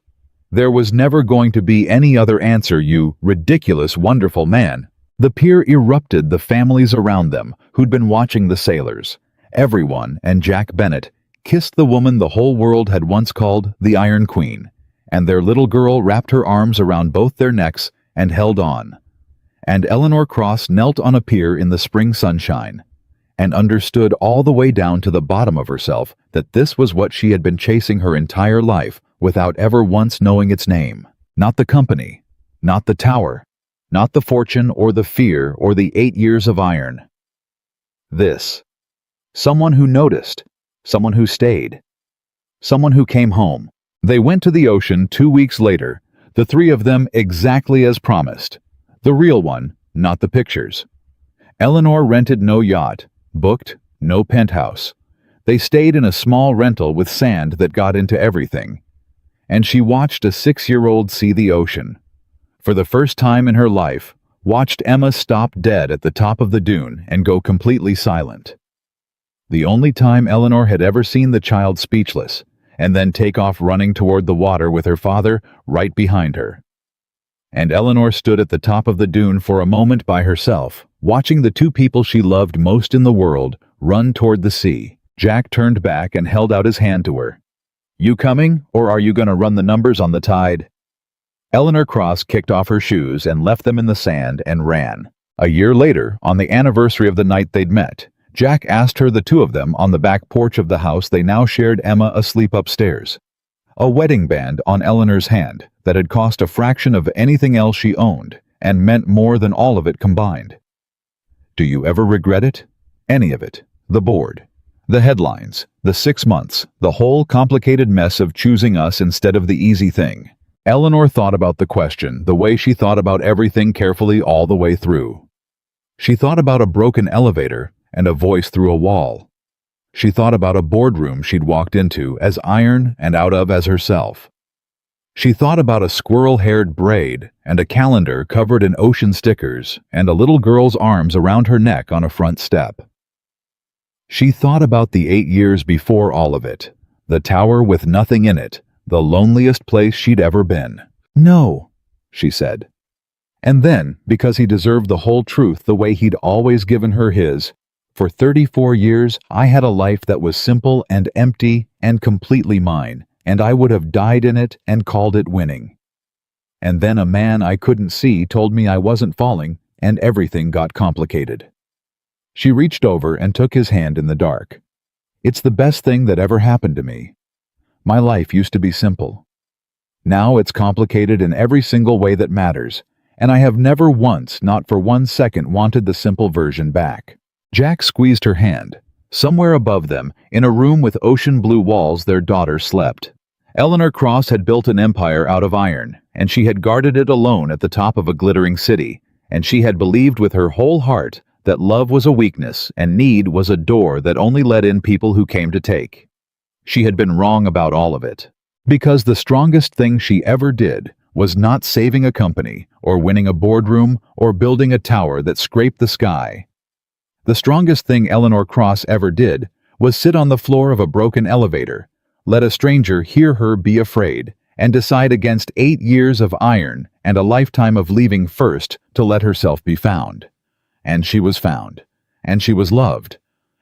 There was never going to be any other answer, you ridiculous, wonderful man." The pier erupted, the families around them, who'd been watching the sailors. Everyone, and Jack Bennet, kissed the woman the whole world had once called the Iron Queen, and their little girl wrapped her arms around both their necks and held on. And Eleanor Cross knelt on a pier in the spring sunshine, and understood all the way down to the bottom of herself that this was what she had been chasing her entire life without ever once knowing its name. Not the company, not the tower, not the fortune or the fear or the 8 years of iron. This. Someone who noticed, someone who stayed, someone who came home. They went to the ocean 2 weeks later, the three of them exactly as promised. The real one, not the pictures. Eleanor rented no yacht, booked no penthouse. They stayed in a small rental with sand that got into everything. And she watched a 6-year-old see the ocean. For the first time in her life, watched Emma stop dead at the top of the dune and go completely silent. The only time Eleanor had ever seen the child speechless, and then take off running toward the water with her father right behind her. And Eleanor stood at the top of the dune for a moment by herself, watching the two people she loved most in the world run toward the sea. Jack turned back and held out his hand to her. "You coming, or are you going to run the numbers on the tide?" Eleanor Cross kicked off her shoes and left them in the sand and ran. A year later, on the anniversary of the night they'd met, Jack asked her, the two of them, on the back porch of the house they now shared, Emma asleep upstairs. A wedding band on Eleanor's hand that had cost a fraction of anything else she owned and meant more than all of it combined. Do you ever regret it? Any of it? The board, the headlines, the 6 months, the whole complicated mess of choosing us instead of the easy thing. Eleanor thought about the question the way she thought about everything carefully all the way through. She thought about a broken elevator and a voice through a wall. She thought about a boardroom she'd walked into as iron and out of as herself. She thought about a squirrel-haired braid and a calendar covered in ocean stickers and a little girl's arms around her neck on a front step. She thought about the 8 years before all of it, the tower with nothing in it, the loneliest place she'd ever been. "No," she said. And then, because he deserved the whole truth the way he'd always given her his, "For 34 years, I had a life that was simple and empty and completely mine, and I would have died in it and called it winning. And then a man I couldn't see told me I wasn't falling, and everything got complicated." She reached over and took his hand in the dark. "It's the best thing that ever happened to me. My life used to be simple. Now it's complicated in every single way that matters, and I have never once, not for 1 second, wanted the simple version back." Jack squeezed her hand. Somewhere above them, in a room with ocean blue walls, their daughter slept. Eleanor Cross had built an empire out of iron, and she had guarded it alone at the top of a glittering city, and she had believed with her whole heart that love was a weakness and need was a door that only let in people who came to take. She had been wrong about all of it, because the strongest thing she ever did was not saving a company or winning a boardroom or building a tower that scraped the sky. The strongest thing Eleanor Cross ever did was sit on the floor of a broken elevator, let a stranger hear her be afraid, and decide against 8 years of iron and a lifetime of leaving first to let herself be found. And she was found, and she was loved,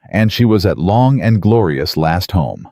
and she was at long and glorious last home.